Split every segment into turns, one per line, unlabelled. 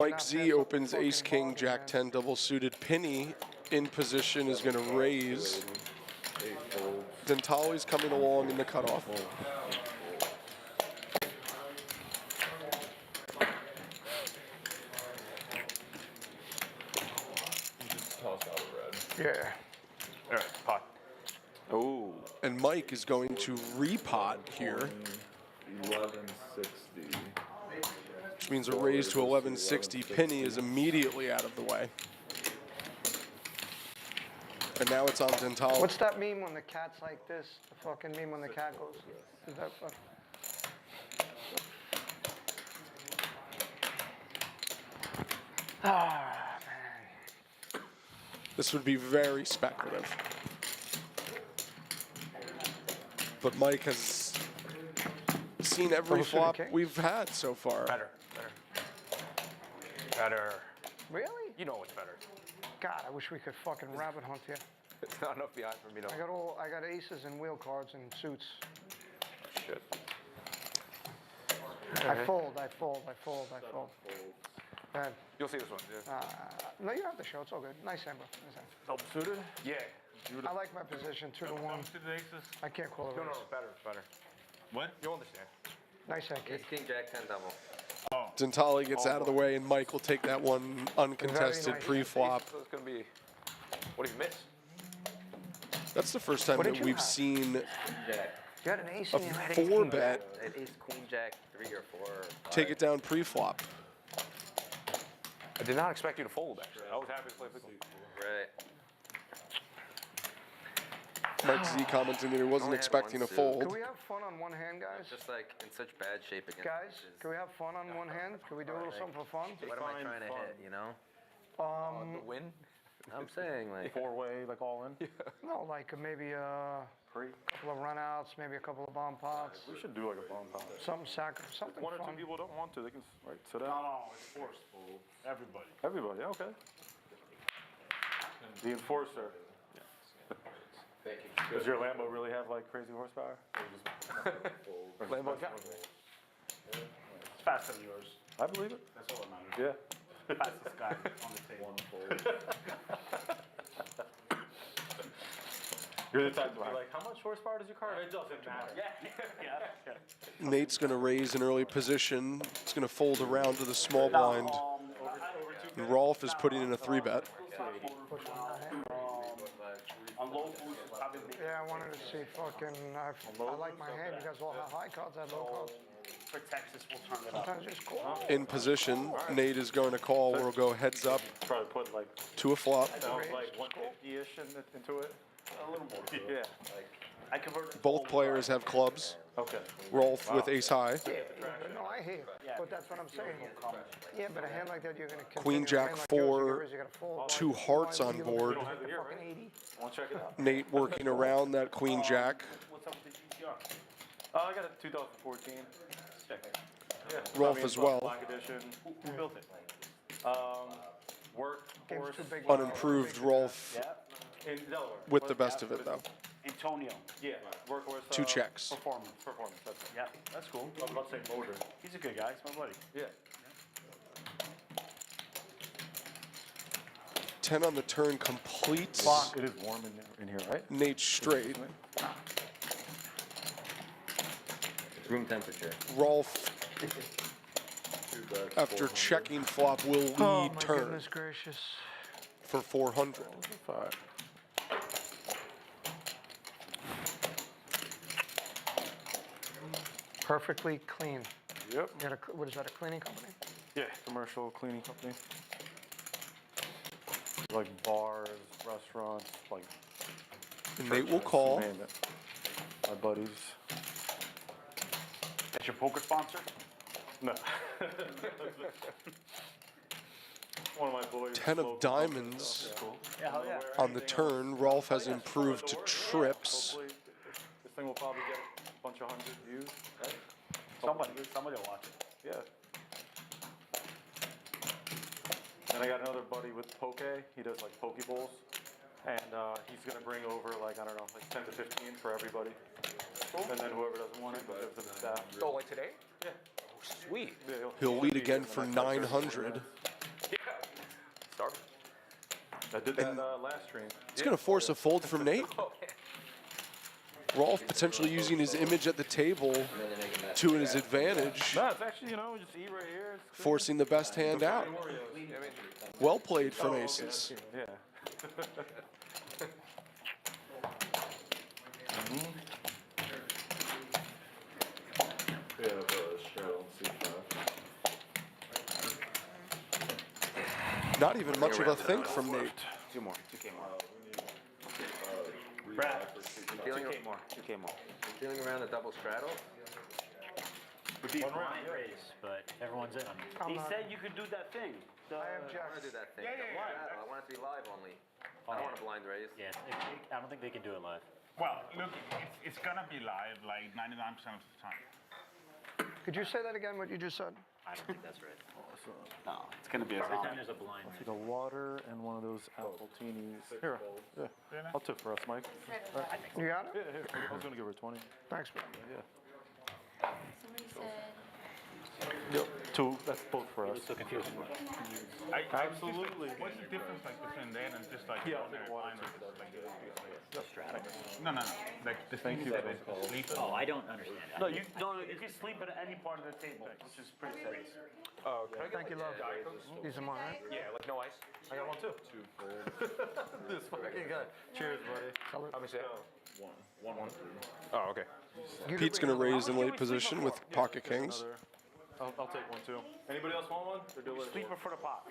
Mike Z opens ace, king, jack 10 double suited. Penny in position is going to raise. Dentali's coming along in the cutoff.
Yeah. All right, pot.
Oh.
And Mike is going to repot here.
1160.
Which means a raise to 1160. Penny is immediately out of the way. And now it's on Dentali.
What's that meme when the cat's like this? The fucking meme when the cat goes. Is that fuck? Ah, man.
This would be very speculative. But Mike has seen every flop we've had so far.
Better.
Really?
You know what's better.
God, I wish we could fucking rabbit hunt here.
It's not enough behind for me to.
I got aces and wheel cards and suits.
Shit.
I fold. Go ahead.
You'll see this one. Yeah.
No, you have the show. It's all good. Nice hand, bro. Nice hand.
Double suited? Yeah.
I like my position, 2 to 1. I can't call it.
No, better. What? You'll understand.
Nice hand, kid.
Ace, king, jack, 10 double.
Dentali gets out of the way, and Mike will take that one uncontested pre-flop.
So it's going to be. What do you miss?
That's the first time that we've seen
Jack.
You had an ace
a
and you had
4-bet
Ace, queen, jack, 3 or 4. Or 5.
take it down pre-flop.
I did not expect you to fold, actually. I was happy to play pickle.
Right.
Mike Z commenting that he wasn't
Only had
expecting a
one suit.
fold.
Can we have fun on one hand, guys?
Just like in such bad shape against
Guys,
bitches.
can we have fun on one hand? Can we do a little something for fun?
What am I trying to hit, you know?
The win?
I'm saying, like,
4-way, like all in?
No, like maybe a couple of runouts, maybe a couple of bomb pots,
We should do like a bomb pop.
something something
One or
fun.
two people don't want to, they can sit down.
No, it's forceful. Everybody.
Everybody, okay. The enforcer. Does your Lambo really have like crazy horsepower?
Lambo Jack.
It's faster than yours.
I believe it.
That's all that matters.
Yeah.
Fastest guy on the table.
You're the type to be like, how much horsepower does your car have?
It doesn't matter. Yeah.
Nate's going to raise an early position. It's going to fold around to the small blind. And Rolf is putting in a 3-bet.
On low boost, it's probably
Yeah, I wanted to see fucking. I like my hand. You guys all have high cards. I have low cards.
for Texas, we'll turn it up.
Sometimes just call.
In position, Nate is going to call. We'll go heads up
Try to put like
to a flop.
like 150-ish into it.
A little more.
Yeah.
I converted.
Both players have clubs.
Okay.
Rolf with ace high.
No, I hear. But that's what I'm saying. Yeah, but a hand like that, you're going to
Queen, jack, 4, 2 hearts on board.
Fucking 80.
Want to check it out?
Nate working around that queen, jack.
What's up with the GTR?
I got a 2014. Yeah.
Rolf as well.
Black edition.
Who built it?
Workhorse.
Too big.
Unimproved Rolf
In Delaware.
with the best of it, though.
Antonio.
Yeah. Workhorse.
2 checks.
Performance.
That's it.
Yeah, that's cool. I was about to say motor. He's a good guy. He's my buddy.
Yeah.
10 on the turn completes.
It is warm in here, right?
Nate straight.
Room temperature.
Rolf, after checking flop, will lead
Oh my
turn
goodness gracious.
for 400.
Perfectly clean.
Yep.
You got a, what is that, a cleaning company?
Yeah. Commercial cleaning company. Like bars, restaurants, like.
And Nate will call.
Name it. My buddies.
That's your poker sponsor?
No. One of my boys.
10 of
smoked
diamonds
Yeah, hell yeah.
on the turn. Rolf has improved to trips.
Hopefully, this thing will probably get a bunch of 100 views, right?
Somebody will watch it.
Yeah. And I got another buddy with poke. He does like poke bowls. And he's going to bring over like, I don't know, like 10 to 15 for everybody. And then whoever doesn't want it, will give to the staff.
Oh, like today?
Yeah.
Sweet.
Yeah,
He'll lead again for 900.
I did that last stream.
It's going to force a fold from Nate. Rolf potentially using his image at the table to his advantage,
No, it's actually, just eat right here. It's good.
forcing the best hand out. Well played from
Okay,
aces.
yeah.
Not even much of a think from Nate.
2 more. 2K more.
Brad,
Feeling,
2K more. 2K more.
feeling around the double straddle?
would be blind race, but everyone's in.
He said you could do that thing.
I have
I want to
jacks.
do that thing.
Yeah, yeah, yeah.
Straddle. I want it to be live only. I don't want to blind raise.
Yeah, I don't think they can do it live.
Well, look, it's gonna be live like 99% of the time.
Could you say that again, what you just said?
I don't think that's right.
No, it's gonna be a
Every time
zombie.
there's a blind race.
The water and one of those appletinis. Here, yeah. I'll tip for us, Mike.
You got it?
Yeah, here. I was gonna give her 20.
Thanks, bro.
Yeah.
Somebody said,
Yep. 2. That's both for us.
It's so confusing.
Absolutely.
What's the difference like between that and just like
Yeah, I'll
ordinary
take water,
blind
too.
race? No. Like the thing
you.
that is sleep.
Oh, I don't understand.
No, you can sleep at any part of the table, which is pretty safe.
Thank you, love. These are mine, right?
Yeah, like no ice.
I got one too. This fucking guy. Cheers, buddy.
How many set?
One.
Oh, okay.
Pete's going to raise in late position with pocket kings.
I'll take one too. Anybody else want one? Or do it?
Sleeper for the pot.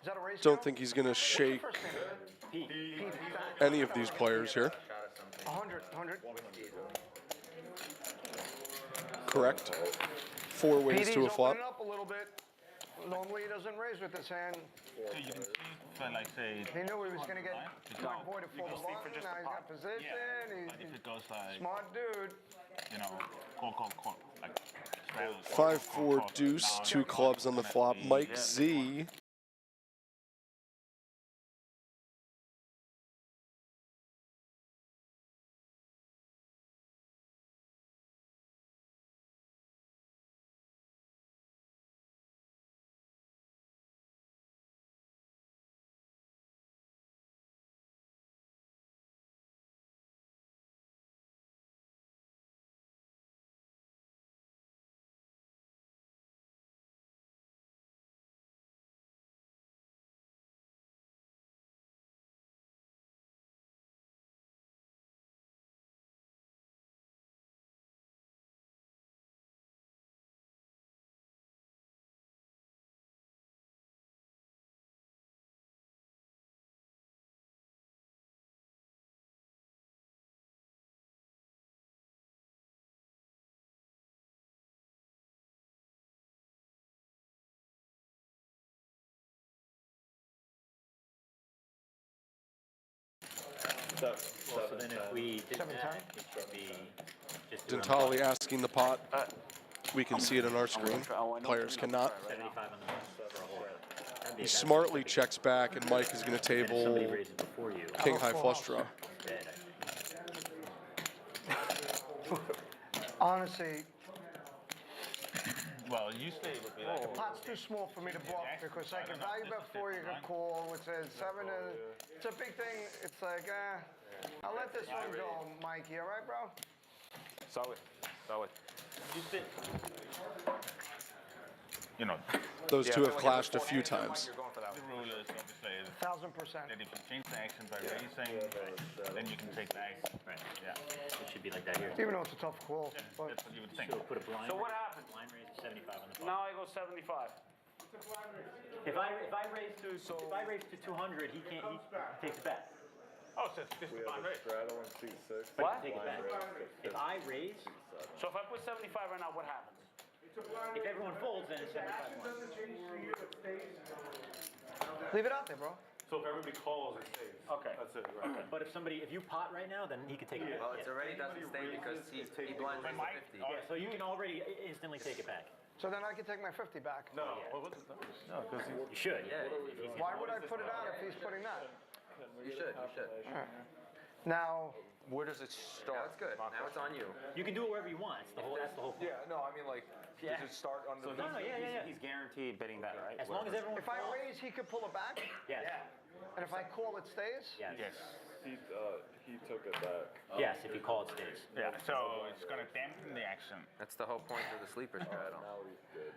Is that a race?
Don't think he's going to shake
First name?
any of these players here.
100, 100.
Correct. 4 ways
PD's
to a flop.
opening up a little bit. Normally he doesn't raise with this hand.
So you can sleep for like say.
He knew he was going to get
No.
point boy to fold the
sleep for
button.
just
Now
the
he's got
pot.
position.
But if
He's
it goes like,
a smart dude.
call, like straddle,
5-4 deuce, 2 clubs on the flop. Mike Z
So then if we did that, it should be just do it on
Dentali asking the pot. We can see it on our screen. Players cannot.
75 on the bus for a whole round. That'd be
He
a-
smartly checks back, and Mike is going to
and if somebody
table
raises before you,
king high flush draw.
dead.
Honestly,
well, usually it would be like.
pot's too small for me to bluff because like if I bet 4, you can call. It says 7 and it's a big thing. It's like, I'll let this one go, Mikey. All right, bro?
Solid.
You know,
Those
Yeah,
two
I
have
feel like
clashed a
every
few
4 hands,
times.
You're going for that
the
one.
rule is obviously
1,000%.
that if you change the action by raising, then you can take back.
Right.
Yeah,
It should be like that here.
Even though it's a tough call. But
that's what you would think.
So put a blind.
So what
raise-
happens?
Blind raise is 75 on the flop.
Now I go 75.
If I raise to 200, he can't. He takes it back.
Oh, so this is blind raise.
But
What?
take it back. If I raise,
So if I put 75 right now, what happens?
if everyone folds, then it's 75 more.
leave it out there, bro.
So if everybody calls, it stays.
Okay.
That's it, right?
But if you pot right now, then he can take it back.
Well, it's already doesn't stay because he blind raised
Mike,
the 50.
Yeah, so you can already instantly take it back.
So then I can take my 50 back.
No, no, because
You should.
Yeah,
If he's-
Why would I put it out if he's putting that?
you should.
Now,
Where does it start?
Now it's good. Now it's on you.
You can do it wherever you want. That's the whole point.
Yeah, no, I mean like
Yeah.
Does it start on the?
No, yeah.
He's guaranteed bidding that, right?
As long as everyone.
If I raise, he could pull it back,
Yes.
and if I call, it stays?
Yes.
Yes.
He took it back.
Yes, if you call it stays.
Yeah. So it's gonna dampen the action.
That's the whole point of the sleeper straddle.
Now he's good.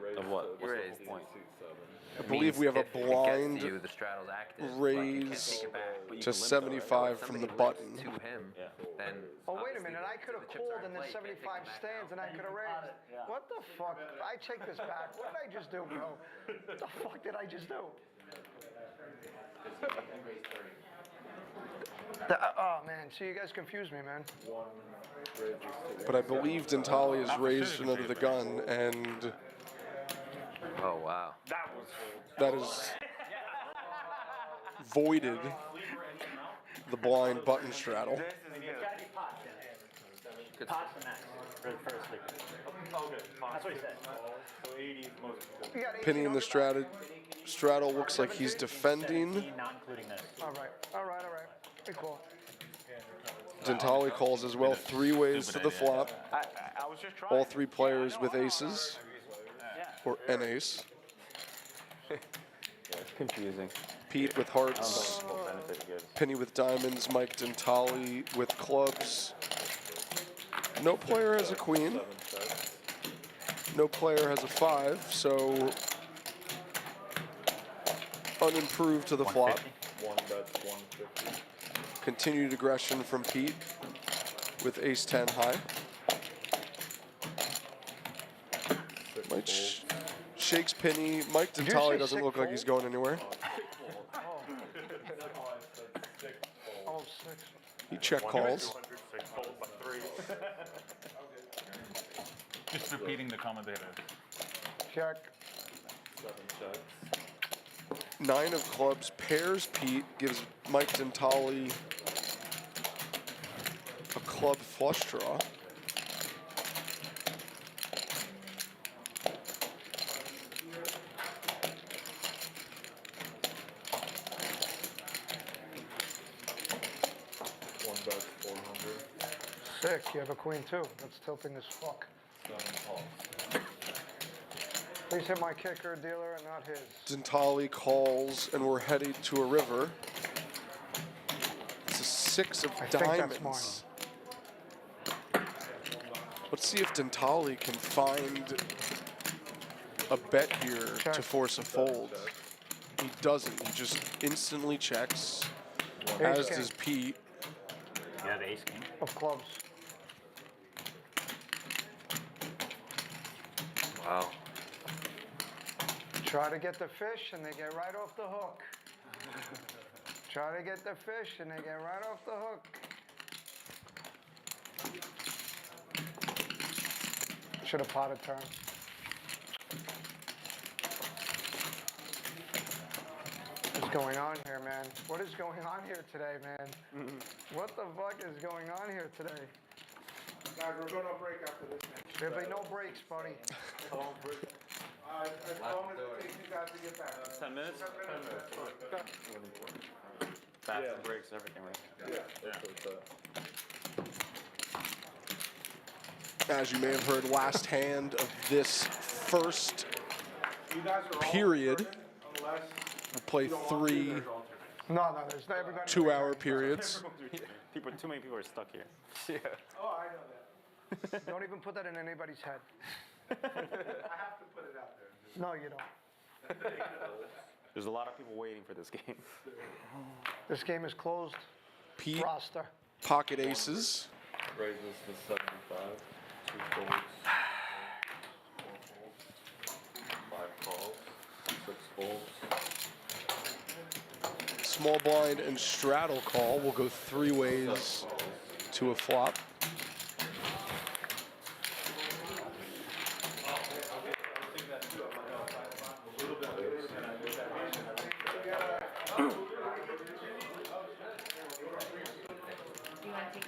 Raise
Of what?
to
What's the whole
16,
point?
seat 7.
I believe we have a
If it
blind
gets to you, the straddle's active. But you can't
raise
take it back. But you
to
can limit it.
75
If
from the
somebody
button.
lives to him, then.
Oh, wait a
obviously
minute, I could have
the chips
called
are in
and the
play, you can't take
75
them back
stands
now.
and I could have raised. What the fuck? I take this back. What did I just do, bro? What the fuck did I just do? Oh, man, see, you guys confused me, man.
But I believe Dentali is raised under the gun, and
Oh, wow.
that is voided the blind button straddle.
It's gotta be pots then. Pots and max for a sleeper. That's what he said.
So 80 is most.
You got
Penny in the
1800?
straddle looks like he's defending.
17, not including this.
All right. Be cool.
Dentali calls as well, 3 ways to the flop.
I was just trying.
All 3 players with aces, or an ace.
Confusing.
Pete with hearts,
What benefit he gives.
Penny with diamonds, Mike Dentali with clubs. No player has a queen. No player has a 5, so unimproved to the flop.
1 bet's 150.
Continued aggression from Pete with ace-10 high. Mike shakes Penny. Mike
you
Dentali
say
doesn't
sick
look like he's going anywhere.
Oh, 6.
He check calls.
Just repeating the commentator.
Check.
7 checks.
9 of clubs pairs Pete, gives Mike Dentali a club flush draw.
One bet's 400.
Sick. You have a queen, too. That's tilting as fuck.
7 calls.
Please hit my kicker, dealer, and not his.
Dentali calls, and we're headed to a river. It's a 6 of
think that's
diamonds. Let's see if Dentali can find a bet here to
Check.
force a fold. He doesn't. He just instantly checks, as
king.
does Pete.
You have ace king.
Of clubs.
Wow.
Try to get the fish, and they get right off the hook. Try to get the fish, and they get right off the hook. Should have potted turn. What's going on here, man? What is going on here today, man? What the fuck is going on here today?
Guys, we're going to break after this match.
There'll be no breaks, buddy.
As long as it takes you guys to get back.
10 minutes?
10 minutes.
Bathroom breaks, everything, right?
As you may have heard, last hand of this first
You guys are all
period.
perfect unless
We'll play
you don't want to,
3
there's alternatives.
No, there's not everybody.
2-hour periods.
Too many people are stuck here.
Oh, I know that.
Don't even put that in anybody's head.
I have to put it out there.
No, you don't.
There's a lot of people waiting for this game.
This game is closed.
Pete,
Roster.
pocket aces.
Raises to 75. 2 folds. 4 folds. 5 calls. 6 folds.
Small blind and straddle call will go 3 ways to a flop.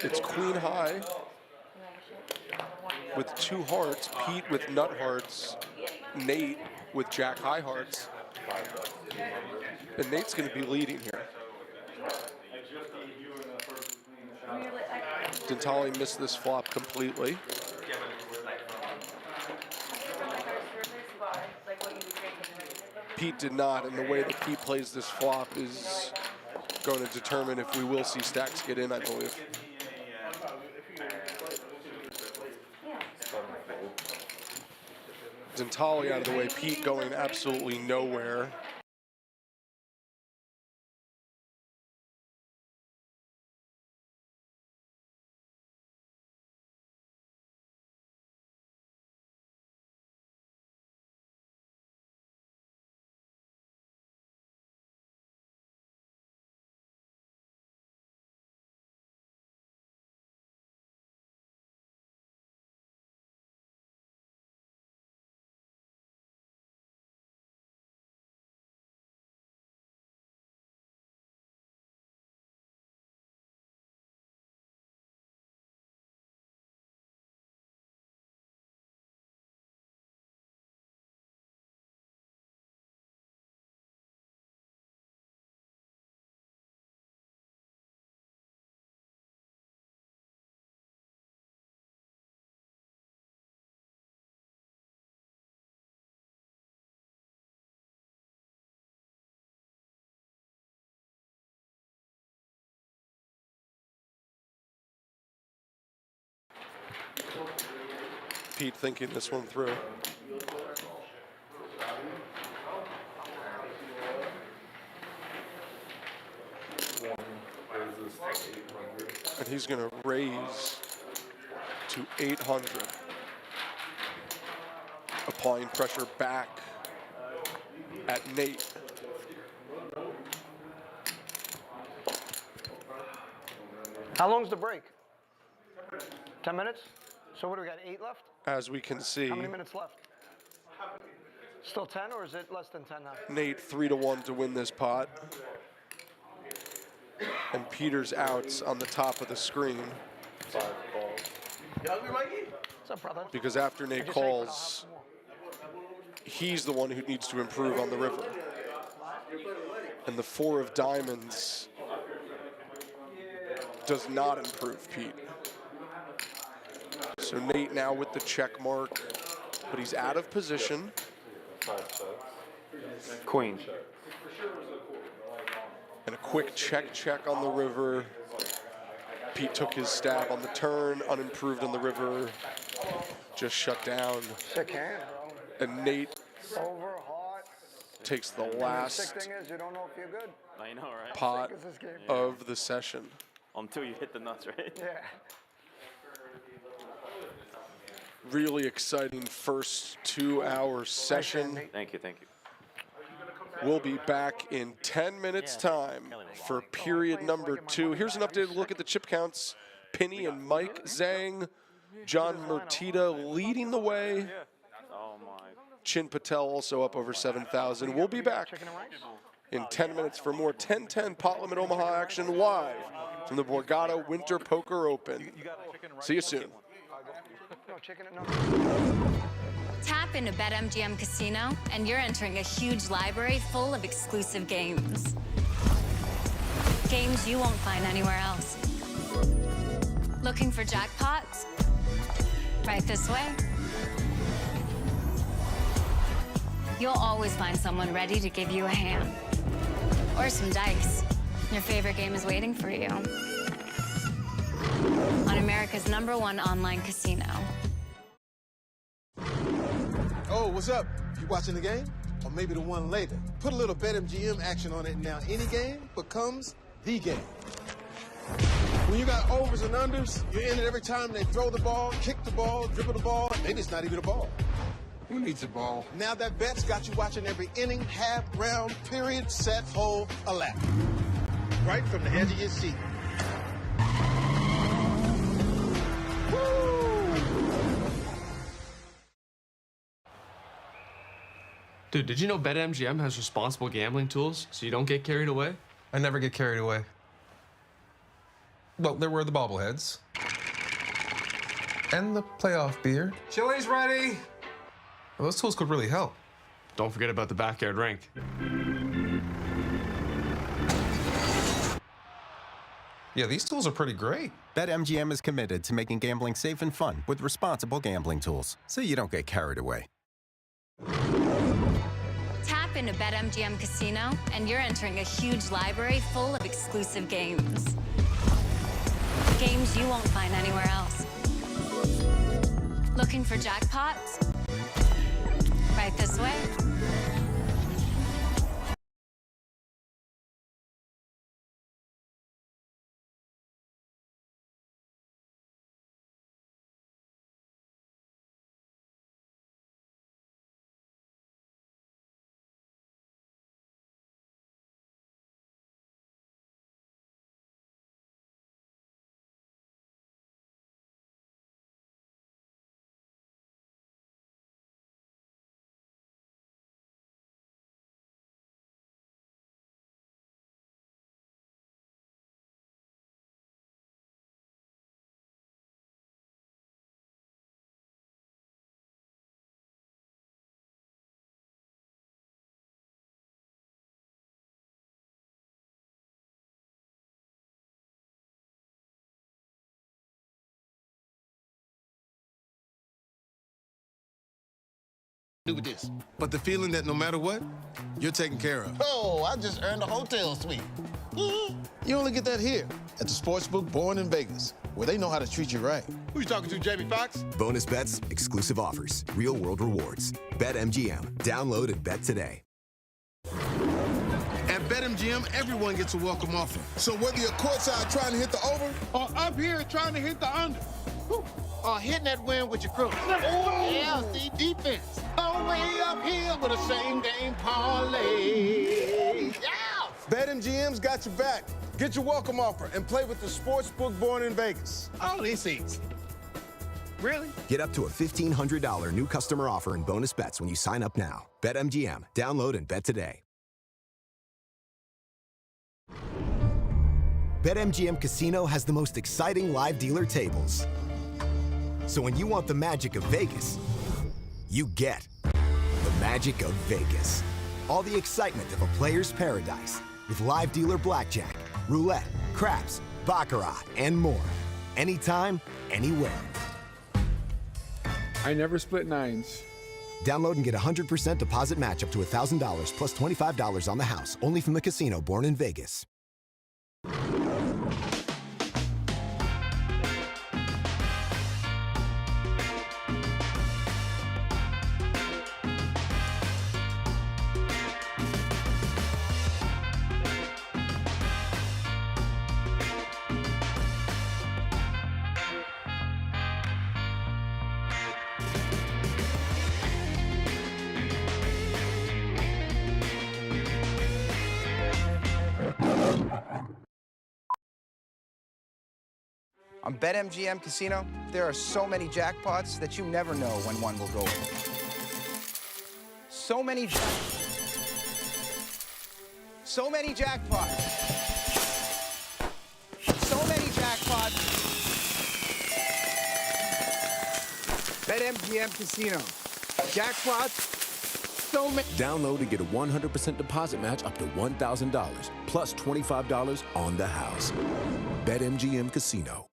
It's queen high with 2 hearts, Pete with nut hearts, Nate with jack high hearts. And Nate's going to be leading here. Dentali missed this flop completely. Pete did not, and the way that Pete plays this flop is going to determine if we will see stacks get in, I believe. Zentali out of the way, Pete going absolutely nowhere. Pete thinking this one through. And he's going to raise to 800. Applying pressure back at Nate.
How long's the break? 10 minutes? So what do we got, 8 left?
As we can see,
How many minutes left? Still 10, or is it less than 10 now?
Nate 3-1 to win this pot. And Peter's outs on the top of the screen.
5 calls.
What's up, brother?
Because after Nate calls, he's the one who needs to improve on the river. And the 4 of diamonds does not improve Pete. So Nate now with the check mark, but he's out of position.
5 sets.
Queen.
And a quick check on the river. Pete took his stab on the turn, unimproved on the river, just shut down.
Sick hand, bro.
And Nate
Over hot.
takes the
The
last
sick thing is, you don't know if you're good.
I know, right?
pot
Sick is this game.
of the session.
Until you hit the nuts, right?
Yeah.
Really exciting first 2-hour session.
Thank you, thank you.
We'll be back in 10 minutes time for period number 2. Here's an updated look at the chip counts. Penny and Mike Zhang, John Murtita leading the way.
Oh my.
Chin Patel also up over 7,000. We'll be back in 10 minutes for more 10-10 Pot Limit Omaha action live from the Borgata Winter Poker Open. See you soon.
No, chicken and no.
Tap into BetMGM Casino, and you're entering a huge library full of exclusive games. Games you won't find anywhere else. Looking for jackpots? Right this way. You'll always find someone ready to give you a hand. Or some dice. Your favorite game is waiting for you. On America's #1 online casino.
Oh, what's up? You watching the game? Or maybe the one later? Put a little BetMGM action on it, and now any game becomes the game. When you got overs and unders, you're in it every time they throw the ball, kick the ball, dribble the ball. Maybe it's not even a ball. Who needs a ball? Now that bet's got you watching every inning, half, round, period, set, hole, a lap. Right from the edge of your seat.
Dude, did you know BetMGM has responsible gambling tools so you don't get carried away?
I never get carried away. Well, there were the bobbleheads. And the playoff beer.
Chili's ready!
Well, those tools could really help.
Don't forget about the backyard rink.
Yeah, these tools are pretty great.
BetMGM is committed to making gambling safe and fun with responsible gambling tools, so you don't get carried away.
Tap into BetMGM Casino, and you're entering a huge library full of exclusive games. Games you won't find anywhere else. Looking for jackpots? Right this way.
Do with this. But the feeling that no matter what, you're taken care of.
Oh, I just earned a hotel suite.
You only get that here at the sportsbook Born in Vegas, where they know how to treat you right.
Who you talking to, Jamie Foxx?
Bonus bets, exclusive offers, real-world rewards. BetMGM. Download and bet today.
At BetMGM, everyone gets a welcome offer. So whether you're courtside trying to hit the over or up here trying to hit the under,
Or hitting that win with your crew. Oh, LC defense. All the way up here with a same-game parlay. Yeah!
BetMGM's got your back. Get your welcome offer and play with the sportsbook Born in Vegas.
Oh, this easy. Really?
Get up to a $1,500 new customer offer and bonus bets when you sign up now. BetMGM. Download and bet today. BetMGM Casino has the most exciting live dealer tables. So when you want the magic of Vegas, you get the magic of Vegas. All the excitement of a player's paradise with live dealer blackjack, roulette, craps, baccarat, and more. Anytime, anywhere.
I never split nines.
Download and get a 100% deposit match up to $1,000 plus $25 on the house, only from the casino Born in Vegas.
On BetMGM Casino, there are so many jackpots that you never know when one will go in. So many jackpots. So many jackpots. BetMGM Casino. Jackpots. So many.
Download to get a 100% deposit match up to $1,000 plus $25 on the house. BetMGM Casino.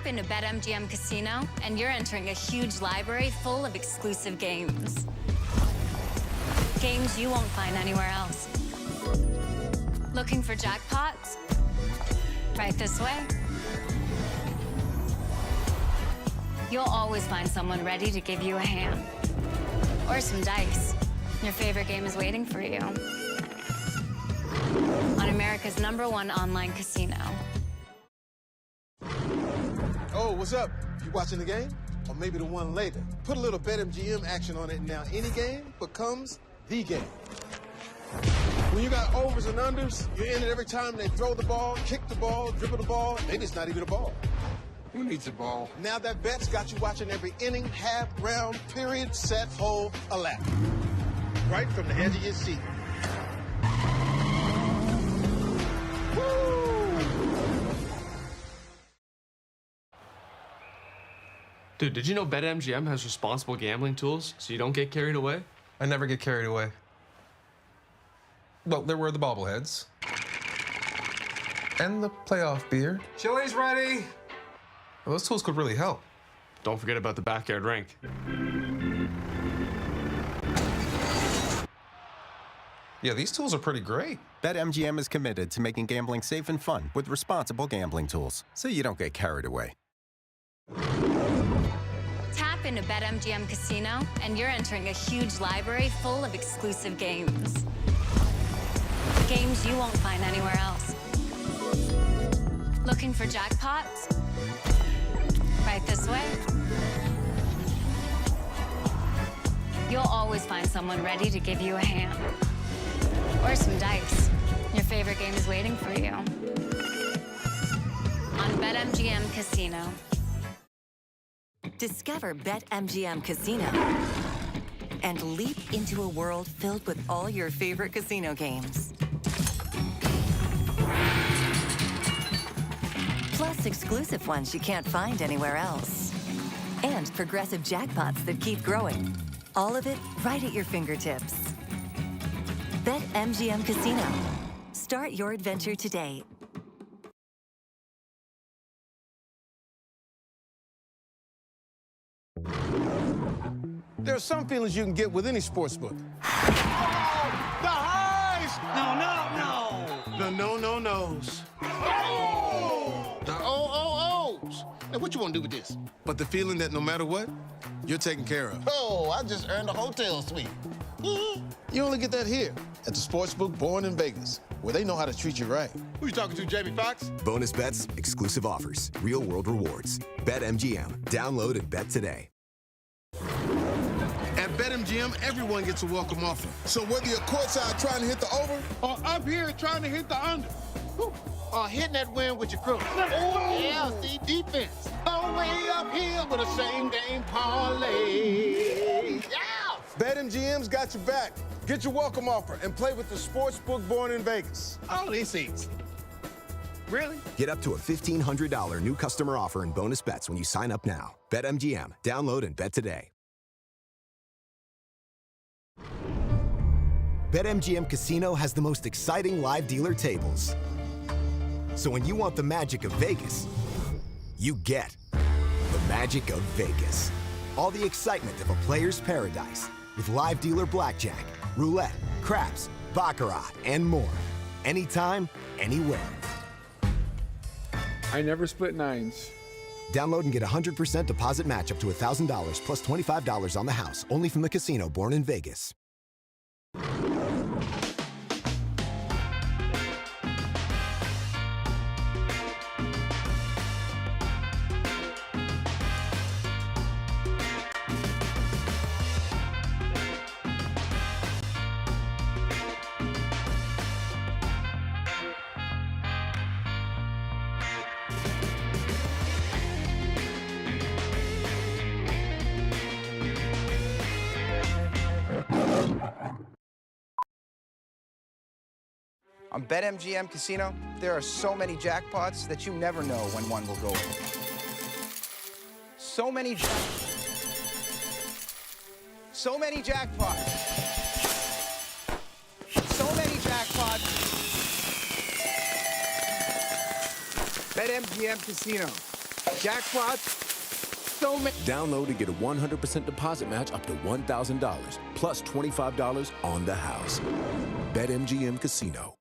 Into BetMGM Casino, and you're entering a huge library full of exclusive games. Games you won't find anywhere else. Looking for jackpots? Right this way. You'll always find someone ready to give you a hand. Or some dice. Your favorite game is waiting for you. On America's #1 online casino.
Oh, what's up? You watching the game? Or maybe the one later? Put a little BetMGM action on it now. Any game becomes the game. When you got overs and unders, you're in it every time they throw the ball, kick the ball, dribble the ball. Maybe it's not even a ball.
Who needs the ball?
Now that bet's got you watching every inning, half, round, period, set, hole, a lap. Right from the edge of your seat.
Dude, did you know BetMGM has responsible gambling tools so you don't get carried away?
I never get carried away. Well, there were the bobbleheads. And the playoff beer.
Chili's ready.
Well, those tools could really help.
Don't forget about the backyard rink.
Yeah, these tools are pretty great.
BetMGM is committed to making gambling safe and fun with responsible gambling tools, so you don't get carried away.
Tap into BetMGM Casino, and you're entering a huge library full of exclusive games. Games you won't find anywhere else. Looking for jackpots? Right this way. You'll always find someone ready to give you a hand. Or some dice. Your favorite game is waiting for you. On BetMGM Casino.
Discover BetMGM Casino and leap into a world filled with all your favorite casino games. Plus exclusive ones you can't find anywhere else. And progressive jackpots that keep growing. All of it right at your fingertips. BetMGM Casino. Start your adventure today.
There are some feelings you can get with any sports book.
Oh, the highs.
The no-no-nos.
Oh, the OOOs. Now, what you want to do with this?
But the feeling that no matter what, you're taken care of.
Oh, I just earned a hotel suite.
You only get that here at the sportsbook Born in Vegas, where they know how to treat you right.
Who you talking to, Jamie Foxx?
Bonus bets, exclusive offers, real-world rewards. BetMGM. Download and bet today.
At BetMGM, everyone gets a welcome offer. So whether you're courtside trying to hit the over
Or up here trying to hit the under. Or hitting that win with your crew. Oh, yeah, see, defense. All the way up here with a same-game parlay. Yeah!
BetMGM's got your back. Get your welcome offer and play with the sportsbook Born in Vegas.
Oh, this easy. Really?
Get up to a $1,500 new customer offer and bonus bets when you sign up now. BetMGM. Download and bet today. BetMGM Casino has the most exciting live dealer tables. So when you want the magic of Vegas, you get the magic of Vegas. All the excitement of a player's paradise with live dealer blackjack, roulette, craps, baccarat, and more. Anytime, anywhere.
I never split nines.
Download and get a 100% deposit match up to $1,000 plus $25 on the house. Only from the casino Born in Vegas.
On BetMGM Casino, there are so many jackpots that you never know when one will go in. So many jackpots. So many jackpots. BetMGM Casino. Jackpots. So many.
Download to get a 100% deposit match up to $1,000 plus $25 on the house. BetMGM Casino.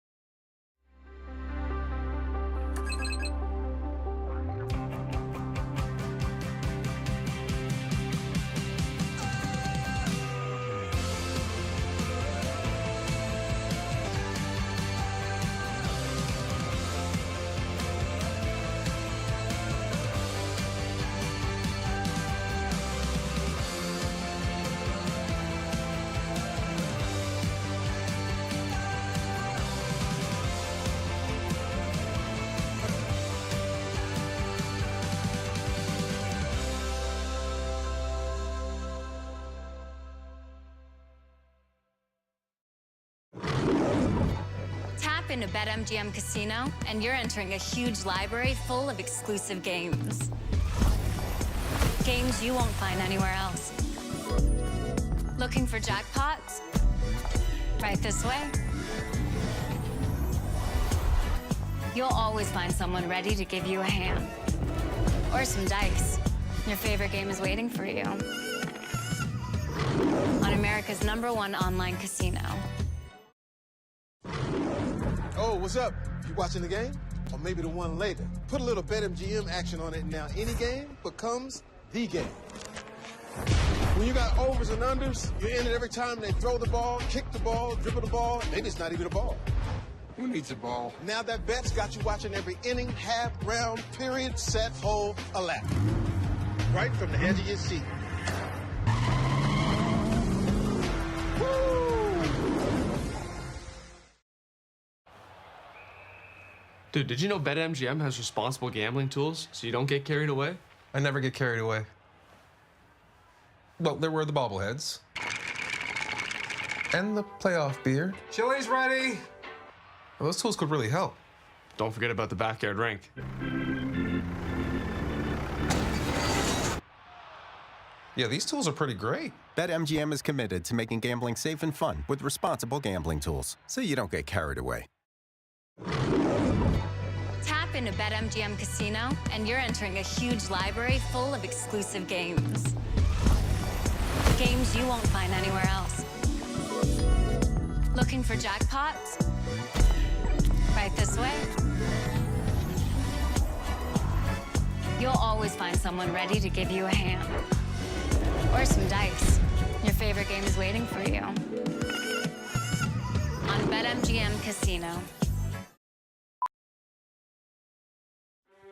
Tap into BetMGM Casino, and you're entering a huge library full of exclusive games. Games you won't find anywhere else. Looking for jackpots? Right this way. You'll always find someone ready to give you a hand. Or some dice. Your favorite game is waiting for you. On America's #1 online casino.
Oh, what's up? You watching the game? Or maybe the one later. Put a little BetMGM action on it now. Any game becomes the game. When you got overs and unders, you're in it every time they throw the ball, kick the ball, dribble the ball. Maybe it's not even a ball. Who needs a ball? Now that bet's got you watching every inning, half, round, period, set, hole, a lap. Right from the edge of your seat.
Dude, did you know BetMGM has responsible gambling tools so you don't get carried away?
I never get carried away. Well, there were the bobbleheads. And the playoff beer.
Chili's ready.
Well, those tools could really help.
Don't forget about the backyard rink.
Yeah, these tools are pretty great.
BetMGM is committed to making gambling safe and fun with responsible gambling tools, so you don't get carried away.
Tap into BetMGM Casino, and you're entering a huge library full of exclusive games. Games you won't find anywhere else. Looking for jackpots? Right this way. You'll always find someone ready to give you a hand. Or some dice. Your favorite game is waiting for you. On BetMGM Casino.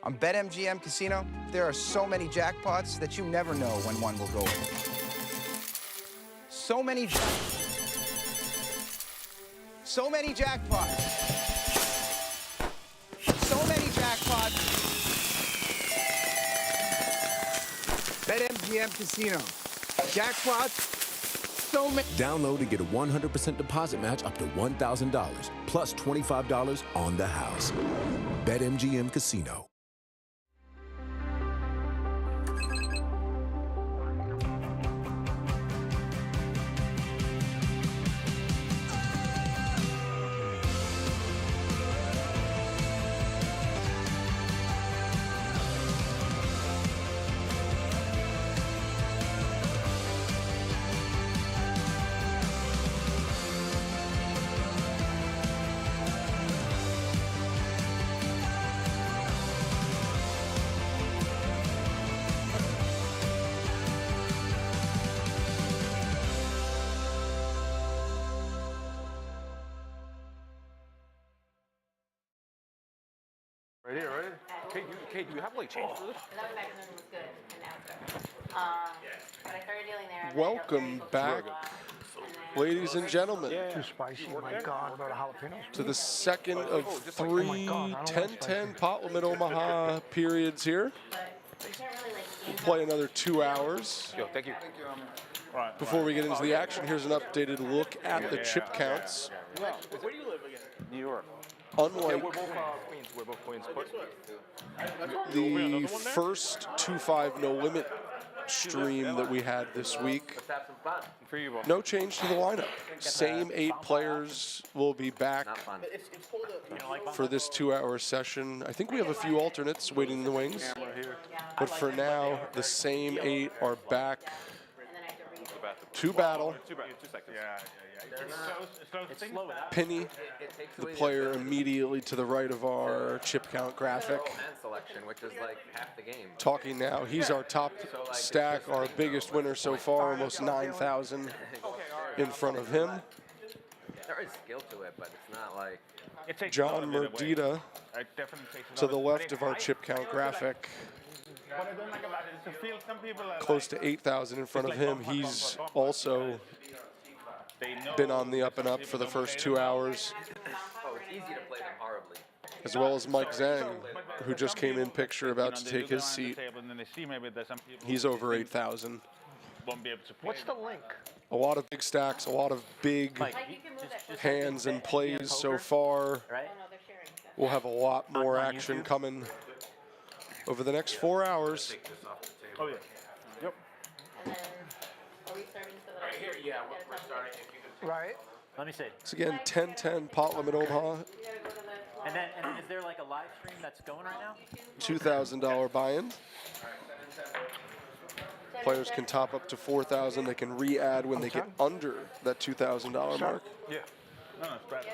On BetMGM Casino, there are so many jackpots that you never know when one will go. So many jackpots. So many jackpots. BetMGM Casino. Jackpots. So many.
Download to get a 100% deposit match up to $1,000 plus $25 on the house. BetMGM Casino.
Right here, right? Kate, do you have like change for this?
Welcome back, ladies and gentlemen,
Too spicy, my God. What about jalapenos?
to the second of three 10-10 pot limit Omaha periods here. We'll play another 2 hours.
Yo, thank you.
Before we get into the action, here's an updated look at the chip counts.
Where do you live again? New York.
Unlike
we're both Queens. We're both Queens.
the first 2-5 no limit stream that we had this week, no change to the lineup. Same 8 players will be back for this 2-hour session. I think we have a few alternates waiting in the wings, but for now, the same 8 are back to battle. Penny, the player immediately to the right of our chip count graphic.
Which is like half the game.
Talking now, he's our top stack, our biggest winner so far, almost 9,000 in front of him.
There is skill to it, but it's not like...
John Merdita to the left of our chip count graphic.
What I don't like about it is to feel some people are
Close to 8,000 in front of him. He's also been on the up and up for the first 2 hours.
Oh, it's easy to play them horribly.
As well as Mike Zhang, who just came in picture about to take his seat. He's over 8,000.
won't be able to play.
What's the link?
A lot of big stacks, a lot of big hands and plays so far. We'll have a lot more action coming over the next 4 hours.
Oh, yeah. Yep.
Right here, yeah, we're starting.
Right.
Let me see.
It's again 10-10 pot limit Omaha.
And then is there like a live stream that's going right now?
$2,000 buy-in. Players can top up to $4,000. They can re-add when they get under that $2,000 mark.
Yeah. No, it's bad.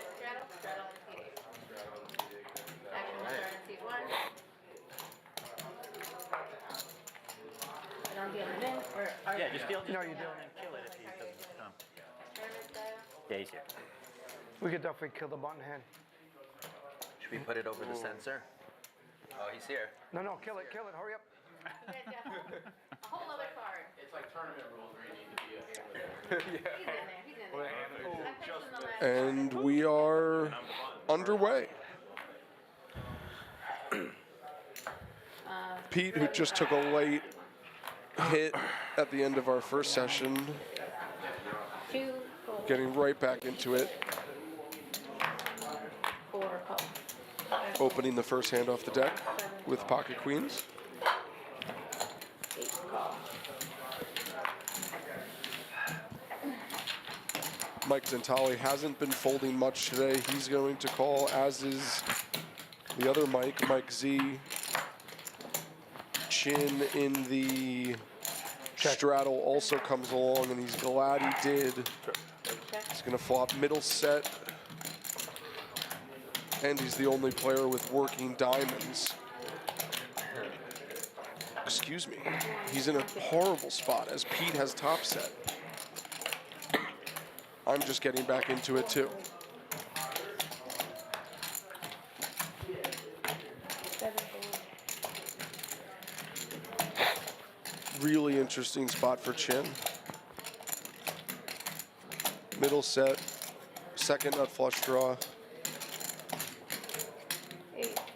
Yeah, just deal. No, you don't. Kill it if he doesn't come. Yeah, he's here.
We could definitely kill the button hand.
Should we put it over the sensor? Oh, he's here.
No, kill it, hurry up.
A whole other card.
It's like tournament rules where you need to be a handler.
He's in there.
And we are underway. Pete, who just took a late hit at the end of our first session, getting right back into it. Opening the first hand off the deck with pocket queens. Mike Zentali hasn't been folding much today. He's going to call, as is the other Mike, Mike Z. Chin in the straddle also comes along, and he's glad he did. He's going to flop middle set. And he's the only player with working diamonds. Excuse me. He's in a horrible spot as Pete has top set. I'm just getting back into it too. Really interesting spot for Chin. Middle set, second nut flush draw.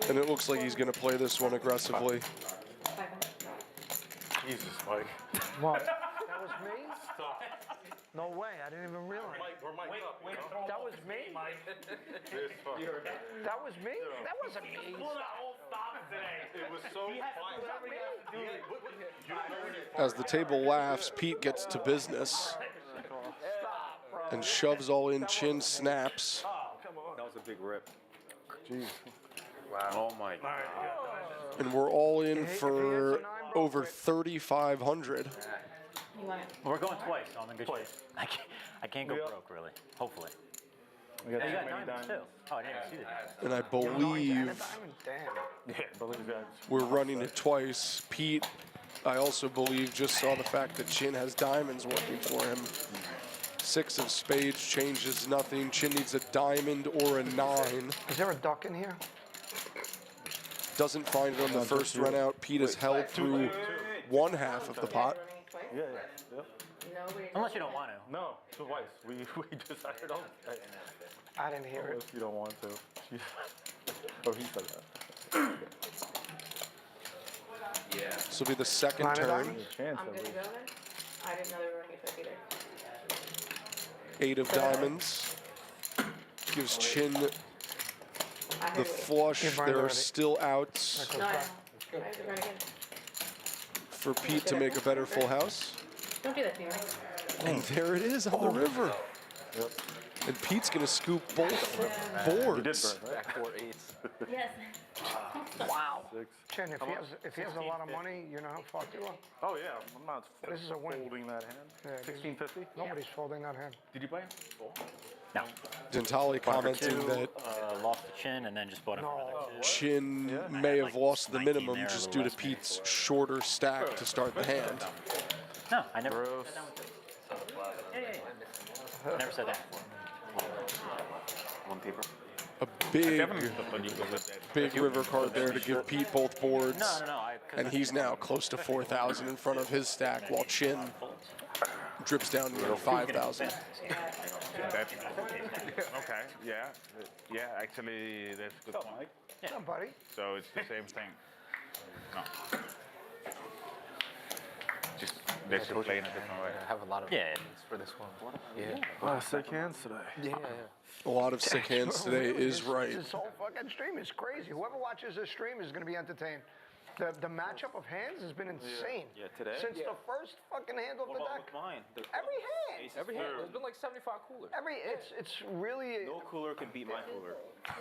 And it looks like he's going to play this one aggressively.
Jesus, Mike.
What? That was me? No way, I didn't even realize. That was me? That was me? That wasn't me.
It was so
As the table laughs, Pete gets to business and shoves all in. Chin snaps.
That was a big rip. Jeez. Wow. Oh my God.
And we're all in for over 3,500.
We're going twice, so I'm in good shape. I can't go broke, really. Hopefully.
We got
you
too
got
many
diamonds, too. Oh, I didn't even see that.
And I believe we're running it twice. Pete, I also believe, just saw the fact that Chin has diamonds working for him. 6 of spades changes nothing. Chin needs a diamond or a 9.
Is there a duck in here?
Doesn't find it on the first run out. Pete has held through one half of the pot.
Yeah.
Unless you don't want to.
No, twice. We decided on it.
I didn't hear it.
You don't want to. Oh, he said that.
Yeah.
This will be the second turn.
I'm good to go then? I didn't know they were running a trick either.
8 of diamonds. Gives Chin the flush. There are still outs
No, I have to run again.
for Pete to make a better full house.
Don't do that to me, Mike.
And there it is on the river.
Yep.
And Pete's going to scoop both boards.
He did burn, right?
4 8s.
Yes.
Wow. Chin, if he has a lot of money, you know how fucked you are.
Oh yeah, I'm not
This is a win.
folding that hand.
Yeah,
1650?
Nobody's folding that hand.
Did you play him?
No.
Dentali commenting that
Lost the Chin and then just bought it for another 2.
Chin may have lost the minimum just due to Pete's shorter stack to start the hand.
No, I never said that one. Never said that before.
One paper.
A big river card there to give Pete both boards.
No.
And he's now close to 4,000 in front of his stack, while Chin drips down near 5,000.
Okay, yeah, actually, that's a good point.
What's up, buddy?
So it's the same thing. No.
just basically playing a different way.
I have a lot of
Yeah.
for this one. Yeah.
A lot of sick hands today.
Yeah.
A lot of sick hands today is right.
This whole fucking stream is crazy. Whoever watches this stream is going to be entertained. The matchup of hands has been insane.
Yeah, today?
Since the first fucking hand of the deck.
Mine?
Every hand.
Every hand. There's been like 75 coolers.
It's really.
No cooler can beat my cooler.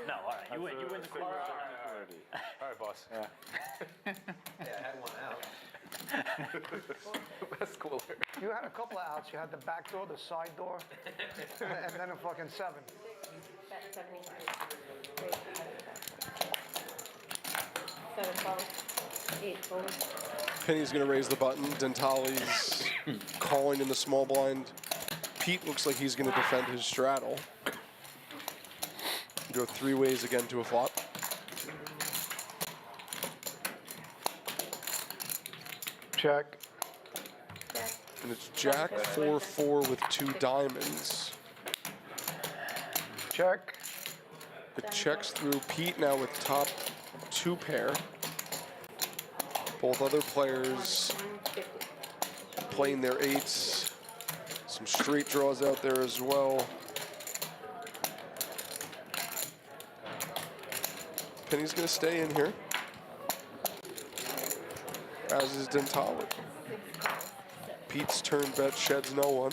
No, all right. You win the cooler.
All right, boss. Yeah.
Yeah, I had one out. Best cooler.
You had a couple of outs. You had the back door, the side door, and then a fucking 7.
Penny's going to raise the button. Dentali's calling in the small blind. Pete looks like he's going to defend his straddle. Go 3 ways again to a flop.
Check.
And it's Jack 4-4 with 2 diamonds.
Check.
It checks through. Pete now with top 2 pair. Both other players playing their 8s. Some straight draws out there as well. Penny's going to stay in here, as is Dentali. Pete's turn bet sheds no one.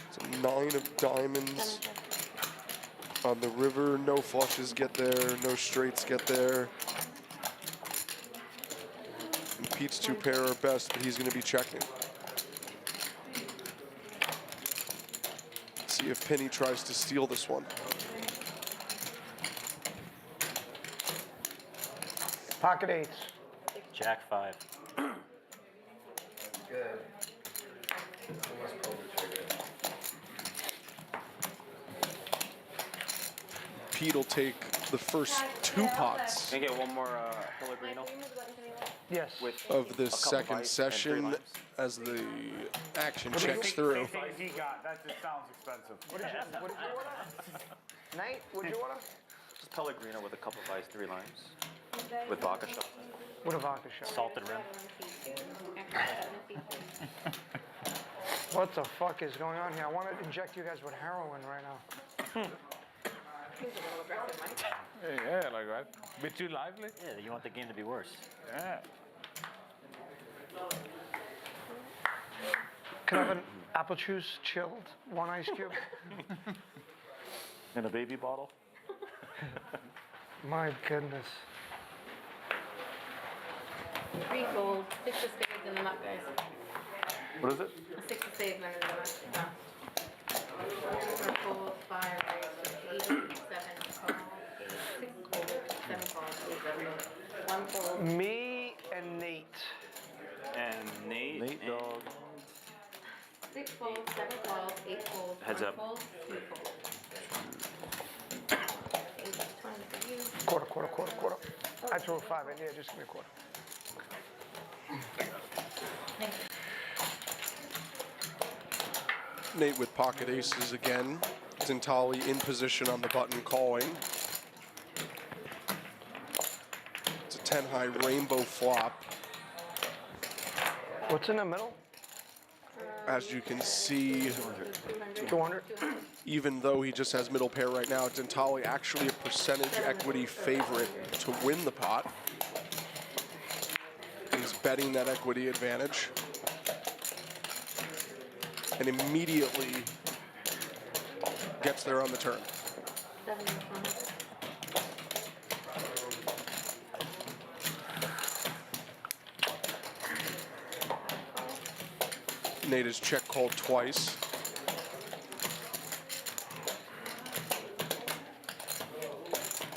It's a 9 of diamonds on the river. No flushes get there, no straights get there. And Pete's 2 pair are best, but he's going to be checking. Let's see if Penny tries to steal this one.
Pocket 8s.
Jack 5.
Good.
Pete will take the first 2 pots
Can I get one more Pellegrino?
Yes.
of this second session as the action checks through.
He got, that just sounds expensive.
What did you order? Nate, what did you order?
Just Pellegrino with a couple of ice, 3 limes. With vodka shots.
What a vodka shot.
Salted rim.
What the fuck is going on here? I want to inject you guys with heroin right now.
Yeah, like that. Bit too lively?
Yeah, you want the game to be worse.
Yeah.
Can I have an apple juice chilled, 1 ice cube?
In a baby bottle.
My goodness.
3 gold, 6 of spades in the nut, guys.
What is it?
6 of spades and in the nut. 4 gold, 5 raise, 8, 7 calls, 6 gold, 7 calls, 1 gold.
Me and Nate.
And Nate dog.
6 folds, 7 calls, 8 folds,
Heads
1
up.
fold, 3 folds. 8, 20 for you.
Quarter. I threw a 5 in. Yeah, just give me a quarter.
Thank you.
Nate with pocket aces again. Dentali in position on the button calling. It's a 10 high rainbow flop.
What's in the middle?
As you can see,
200.
even though he just has middle pair right now, Dentali actually a percentage equity favorite to win the pot. He's betting that equity advantage. And immediately gets there on the turn.
7 and 20.
Nate has check called twice.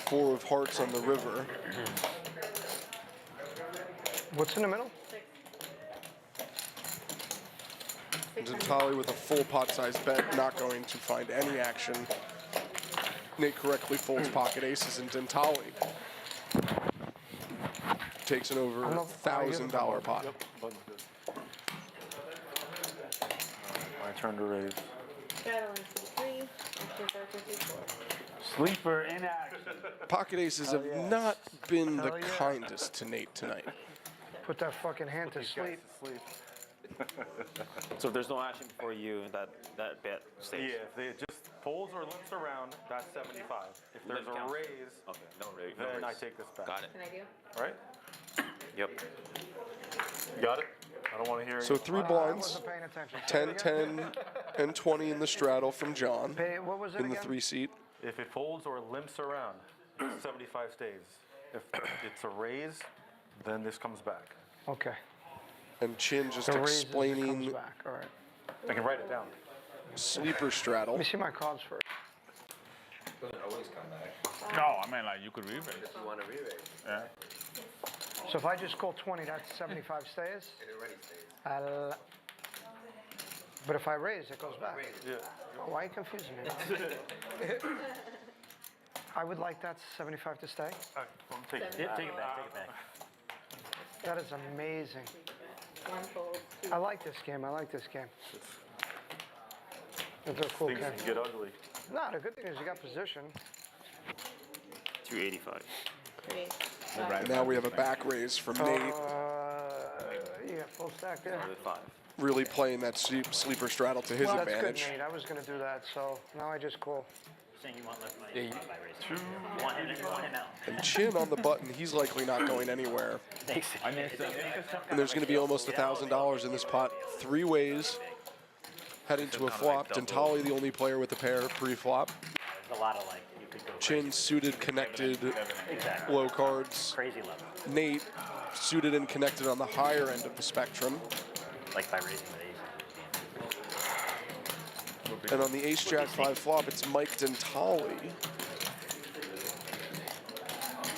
Four of hearts on the river.
What's in the middle?
Dentali with a full pot size bet, not going to find any action. Nate correctly folds pocket aces, and Dentali takes an over $1,000 pot.
My turn to raise.
Straddle in C3, action starts in C4.
Sleeper in action.
Pocket aces have not been the kindest to Nate tonight.
Put that fucking hand to sleep.
So if there's no action before you, that bet stays.
Yeah, if they just folds or limps around, that's 75. If there's a raise,
Okay, no raise.
then I take this back.
Got it.
Can I do?
Right?
Yep.
You got it? I don't want to hear
So
you.
3
I
blinds,
wasn't paying attention.
10, 10, and 20 in the straddle from John
What was it
in the
again?
3-seat.
If it folds or limps around, 75 stays. If it's a raise, then this comes back.
Okay.
And Chin just
The raises, it
explaining
comes back. All right.
I can write it down.
sleeper straddle.
Let me see my cards first.
Doesn't always come back.
No, I mean, like, you could re-raise.
If you want to re-raise,
Yeah.
So if I just call 20, that's 75 stays?
it already stays.
But if I raise, it goes back.
Yeah.
Oh, why are you confusing me? I would like that 75 to stay.
Take it.
Yeah, take it back, take it back.
That is amazing.
One fold, two.
I like this game. I like this game. It's a cool
Things
game.
can get ugly.
No, the good thing is you got position.
285.
Three.
And now we have a back raise from Nate,
Yeah, full stack there.
5.
really playing that sleeper straddle to his
Well, that's
advantage.
good, Nate. I was going to do that, so now I just call.
Saying you want less money.
Yeah,
You want him out.
And Chin on the button, he's likely not going anywhere. And there's going to be almost $1,000 in this pot. 3 ways. Head into a flop. Dentali, the only player with a pair pre-flop.
There's a lot of like, you could go
Chin suited, connected,
exactly.
low cards.
Crazy level.
Nate suited and connected on the higher end of the spectrum.
Like by raising with aces.
And on the ace-jack 5 flop, it's Mike Dentali,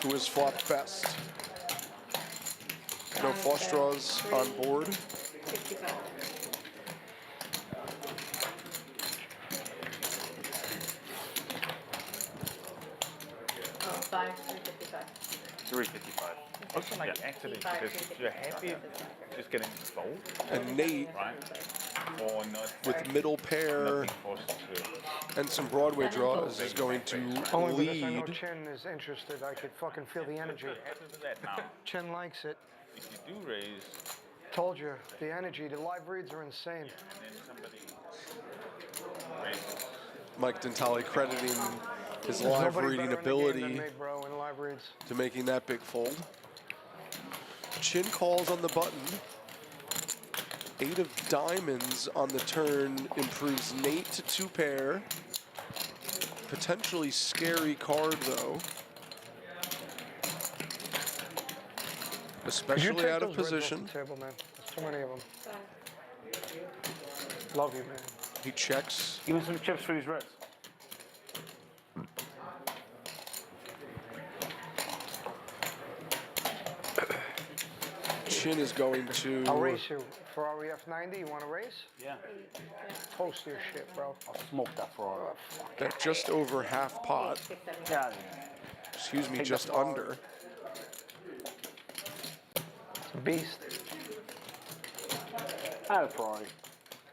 who is flop best. No flush draws on board.
65. Oh, 5, 355.
355.
Also, like, actually, because you're happy just getting fold,
And Nate,
right? Or not.
with middle pair
Being forced to.
and some Broadway draws, is going to
Only because I know
lead.
Chin is interested. I could fucking feel the energy.
Happy with that now.
Chin likes it.
If you do raise,
Told you, the energy, the live reads are insane.
and then somebody raises.
Mike Dentali crediting his
There's
live
nobody
reading
better in the game than
ability
me, bro, in live reads.
to making that big fold. Chin calls on the button. 8 of diamonds on the turn improves Nate to 2 pair. Potentially scary card though.
Could you
Especially
take
out of
those reds off
position.
the table, man? There's too many of them. Love you, man.
He checks.
Give me some chips for these reds.
Chin is going to
I'll race you. Ferrari F90, you want to race?
Yeah.
Toast your shit, bro.
I'll smoke that for
bet just over half pot.
Yeah.
Excuse me,
Take
just
the Ferrari.
under.
It's a beast.
I have a Ferrari.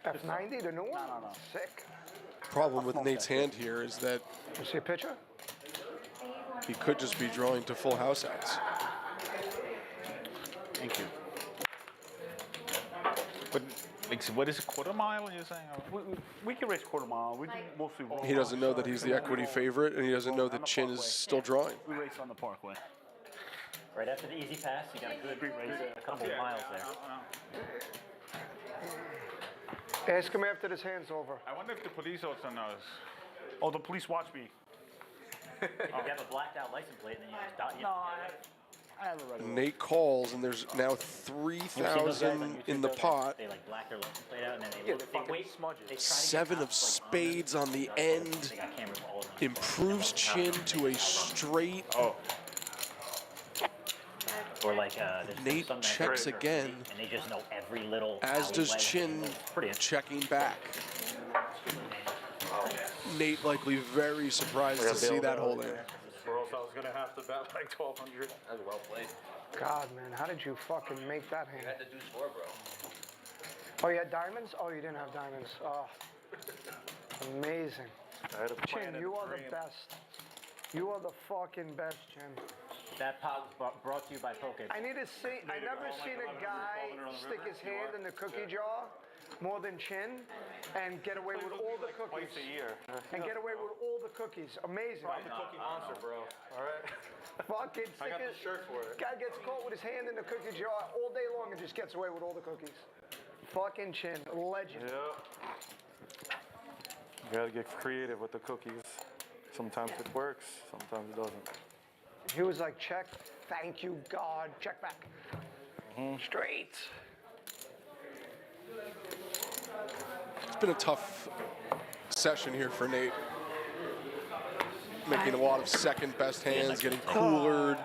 F90, the new one?
No.
Sick.
Problem with Nate's hand here is that
You see a picture?
he could just be drawing to full house outs.
Thank you. But, like, so what is a quarter mile you're saying? We can race quarter mile. We do mostly roll.
He doesn't know that he's the equity favorite, and he doesn't know that Chin is still drawing.
We race on the parkway.
Right after the easy pass, you got a good a couple of miles there.
Ask him after this hand's over.
I wonder if the police also knows. Oh, the police watch me.
You have a blacked out license plate and then you just dot.
No, I have a regular.
Nate calls, and there's now
You've seen those guys on
3,000
YouTube,
in the
those
pot.
They like black their license plate out and then they wait. They try to get
7 of
cops, like,
spades on the end.
They got cameras all over.
Improves Chin to a straight.
Oh.
Or like there's
Nate
some that
checks
are
again,
and they just know every little.
as does
alleyway.
Chin
Pretty
checking back. Nate likely very surprised to see that hole in.
Or else I was going to have to bet like 1,200.
That was well played.
God, man, how did you fucking make that
You
hand?
had the deuce 4, bro.
Oh, you had diamonds? Oh, you didn't have diamonds. Oh. Amazing.
I had a plan
Chin,
and
you
a
are the
dream.
best. You are the fucking best, Chin.
That pot was brought to you by Poke.
I never seen a guy stick his hand in the cookie jar more than Chin and get away with all the cookies.
Twice a year.
And get away with all the cookies. Amazing.
I'm the cookie monster, bro. All right.
Fucking
I got the
stick
shirt for it.
Guy gets caught with his hand in the cookie jar all day long and just gets away with all the cookies. Fucking Chin, legend.
Yeah. You gotta get creative with the cookies. Sometimes it works, sometimes it doesn't.
He was like, check, thank you, God, check back. Straight.
It's been a tough session here for Nate. Making a lot of second best hands, getting coolered.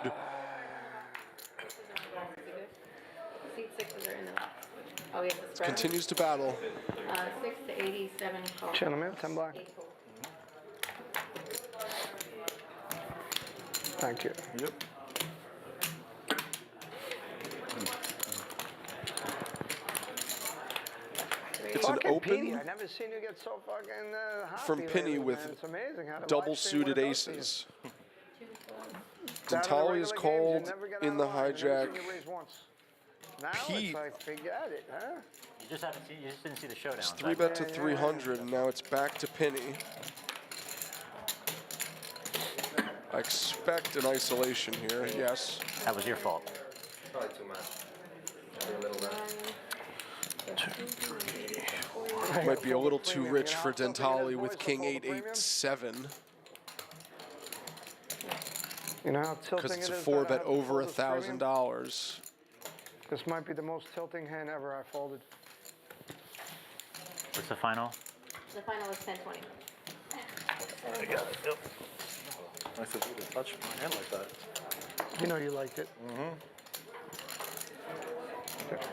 Seat sixes are in the box. Oh, we have the spread.
Continues to battle.
6 to 87 call.
Chin, let me have 10 black. Thank you.
Yep.
It's an
Fucking
open
Petey, I never seen you get so fucking happy
from
lately,
Penny
man.
with
It's amazing how the
double
live stream, what
suited
it does to you.
aces.
Down in the
Dentali is
regular games, you
called
never get
in
out
the
of line. I've never
hijack.
seen you raise once. Now
Pete.
it's like, forget it, huh?
You just haven't seen. You just didn't see the showdown.
It's 3-bet to 300, and now it's back to Penny. I expect an isolation here, yes.
That was your fault.
Probably too much. Maybe a little less.
Might be a little too rich for Dentali with King 8-8-7.
You know how
Because
tilting
it's
it
a
is
4-bet
that I had
over
to fold this premium?
$1,000.
This might be the most tilting hand ever I folded.
What's the final?
The final was 10-20.
I got it. Yep. Nice of you to touch my hand like that.
You know you liked it.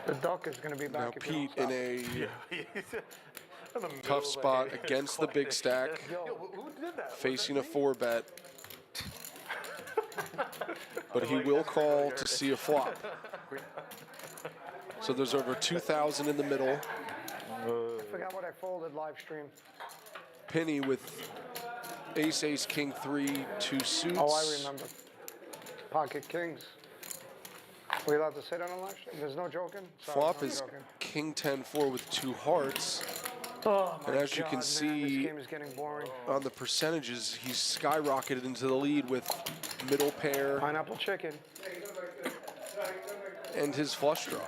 The duck is going to be
Now
back if you
Pete
don't
in
stop.
a tough spot against the big stack,
Who did that?
facing a 4-bet. But he will call to see a flop. So there's over 2,000 in the middle.
I forgot what I folded live stream.
Penny with ace, ace, king 3, 2 suits.
Oh, I remember. Pocket kings. Are we allowed to sit on a live stream? There's no joking? Sorry,
Flop
no
is
joking.
king 10-4 with 2 hearts.
Oh
And
my
as you
God,
can
man, this
see
game is getting boring.
on the percentages, he's skyrocketed into the lead with middle pair
Pineapple chicken.
and his flush draw.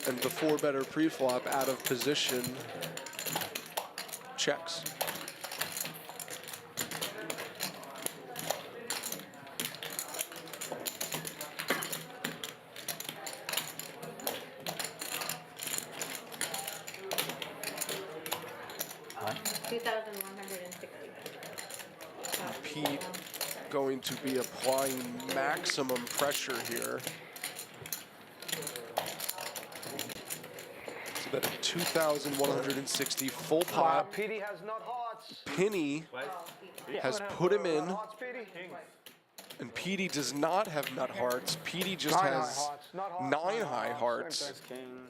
And the 4-better pre-flop out of position checks.
What? 2,160.
Pete going to be applying maximum pressure here. So that 2,160 full pot.
Petey has nut hearts.
Penny has put him in,
Hearts, Petey?
and Petey does not have nut hearts. Petey just
Nine high
has
hearts. Nut hearts,
9
nut
high
hearts.
hearts
King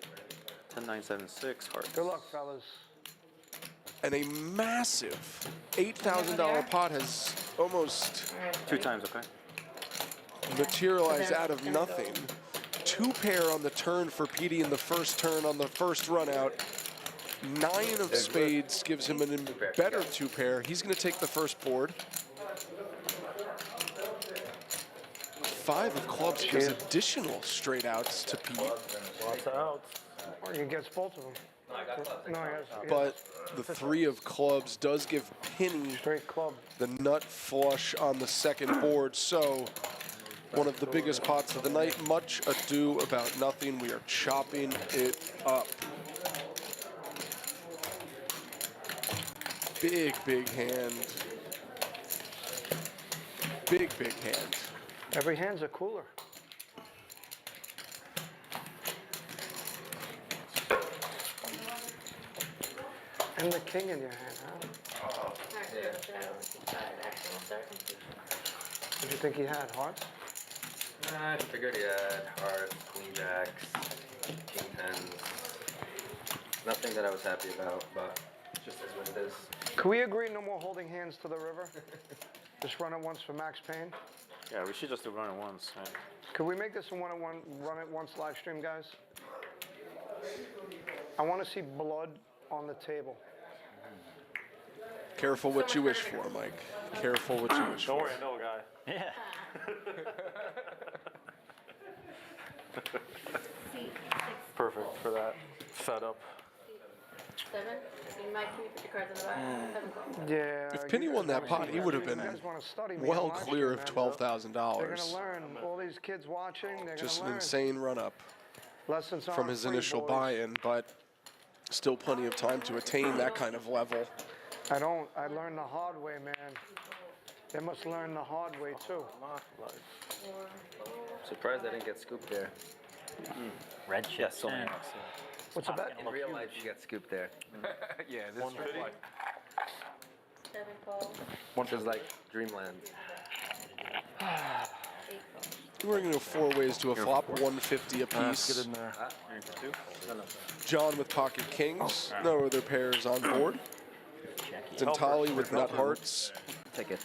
10-9-7-6 hearts.
Good luck, fellas.
and a massive $8,000 pot has almost
2 times, okay?
materialized out of nothing. 2 pair on the turn for Petey in the first turn on the first run out. 9 of spades gives him a better 2 pair. He's going to take the first board. 5 of clubs gives additional straight outs to Pete.
Lots of outs.
Or he gets both of them. No, he has.
But the 3 of clubs does give Penny
Straight club.
the nut flush on the second board. So one of the biggest pots of the night. Much ado about nothing. We are chopping it up. Big, big hand. Big, big hand.
Every hand's a cooler. And the king in your hand, huh? Did you think he had hearts?
I figured he had hearts, queen jacks, king tens. Nothing that I was happy about, but it just is what it is.
Can we agree no more holding hands to the river? Just run it once for Max Payne.
Yeah, we should just do run it once. Right?
Could we make this a one-on-one, run it once live stream, guys? I want to see blood on the table.
Careful what you wish for, Mike. Careful what you wish
Don't
for.
worry, I know a guy.
Yeah.
Perfect for that setup.
7. You might keep your cards in the back. 7 calls.
Yeah.
If Penny won that pot, he would have been
You guys want to study me
well
on live
clear
stream,
of
man. They're
$12,000.
going to learn. All these kids watching, they're
Just
going
an
to learn.
insane run-up
Lessons
from
on
his
free,
initial
boys.
buy-in, but still plenty of time to attain that kind of level.
I learned the hard way, man. They must learn the hard way, too.
Surprised I didn't get scooped there.
Red chip.
Yeah, so many bucks.
What's the bet?
In real life, you get scooped there.
Yeah, this is real life.
7 calls.
Which is like dreamland.
8 calls.
We're going to go 4 ways to a flop, 150 apiece.
Get in there.
John with pocket kings, no other pairs on board. Dentali with nut hearts,
Tickets.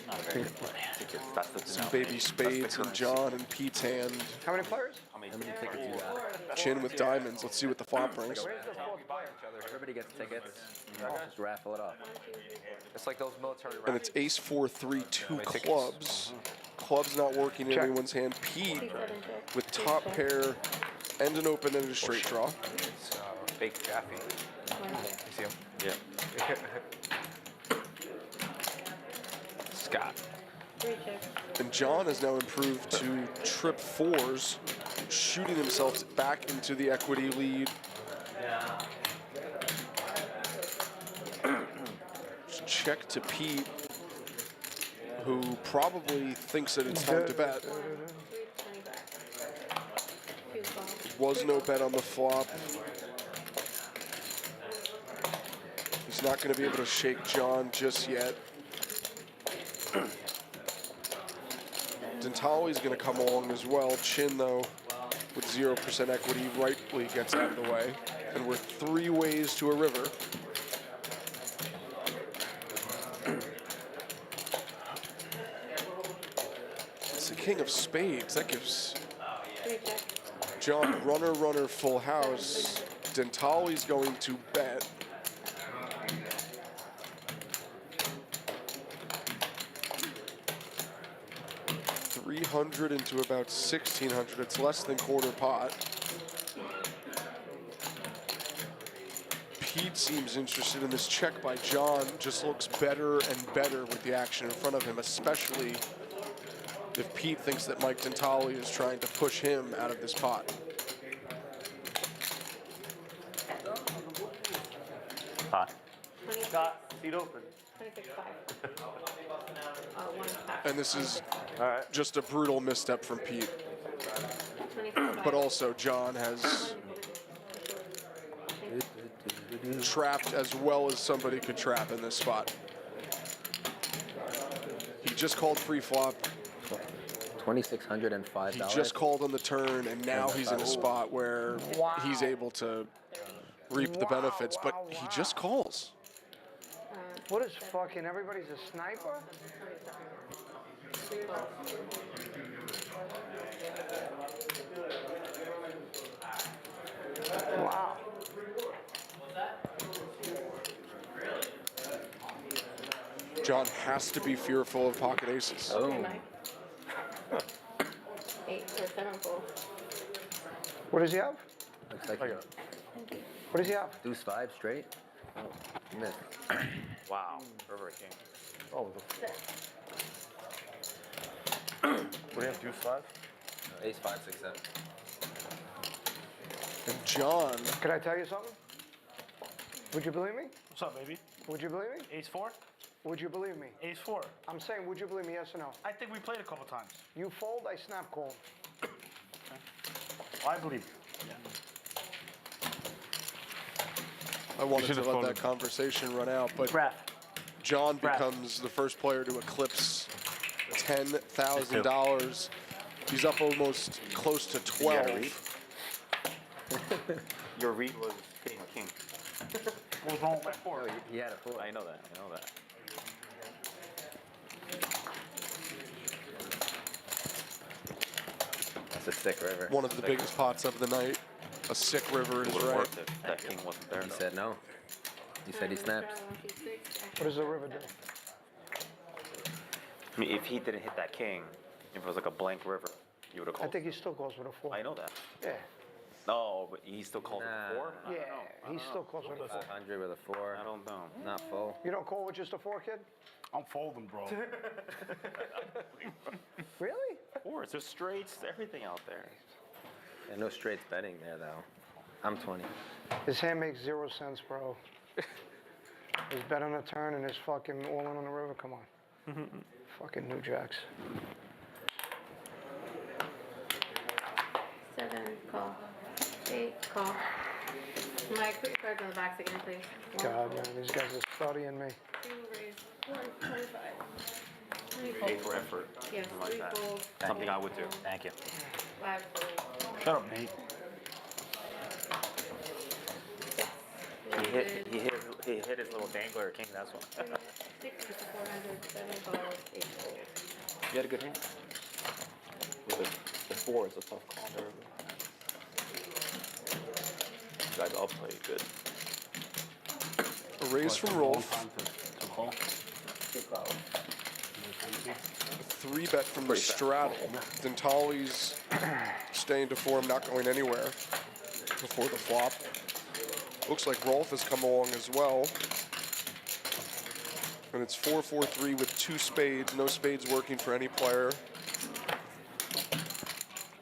Not a very good play.
Tickets. That's the
some baby spades, and John and Pete's hand.
How many players?
How many tickets you got?
Chin with diamonds. Let's see what the flop brings.
Where's the fourth player?
Everybody gets tickets. Just raffle it off.
It's like those military
And it's ace 4 3 2 clubs. Clubs not working in anyone's hand. Pete with top pair and an open and a straight draw.
It's baked Jaffe. You see him? Yeah. Scott.
3 checks.
And John has now improved to trip 4s, shooting himself back into the equity lead. Check to Pete, who probably thinks that it's time to bet.
2 calls.
Was no bet on the flop. He's not going to be able to shake John just yet. Dentali's going to come along as well. Chin, though, with 0% equity, rightly gets out of the way. And we're 3 ways to a river. It's the king of spades. That gives
3 checks.
John runner, full house. Dentali's going to bet. $300 into about $1,600. It's less than quarter pot. Pete seems interested in this check by John. Just looks better and better with the action in front of him, especially if Pete thinks that Mike Dentali is trying to push him out of this pot.
Pot.
26.
Seat open.
26, 5. 1 pack.
And this is just a brutal misstep from Pete.
26, 5.
But also John has trapped as well as somebody could trap in this spot. He just called pre-flop.
$2,605.
He just called on the turn, and now he's in a spot where he's able to reap the benefits, but he just calls.
What is fucking, everybody's a sniper? Wow.
John has to be fearful of pocket aces.
Oh.
8 or 7 calls.
What does he have?
Looks like
What does he have?
deuce 5 straight. Oh, missed.
Wow. River King.
Oh, what do you have, deuce 5?
Ace 5, 6, 7.
And John,
Can I tell you something? Would you believe me?
What's up, baby?
Would you believe me?
Ace 4?
Would you believe me?
Ace 4.
I'm saying, would you believe me, yes or no?
I think we played a couple times.
You fold, I snap call.
I believe you.
I wanted to
should've
let
folded.
that conversation run out, but
Ref.
John becomes the first player to eclipse $10,000. He's up almost close to 12.
Your read was king.
What's wrong with my four?
He had a four.
I know that.
That's a sick river.
One of the biggest pots of the night. A sick river is right.
Worked if that king wasn't there.
He said no. He said he snaps.
What does the river do?
I mean, if he didn't hit that king, if it was like a blank river, you would have
I
called.
think he still goes with a 4.
I know that.
Yeah.
No, but he still calls it a 4?
Yeah, he still calls with a 4.
500 with a 4.
I don't know.
Not full.
You don't call with just a 4, kid?
I'm folding, bro.
Really?
4s, there's straights, everything out there.
Yeah, no straights betting there, though. I'm 20.
His hand makes 0 sense, bro. He's bet on a turn and he's fucking all in on the river. Come on. Fucking New Jacks.
7, call. 8, call. Mike, put your cards on the backs again, please.
God, man, these guys are studying me.
2 raise, 125. 3
Pay
fold.
for effort.
Yes,
something like
3
that.
fold.
Something I would do.
Thank you.
5 fold.
Shut up, Nate.
He hit his little dangler king, that's why.
6 is 400, 7 calls, 8 fold.
You had a good hand. The 4 is a tough call. You guys all play good.
A raise from Rolf. 3-bet from the straddle. Dentali's staying to form, not going anywhere before the flop. Looks like Rolf has come along as well. And it's 4-4-3 with 2 spades. No spades working for any player.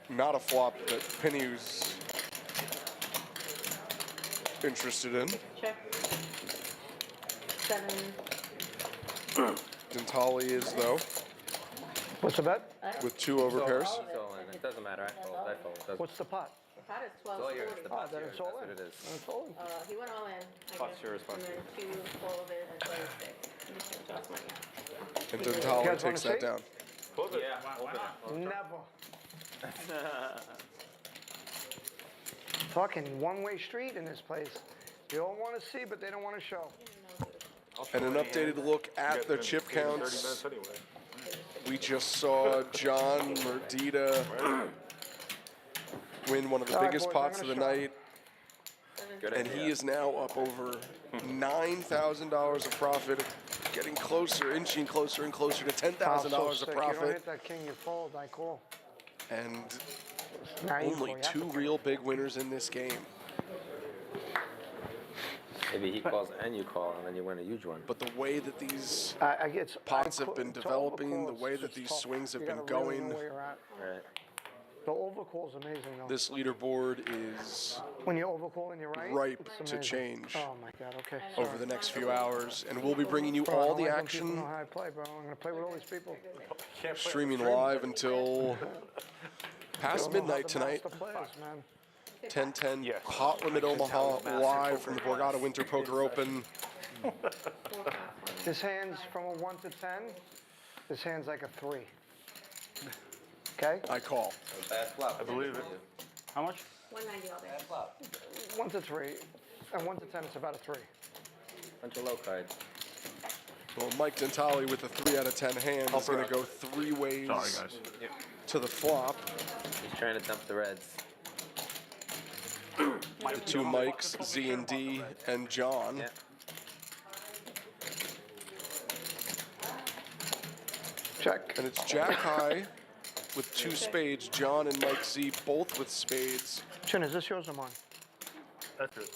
Not a flop that Penny's interested in.
Check. 7.
Dentali is, though,
What's the bet?
with 2 over pairs.
So, it doesn't matter. I fold. Doesn't
What's the pot?
The pot is 12.
It's all yours. The
Oh,
pot's
then
yours.
it's all
That's
in.
what it is.
Then it's all in.
He went all in. I
Pot's
guess.
yours, pot's
And then 2 full of it and 26. You just didn't toss money.
And
You
Dentali
guys
takes
wanna
that
see?
down.
Yeah,
Never. Fucking one-way street in this place. They all want to see, but they don't want to show.
And an updated look at the chip counts. We just saw John Merdita win one of the
All right,
biggest
boys,
pots
I'm
of the
gonna show.
night. And he is now up over $9,000 of profit, getting closer, inching closer and closer to $10,000 of
You don't
profit.
hit that king, you fold. I call.
And
Now you
only
call, you have
2
to
real big winners in this game.
Maybe he calls and you call, and then you win a huge one.
But the way that these
I get
pots have been developing, the way that these swings have been going,
Right.
The overcall's amazing, though.
this leaderboard is
When you overcall and you're right,
ripe
it's
to
amazing.
change
Oh my God. Okay.
over the next few hours. And we'll be bringing you
Bro,
all
I
the
like when people know
action
how I play, bro. I'm gonna play with all these people.
streaming live until past midnight tonight.
Master players, man.
10:10 Hot Limit Omaha live from the Borgata Winter Poker Open.
This hand's from a 1 to 10. This hand's like a 3. Okay?
I call.
Bad flop.
I believe it. How much?
190 all day.
1 to 3. And 1 to 10, it's about a 3.
Bunch of low cards.
Well, Mike Dentali with a 3 out of 10 hand is going to go 3 ways
Sorry, guys.
to the flop.
He's trying to dump the reds.
The 2 Mikes, Z and D, and John.
Yeah.
Check.
And it's Jack High with 2 spades. John and Mike Z both with spades.
Chin, is this yours or mine?
That's it.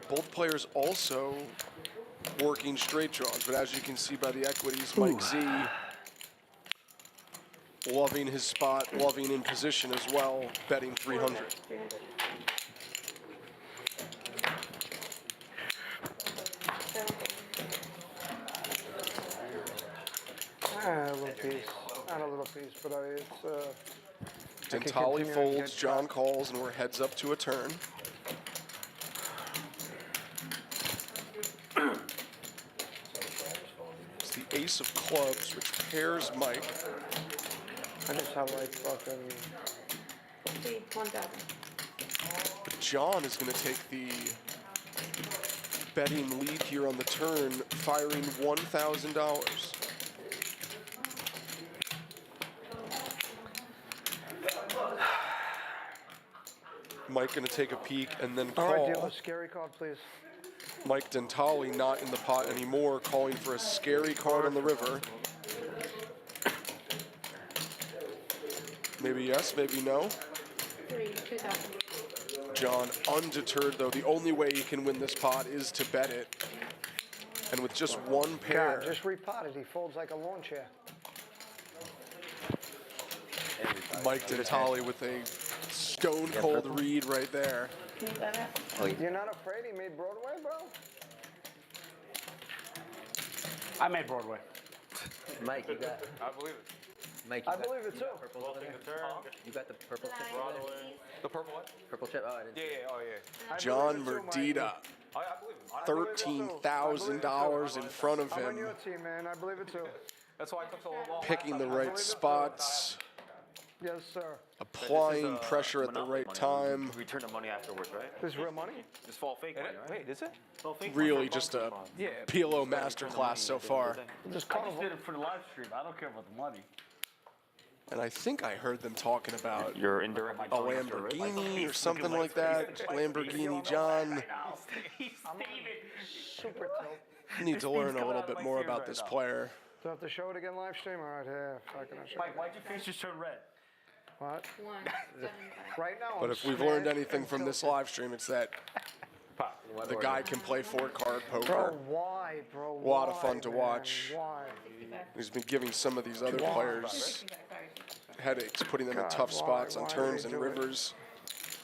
Both players also working straight draws, but as you can see by the equities, Mike Z loving his spot, loving in position as well, betting 300.
A little piece. Not a little piece, but it's. I can
Dentali
continue and
folds,
get
John calls, and we're heads up to a turn. It's the ace of clubs, which pairs Mike.
I just have like fucking.
See, 1,000.
But John is going to take the betting lead here on the turn, firing $1,000. Mike going to take a peek and then
All right, deal
call.
a scary card, please.
Mike Dentali not in the pot anymore, calling for a scary card on the river. Maybe yes, maybe no.
2,000.
John undeterred though. The only way he can win this pot is to bet it. And with just one pair.
God, just repot it. He folds like a lawn chair.
Mike Dentali with a stone cold read right there.
Can you bet it?
You're not afraid he made Broadway, bro?
I made Broadway.
Mike, you got.
I believe it.
Mike,
I believe it too.
Purple over there? You got the purple chip?
The purple what?
Purple chip? Oh, I didn't.
Yeah, oh yeah.
John Merdita,
I believe it.
$13,000 in front of
I'm on
him,
your team, man. I believe it too.
That's why I took so long.
picking the right spots,
Yes, sir.
applying pressure at the right time.
Return the money afterwards, right?
This is real money?
Just fall fake money, right?
Wait, is it?
Fall fake
Really just a PLO masterclass so far.
Just
I
call
just did it for the live stream. I don't care about the money.
And I think I heard them talking about
You're indirect.
a Lamborghini or something like that. Lamborghini John.
Super tilt.
Need to learn a little bit more about this player.
Do I have to show it again live stream? All right, here. Fucking I'll show
Mike, why'd your face just turn red?
What?
175.
Right now,
But
I'm
if we've learned
smashed
anything
and
from this
tilted.
live stream, it's that the guy can play four-card
Bro,
poker.
why, bro?
A lot of
Why,
fun to
man?
watch.
Why?
He's been giving some of these other players headaches, putting them in
God,
tough
why-
spots on
why
turns
they
and
do it?
rivers.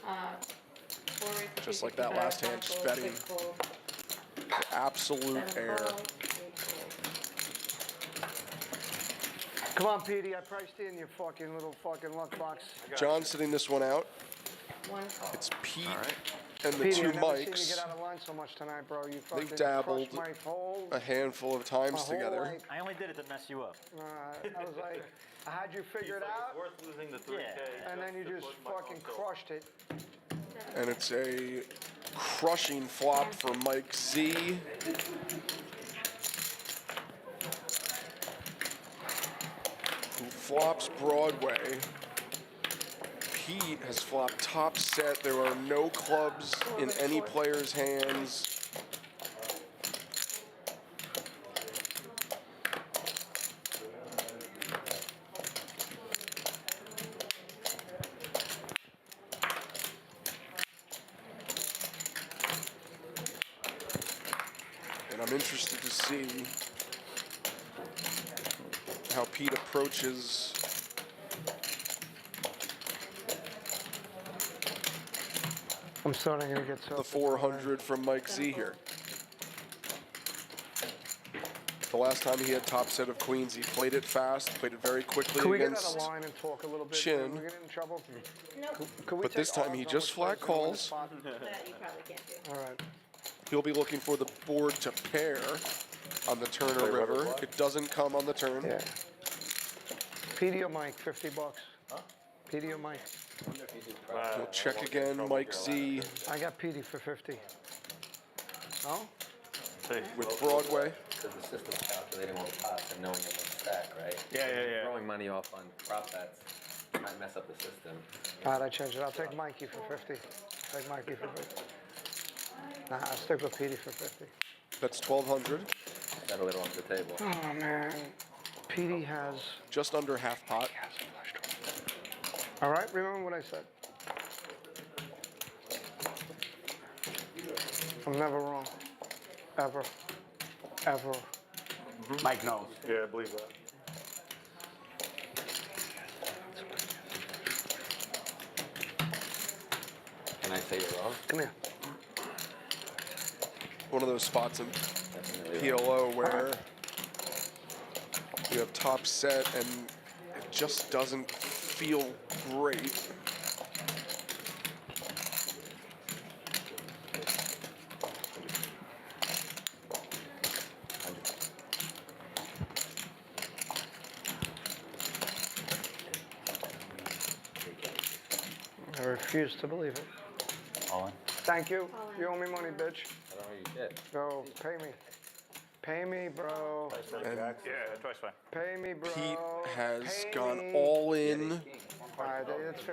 4 races,
Just like
50,
that last hand, just betting.
6 fold,
Absolute
7
air.
fold, 8 fold.
Come on, Petey. I priced in your fucking little fucking luck box.
John sitting this one out.
1 call.
It's Pete and the
Petey,
two
I've never seen you
Mikes.
get out of line so much tonight, bro. You fucking
They've dabbled
crushed my whole,
a handful of times
whole
together.
life.
I only did it to mess you up.
I was like, I had you figured out,
Worth losing the 3K.
and then you just fucking crushed it.
And it's a crushing flop for Mike Z. Who flops Broadway. Pete has flopped top set. There are no clubs in any player's hands. And I'm interested to see how Pete approaches
I'm starting to get so.
the 400 from Mike Z here. The last time he had top set of queens, he played it fast, played it very quickly
Can we get out
against
of line and talk a little bit?
Chin.
Can we get in trouble?
Nope.
Could we
But this
take
time he
odds on
just
which
flat
player's gonna win
calls.
the spot?
That you probably can't do.
All right.
He'll be looking for the board to pair on the turn or river. It doesn't come on the turn.
Yeah. Petey or Mike, $50. Huh? Petey or Mike?
He'll check again, Mike Z
I got Petey for 50. No?
with Broadway.
Because the system's calculating all the pots and knowing in one stack, right?
Yeah, yeah, yeah.
Throwing money off on prop bets might mess up the system.
All right, I changed it. I'll take Mikey for 50. I'll take Mikey for 50. Nah, I'll stick with Petey for 50.
That's 1,200.
Got a little off the table.
Oh, man. Petey has...
Just under half pot.
All right, remember what I said. I'm never wrong. Ever. Ever.
Mike knows.
Yeah, I believe that.
Can I say you're wrong?
Come here.
One of those spots in
Definitely wrong.
PLO where you have top set and it just doesn't feel great.
I refuse to believe it.
All in.
Thank you. You owe me money, bitch.
I don't know you shit.
Go, pay me. Pay me, bro.
And
Yeah, twice fine.
Pay me, bro.
Pete has
Pay
gone
me.
all in,
All right, it's 50-50.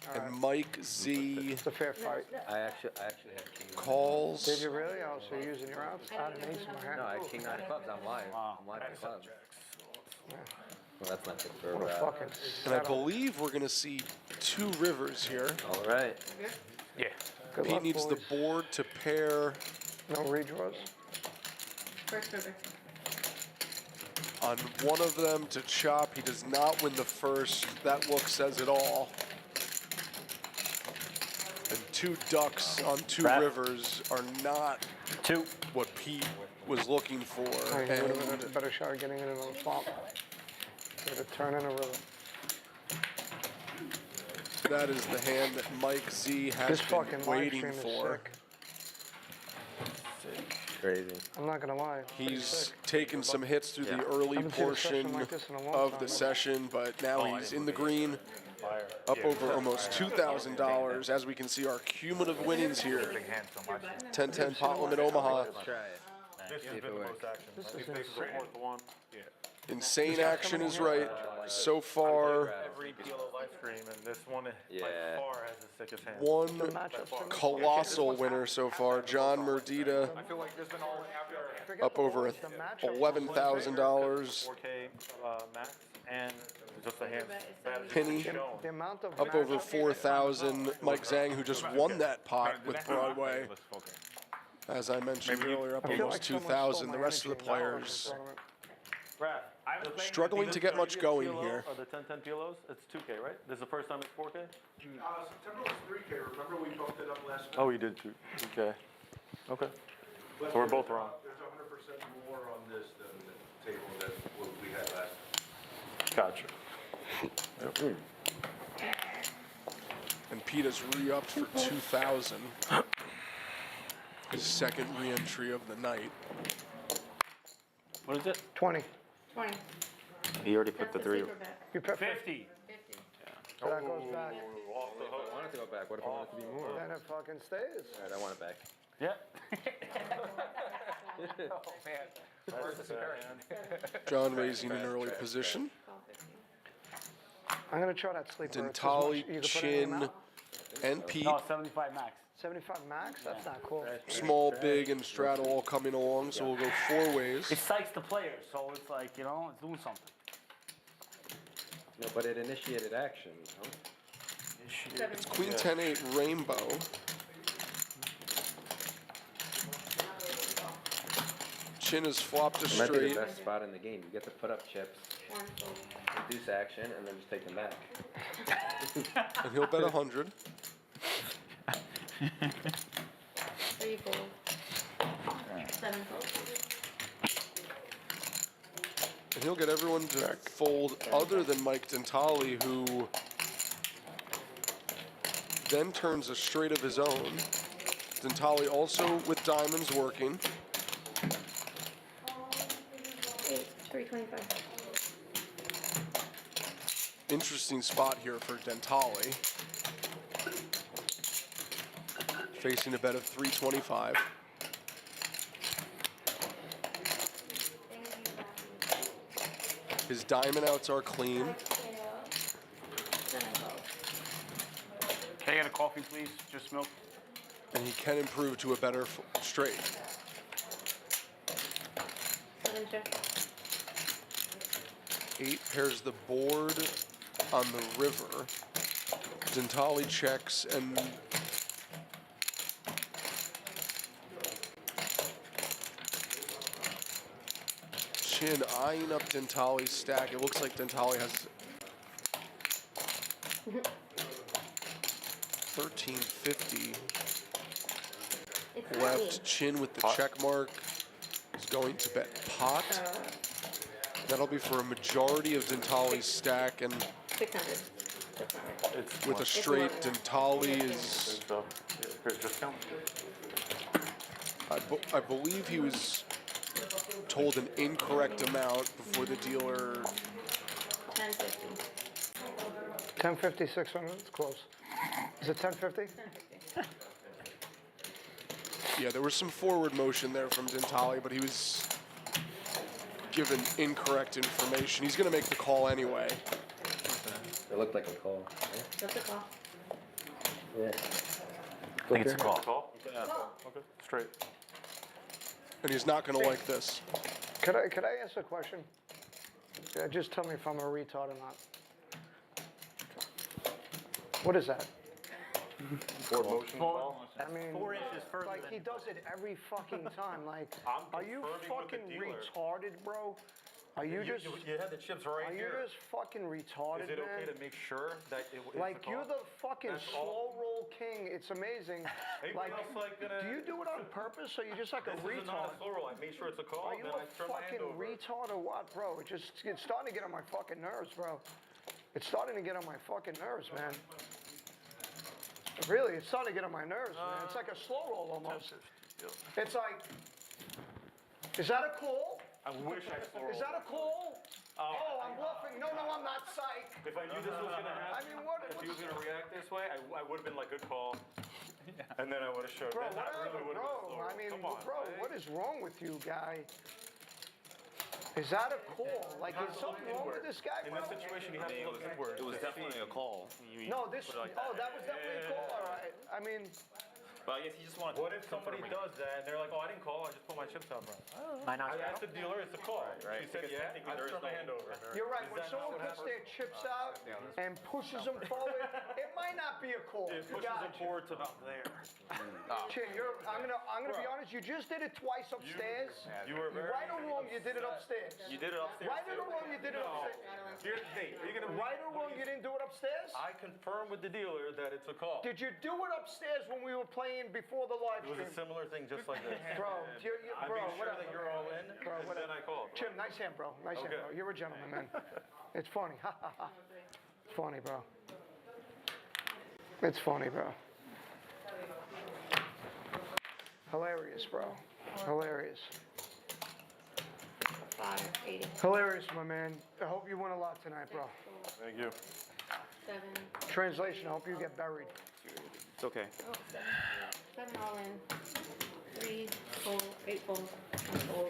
All right.
and Mike Z
It's a fair fight.
I actually had king.
calls.
Did you really? Oh, so you're using your outs? I had an ace in my hand.
No, I had king nine of clubs. I'm live. I'm live for clubs. Well, that's not good for
What a fucking
And I
setup.
believe we're gonna see 2 rivers here.
All right.
Yeah.
Good
Pete
luck,
needs
boys.
the board to pair
Oh.
No redraws?
First river.
on one of them to chop. He does not win the first. That look says it all. And 2 ducks on 2
Wrap.
rivers are not
2.
what Pete was looking for.
I think he would have
And
been a better shot at getting it in the swamp. Get a turn in a river.
that is the hand that Mike Z has
This
been
fucking live
waiting
stream is
for.
sick.
Crazy.
I'm not gonna lie. it's pretty
He's
sick.
taken some hits through the early
Haven't seen a session
portion
like this in a long
of
time.
the session, but now he's in the green, up over almost $2,000. As we can see, our cumulative winnings here. 10-10 pot limit Omaha.
Let's try it.
This has been the most action.
This
I
is
think this is a 4-1.
Insane action is right. So far,
Every PLO live stream, and this one by
Yeah.
far has the sickest hand.
one
Matchups.
colossal winner so far. John Merdita
I feel like there's been all after
up over $11,000.
4K max, and just a hand.
Penny
The amount of
up over
matchups-
4,000. Mike Zhang, who just won that pot with Broadway. As I mentioned earlier, up
I feel
almost
like someone
2,000.
stole
The
my
rest of the
energy in
players
this tournament.
struggling to get much going here.
Or the 10-10 PLOs, it's 2K, right? This is the first time it's 4K?
September was 3K. Remember we bumped it up last
Oh, we did 2K. Okay. So we're both wrong.
There's 100% more on this than the table that what we had last.
Gotcha.
And Pete has re-upped for 2,000. His second re-entry of the night.
What is it?
20.
20.
He already put
That's
the 3.
super bet.
You put
50.
50.
So that goes back.
Off the
I
hook.
want it to go back. What if I want it to be more?
Then it fucking stays.
All right, I want it back.
Yeah.
John raising an early position.
Call 50.
I'm gonna try that sleeper. It's as much-
Dentali,
you can put it in
Chin,
now?
and Pete.
No, 75 max.
75 max? That's not cool.
Small, big, and straddle all coming along, so we'll go 4 ways.
It psychs the players, so it's like, you know, it's doing something.
No, but it initiated action. Huh?
It's Queen 10-8 Rainbow. Chin is flopped to
It might be the
straight.
best spot in the game. You get to put up chips,
One fold.
reduce action, and then just take them back.
And he'll bet 100.
3 fold. 7 fold.
And he'll get everyone to fold other than Mike Dentali, who then turns a straight of his own. Dentali also with diamonds working.
8. 325.
Interesting spot here for Dentali. Facing a bet of 325. His diamond outs are clean.
7 fold.
Can I get a coffee, please? Just milk.
And he can improve to a better straight.
7 check.
8 pairs the board on the river. Dentali checks and Chin eyeing up Dentali's stack. It looks like Dentali has 1350
It's not
left.
me.
Chin with the check mark is going to bet pot. That'll be for a majority of Dentali's stack, and
600. 600.
with a straight, Dentali is.
Here's discount.
I believe he was told an incorrect amount before the dealer.
1050.
1050, 600. It's close. Is it 1050?
Yeah, there was some forward motion there from Dentale, but he was given incorrect information. He's going to make the call anyway.
It looked like a call.
That's a call.
Yeah.
I think it's a call. Call? Yeah. Okay. Straight.
And he's not going to like this.
Could I ask a question? Yeah, just tell me if I'm a retard or not. What is that?
Forward motion call.
I mean,
4 inches further
like
than
he does it every fucking time. Like,
I'm
are you
confirming with the
fucking
dealer.
retarded, bro? Are you just?
You had the chips right
Are you
here.
just fucking retarded,
Is it
man?
okay to make sure that it is
Like
the call?
you're the fucking
That's
slow
all.
roll king. It's amazing.
Anybody else like gonna?
Do you do it on purpose or you just like a
This is not
retard?
a slow roll. I made sure it's a call.
Are you
Then I
a
turn my hand
fucking
over.
retard or what, bro? It's starting to get on my fucking nerves, bro. It's starting to get on my fucking nerves, man. Really, it's starting to get on my nerves, man. It's like a slow roll almost. It's like, is that a call?
I wish I slow
Is that a call? Oh, I'm bluffing. No, I'm not. Psych.
If I knew this was gonna happen,
I mean, what?
if he was gonna react this way, I would have been like, good call. And then I would have showed.
Bro,
that
whatever,
really would have been
bro.
slow.
I mean,
Come on,
bro,
man.
what is wrong with you, guy? Is that a call? Like, is something wrong with this guy,
In
bro?
this situation, he has to look inward.
It was definitely a call.
No, this. Oh, that was definitely a call. All right. I mean,
But I guess he just wanted
What if somebody does that and they're like, oh, I didn't call, I just put my chips out, bro?
Might not
I asked the dealer, it's a call.
Right,
She said,
because
yeah,
technically
I
there
just
is
turn my
no-
hand over.
you're right.
Is
When
that
someone
not what
puts
happened?
their chips out and pushes them forward, it might not be a call.
It pushes them
Gotcha.
forward to about there.
Chin, I'm gonna be honest. You just did it twice upstairs.
You were very.
Right or wrong, you did it upstairs.
You did it upstairs.
Right or wrong, you did it upstairs.
Here's the thing. Are you gonna
Right or wrong, you didn't do it upstairs.
I confirm with the dealer that it's a call.
Did you do it upstairs when we were playing before the live
It was a
stream?
similar thing just like this.
Bro,
I
bro,
made sure
whatever.
that you're all in,
Bro,
and
whatever.
then I called.
Jim, nice hand, bro. Nice hand,
Okay.
bro. You're a gentleman, man. It's funny. Ha ha ha. It's funny, bro. It's funny, bro. Hilarious, bro. Hilarious.
580.
Hilarious, my man. I hope you win a lot tonight, bro.
Thank you.
7.
Translation, I hope you get buried.
It's okay.
Oh, 7 all in. 3 full, 8 full, 1 full.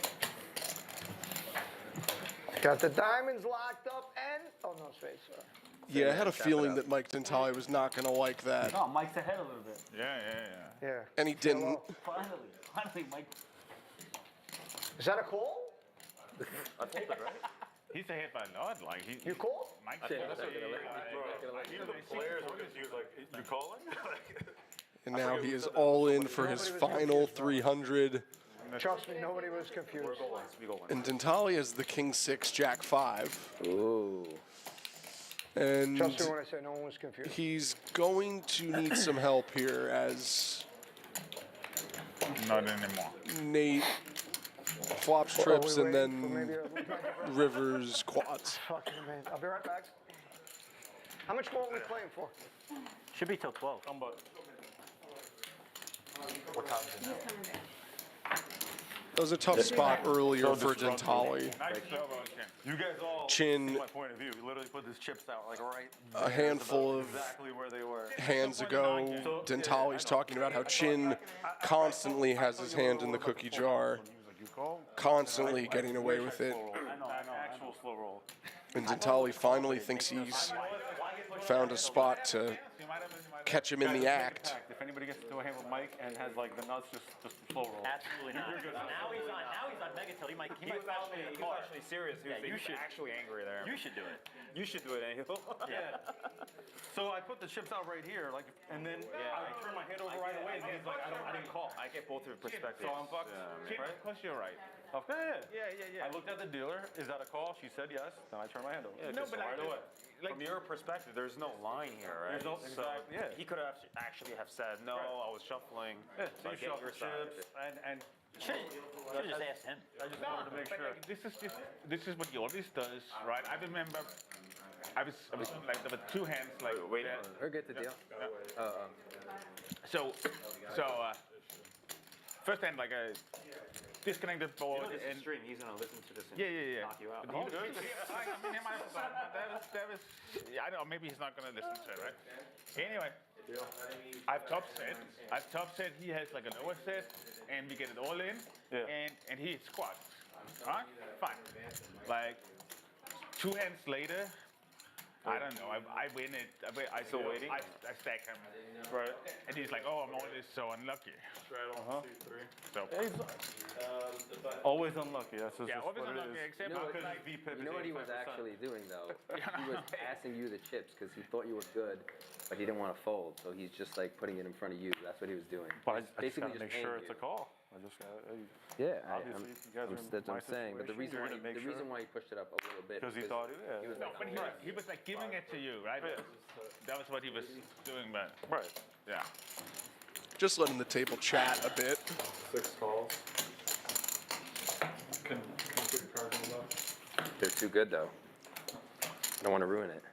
Got the diamonds locked up and... Oh, no space, sir.
Yeah, I had a feeling that Mike Dentale was not going to like that.
No, Mike's ahead a little bit.
Yeah.
And he didn't.
Finally, Mike.
Is that a call?
I told it, right?
He's a hit by Lord, like he.
You call?
Mike
I
said,
think that's what they're like.
Even the players were confused, like, you calling?
And now he is all in for his final 300.
Trust me, nobody was confused.
And Dentale is the King 6, Jack 5.
Ooh.
And
Trust me when I say no one was confused.
he's going to need some help here as
not anymore.
Nate flops trips and then Rivers quads.
Fucking man. I'll be right back. How much more are we playing for?
Should be till 12.
What time is it now?
He's coming back.
That was a tough spot earlier
So
for
disruptive.
Dentale.
Nice job on Ken.
You guys all
Chin-
see my point of view. He literally put his chips out like right
A
there,
handful
about
of
exactly where they were.
hands ago, Dentale's talking about how Chin constantly has his hand in the cookie jar, constantly getting away with it.
I know. Actual slow roll.
And Dentale finally thinks he's found a spot to catch him in the act.
If anybody gets into a hand with Mike and has like the nuts, just slow roll.
Absolutely not. Now he's on Megatil. He might foul me in the car.
Actually serious. He was,
Yeah,
he was actually angry there.
You should do it.
You should do it, Angel.
Yeah. So I put the chips out right here, like, and then I turn my head over right away, and he's like, I didn't call.
I get both of your perspectives.
So I'm fucked.
Of course you're right.
Okay. I looked at the dealer. Is that a call? She said yes. Then I turned my hand over.
Yeah,
No, but
right away.
From your perspective, there's no line here, right?
There's no- exactly, yeah.
He could have actually have said, no, I was shuffling.
Yeah,
So I
so you
get your
shuffle
side.
chips, and
Should have just asked him.
I just wanted to make
But
sure.
like, this is what he always does, right? I remember I was like there were two hands like
Wait,
there.
or get the deal.
So first hand like a disconnected board
This is
and
stream. He's gonna listen to this and
yeah.
knock you out.
But he was, I mean, he might have forgotten, but that was I don't know, maybe he's not gonna listen to it, right? Anyway, I've top set, he has like a lower set, and we get it all in, and he squats. Alright? Fine. Like 2 hands later, I don't know, I win it. I
Still waiting?
I stack him.
Right.
And he's like, oh, I'm always so unlucky. So.
Yeah, he's always unlucky. That's just
Always
what
unlucky,
it is.
except
You know
because
You know what he was actually doing though? He was passing you the chips because he thought you were good, but he didn't want to fold. So he's just like putting it in front of you. That's what he was doing.
But I just
basically
gotta make sure it's a call. I just
Yeah,
obviously, if you guys are in
that's what
my
I'm saying. But the reason
situation,
why he pushed it up a little bit
because he thought,
he was
no,
like,
but he was like giving it to you, right? That was what he was doing, but yeah.
Just letting the table chat a bit.
6 calls. Can put your cards in the box?
they're too good though. I don't want to ruin it.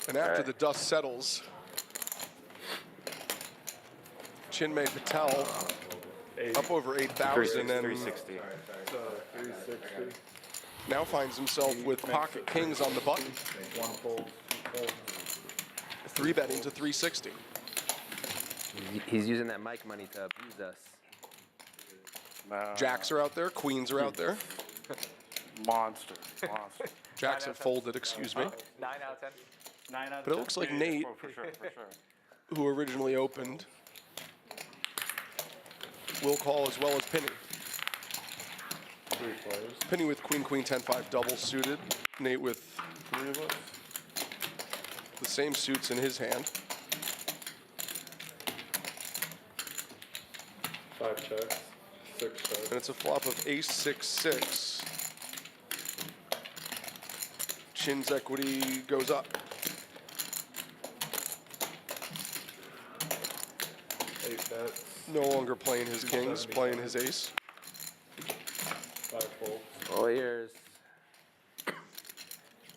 And after the dust settles, Chinmay Patel up over 8,000 and
360. 360.
now finds himself with pocket kings on the button.
1 fold, 2 fold.
3-betting to 360.
He's using that mic money to abuse us.
Jacks are out there, queens are out there.
Monster.
Jacks have folded, excuse me.
9 out of 10.
9 out of 10.
But it looks like Nate,
For sure.
who originally opened, will call as well as Penny.
3 players.
Penny with queen, queen, 10-5 double suited. Nate with
3 of us.
the same suits in his hand.
5 checks. 6 checks.
And it's a flop of ace 6-6. Chin's equity goes up.
8 bets.
No longer playing his kings, playing his ace.
5 folds.
Oh, here's.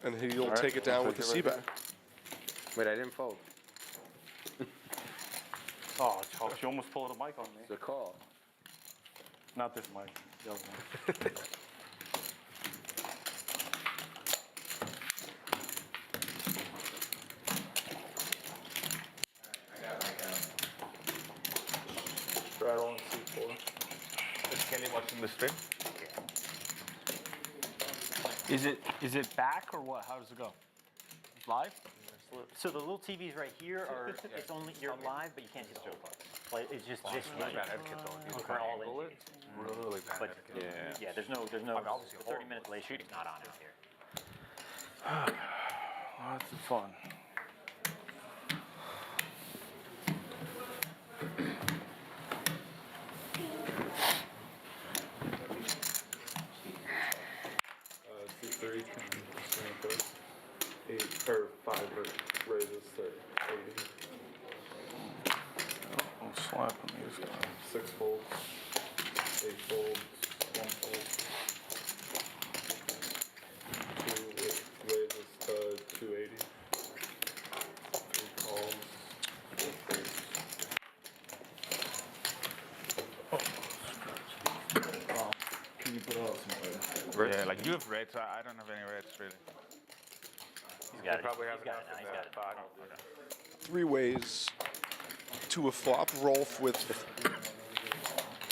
And he'll
All right,
take it down
I'll
with the
take it right
C-bet.
Wait, I didn't fold.
Oh, she almost pulled a mic on me.
It's a call.
Not this mic. The other one. Straddle and C4.
Is Kelly watching the stream? Is it back or what? How does it go? It's live?
So the little TVs right here are, it's only, you're live, but you can't see the whole part. Like, it's just this.
Really bad etiquette though.
For all in.
Really bad
But,
etiquette.
yeah, there's no, the 30-minute delay shooting's not on out here.
Lots of fun. C3 can swing first. 8 or 5 raises to 80. I'll slap him. He's got 6 folds, 8 folds, 1 fold. 2 raises to 280. 3 calls, 4 folds. Can you put out some reds?
Yeah, like you have reds. I don't have any reds really.
He's got it.
Probably
He's
have
got it
enough
now.
in
He's got
that
it.
pot.
3 ways to a flop. Rolf with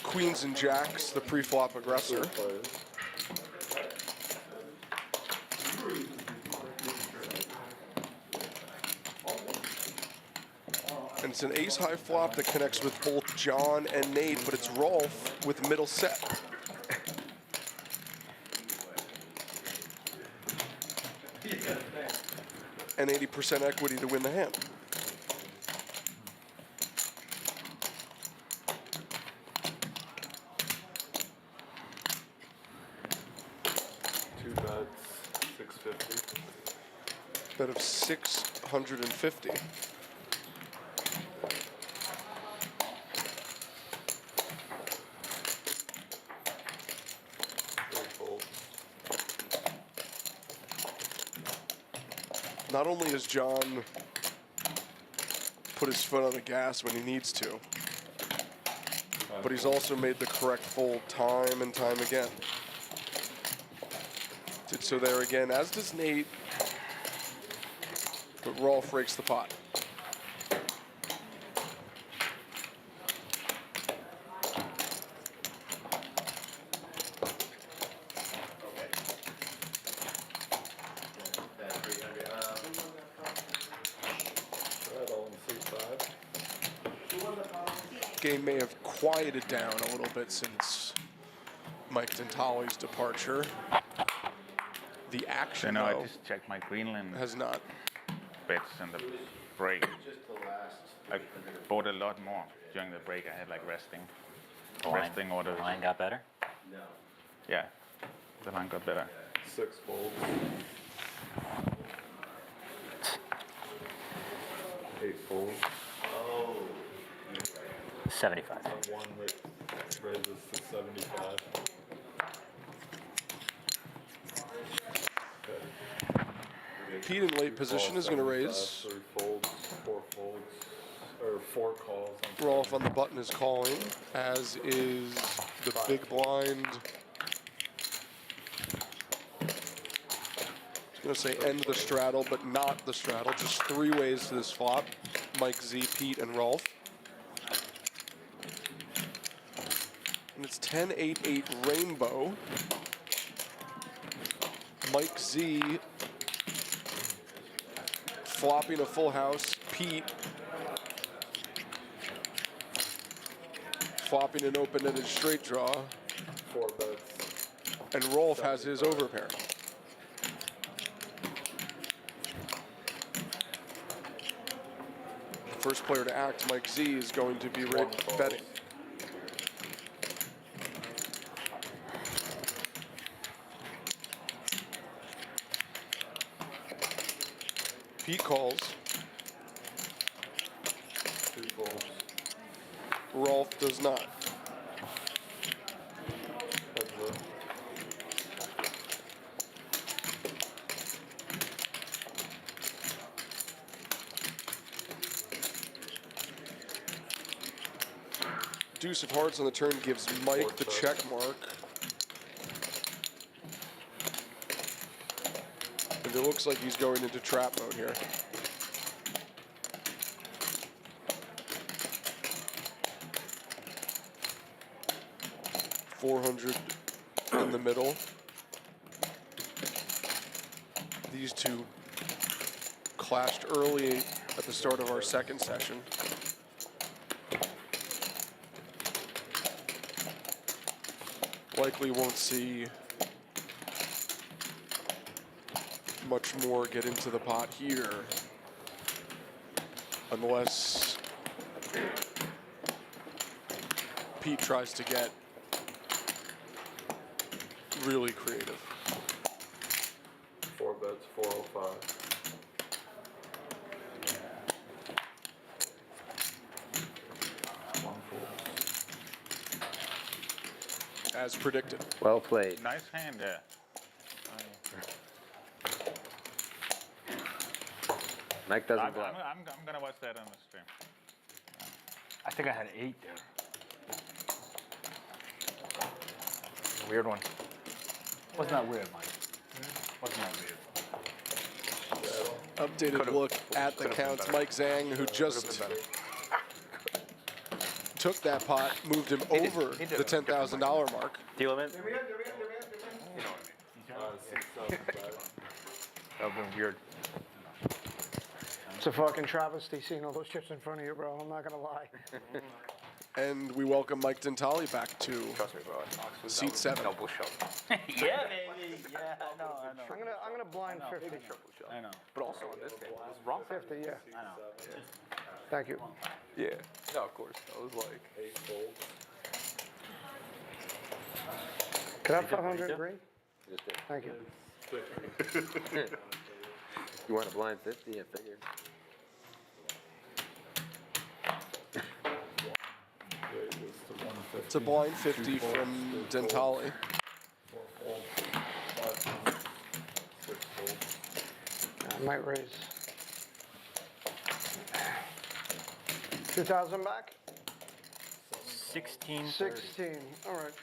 queens and jacks, the pre-flop aggressor. And it's an ace-high flop that connects with both John and Nate, but it's Rolf with middle set. And 80% equity to win the hand.
Two bets, 650.
Bet of 650. Not only has John put his foot on the gas when he needs to, but he's also made the correct fold time and time again. Did so there again, as does Nate, but Rolf rakes the pot. game may have quieted down a little bit since Mike Dentale's departure. The action,
I
though,
just checked my Greenland
has not.
bets in the break. I bought a lot more during the break. I had like resting orders.
The line got better?
Yeah, the line got better.
6 folds. 8 folds.
75.
One raises to 75.
Pete in late position is going to raise.
3 folds, 4 folds, or 4 calls.
Rolf on the button is calling, as is the big blind. I was going to say end the straddle, but not the straddle. Just 3 ways to this flop. Mike Z, Pete, and Rolf. And it's 10-8-8 rainbow. Mike Z flopping a full house. Pete flopping an open-ended straight draw.
4 bets.
And Rolf has his overpair. First player to act, Mike Z, is going to be betting. Pete calls.
2 folds.
Rolf does not.
Heads up.
Deuce of hearts on the turn gives Mike the check mark. And it looks like he's going into trap mode here. $400 in the middle. These two clashed early at the start of our second session. Likely won't see much more get into the pot here unless Pete tries to get really creative.
4 bets, 405.
As predicted.
Well played.
Nice hand there.
Mike doesn't blow.
I'm gonna watch that on the stream.
I think I had 8 there. Weird one. Wasn't that weird, Mike? Wasn't that weird?
Updated look at the counts. Mike Zhang, who just took that pot, moved him over the $10,000 mark.
Deal limit?
That would have been weird.
It's a fucking travesty seeing all those chips in front of you, bro. I'm not gonna lie.
And we welcome Mike Dentale back to seat 7.
Double shot.
Yeah, baby. Yeah, I know.
I'm gonna blind 50.
I know. But also on this game, it was wrong.
50, yeah.
I know.
Thank you.
Yeah. No, of course. I was like
8 folds.
Could I have 500 green? Thank you.
You want a blind 50? I figured.
It's a blind 50 from Dentale.
4 folds. 5 folds. 6 folds.
I might raise 2,000 back?
16.
16. All right.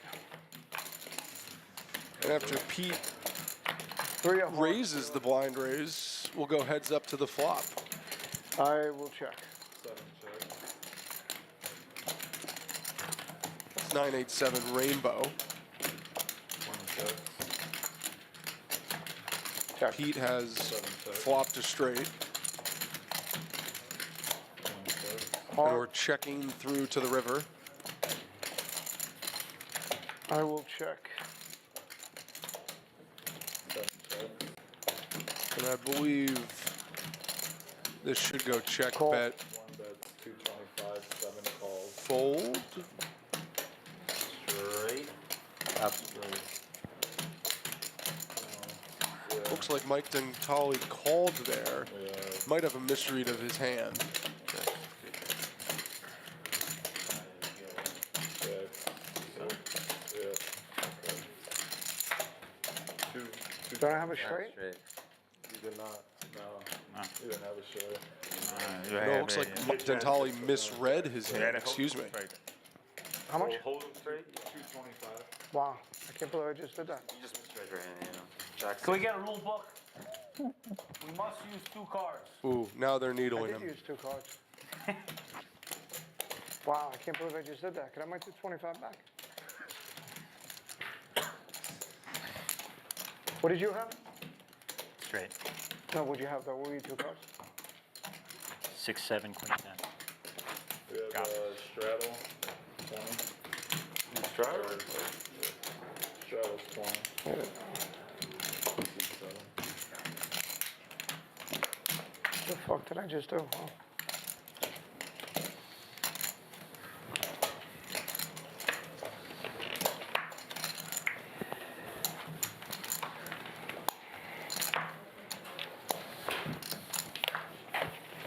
And after Pete
3 of
raises the blind raise, we'll go heads up to the flop.
I will check.
7 check.
It's 987 rainbow.
1 check.
Pete has
7 check.
flopped a straight.
1 check.
And we're checking through to the river.
I will check.
And I believe this should go check bet.
One bet's 225, 7 calls.
Fold.
Straight.
Absolutely.
Looks like Mike Dentale called there. Might have a misread of his hand.
Do I have a straight?
You did not. No. You didn't have a straight.
No, it looks like Mike Dentale misread his hand. Excuse me.
How much?
Hold him straight, 225.
Wow, I can't believe I just did that.
You just misread your hand, you know. Jack
Can we get a rule book? We must use 2 cards.
Ooh, now they're
I
needling
did
him.
use 2 cards. Wow, I can't believe I just did that. Can I have my 225 back? What did you have?
Straight.
No, what'd you have though? What were your 2 cards?
6, 7, queen 10.
We have straddle, 20.
Straddle?
Straddle's 20.
What the fuck did I just do? Oh.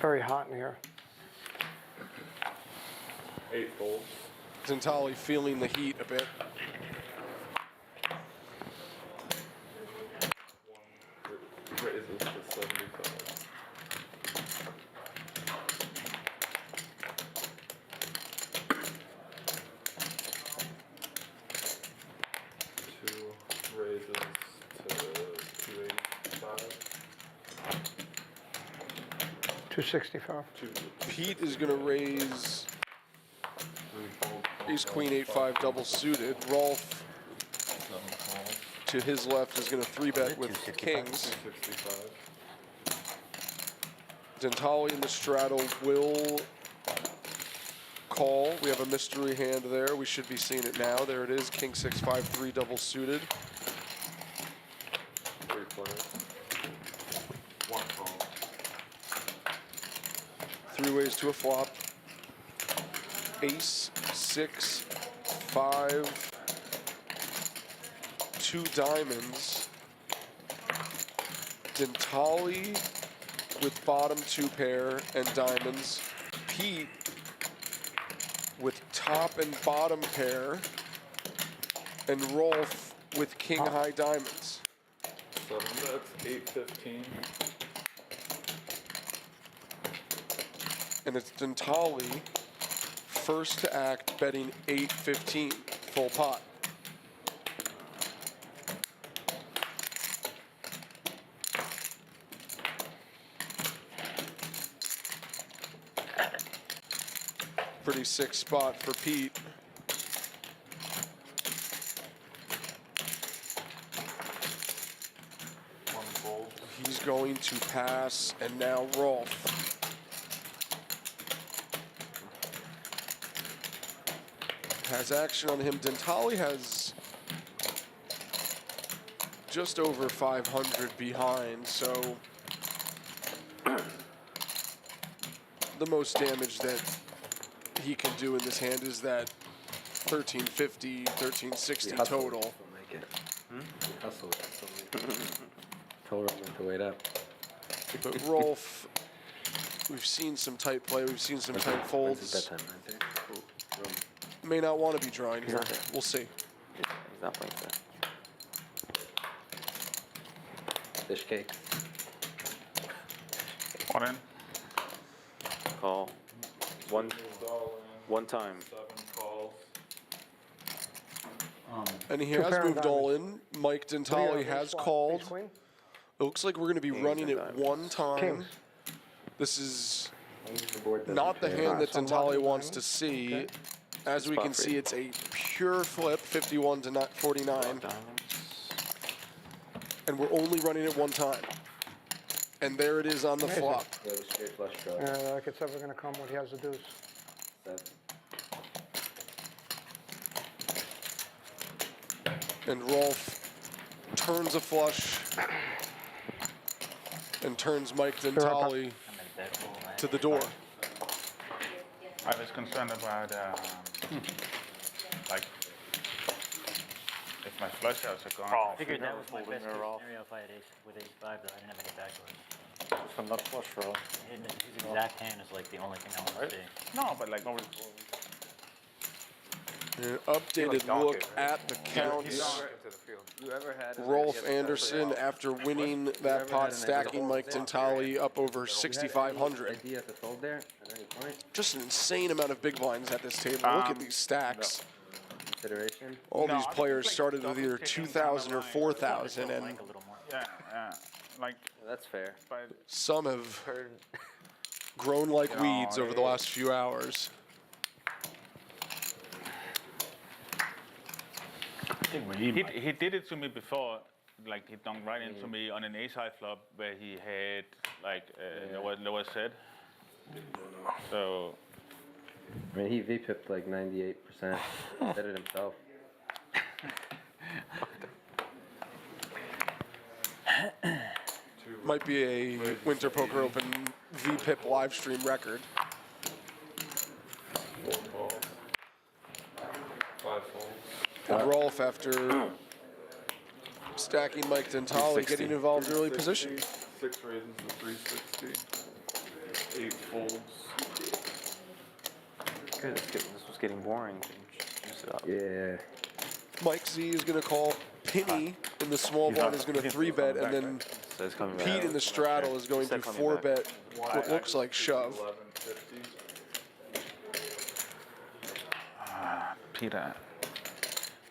Very hot in here.
8 folds.
Dentale feeling the heat a bit.
Raises to 75. Two raises to 285.
265.
Pete is going to raise ace queen 8-5 double suited. Rolf to his left is going to 3-bet with kings.
265.
Dentale in the straddle will call. We have a mystery hand there. We should be seeing it now. There it is. King 6-5-3 double suited.
3 players. 1 call.
3 ways to a flop. Ace, 6, 5, 2 diamonds. Dentale with bottom 2 pair and diamonds. Pete with top and bottom pair. And Rolf with king high diamonds.
7 bets, 815.
And it's Dentale first to act, betting 8-15 full pot. Pretty sick spot for Pete. He's going to pass, and now Rolf. Has action on him. Dentale has just over 500 behind, so the most damage that he can do in this hand is that 1350, 1360 total.
Hustle. Total to wait up.
But Rolf, we've seen some tight play, we've seen some tight folds. May not want to be drawing here. We'll see.
He's not playing that. Fish cake.
1 in.
Call. One time.
7 calls.
And he has moved all in. Mike Dentale has called. It looks like we're going to be running it one time. This is not the hand that Dentale wants to see. As we can see, it's a pure flip, 51 to 49. And we're only running it one time. And there it is on the flop.
Yeah, like it's ever going to come when he has the deuce.
step.
And Rolf turns a flush and turns Mike Dentale to the door.
I was concerned about, like, if my flush outs are gone.
I figured that was my best case scenario if I had ace with ace five, but I didn't have any backdoors.
It's a nut flush draw.
His exact hand is like the only thing I want to see.
No, but like over.
An updated look at the counts. Rolf Anderson, after winning that pot, stacking Mike Dentale up over 6,500. Just an insane amount of big blinds at this table. Look at these stacks. All these players started with either 2,000 or 4,000, and
Yeah, like.
That's fair.
some have grown like weeds over the last few hours.
He did it to me before, like he dunked right into me on an ace high flop where he had like lower set. So.
I mean, he V-pipped like 98%. Did it himself.
Might be a Winter Poker Open V-Pip live stream record.
5 folds.
And Rolf, after stacking Mike Dentale, getting involved early position.
6 raises to 360. 8 folds.
Good. This was getting boring. Juice it up.
Yeah.
Mike Z is going to call Penny in the small blind, is going to 3-bet, and then Pete in the straddle is going to 4-bet what looks like shove.
Peter.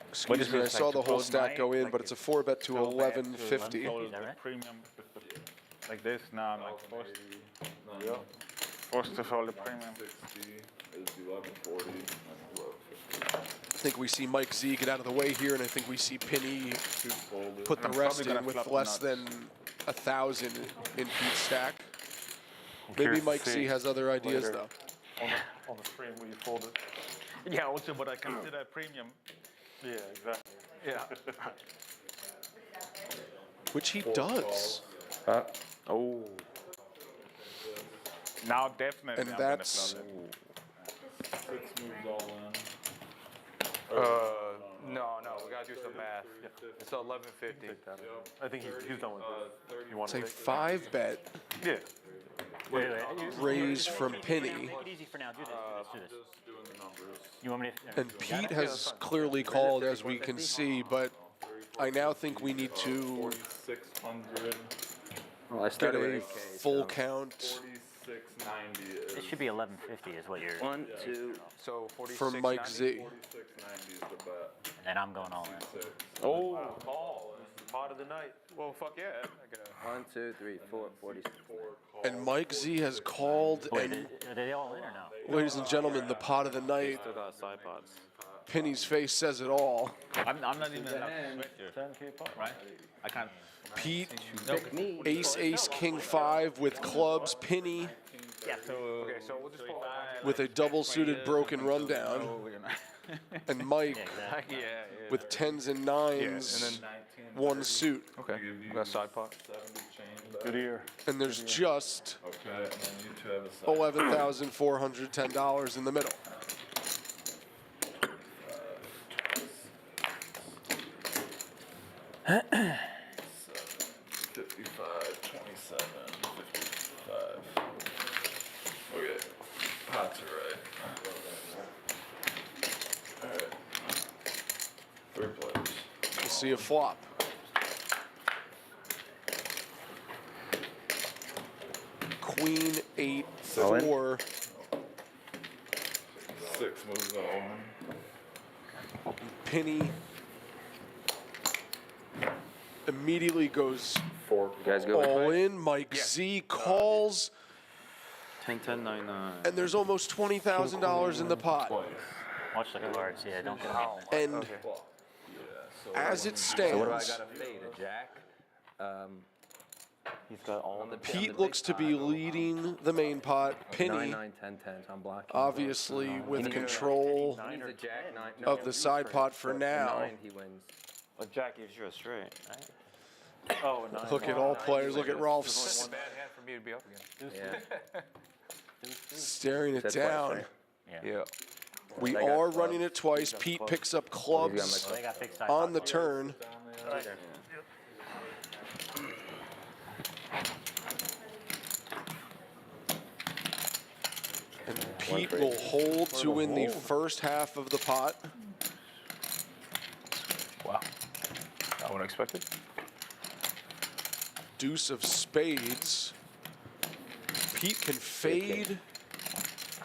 Excuse me, I saw the whole stack go in, but it's a 4-bet to 1150.
Premium like this, now I'm like forced to fold the premium.
60 is 1140 and 1250.
I think we see Mike Z get out of the way here, and I think we see Penny put the rest in with less than 1,000 in Pete's stack. Maybe Mike Z has other ideas, though.
On the stream where you fold it.
Yeah, also, but I consider a premium.
Yeah, exactly.
Yeah.
Which he does.
Oh. Now definitely.
And that's.
6 moves all in.
No, we gotta do some math. It's 1150.
I think he's done with this.
It's a 5-bet.
Yeah.
Raise from Penny.
Make it easy for now. Do this. Do this. You want me to?
And Pete has clearly called, as we can see, but I now think we need to
4,600.
Well, I
get
started with
a
8K,
full
so.
count
4690 is.
It should be 1150 is what you're.
1, 2.
So 46.
from Mike Z.
4690 is the bet.
And then I'm going all in.
Oh, call. Pot of the night. Well, fuck yeah.
1, 2, 3, 4, 46.
And Mike Z has called,
Wait,
and
are they all in or no?
ladies and gentlemen, the pot of the night.
Still got side pots.
Penny's face says it all.
I'm not even allowed to sweat here.
10K pot.
Right? I can't.
Pete, ace, ace, king 5 with clubs. Penny
Yeah, so. Okay,
So we'll just pull
with a double-suited broken rundown. And Mike
Yeah.
with 10s and 9s, one suit.
Okay. We got side pot.
Good ear.
And there's just
Okay, and then you two have a side.
$11,410 in the middle.
$55, 27, 55. Okay, pots are right. Alright. 3 players.
We'll see a flop. Queen 8 4.
6 moves all in.
Penny immediately goes
You guys go
all in. Mike Z calls,
10, 10, 9, 9.
and there's almost $20,000 in the pot.
Watch the cards. Yeah, don't get me.
And as it
So what do I
stands,
got to fade? A jack?
He's got all the
Pete looks to be leading the main pot. Penny,
9, 9, 10, 10. So I'm blocking.
obviously, with control
He needs a jack, 9.
of the side pot for now.
9, he wins.
A jack gives you a straight, right? Oh, a 9.
Look at all players. Look at Rolf's
Bad hand for me to be up against.
Yeah.
staring it
Said twice,
down.
right?
Yeah.
We
They got
are
clubs.
running it twice. Pete picks up clubs
They got fixed side
on the
pots.
turn. And Pete will hold to win the first half of the pot.
Wow. Not what I expected.
Deuce of spades. Pete can fade.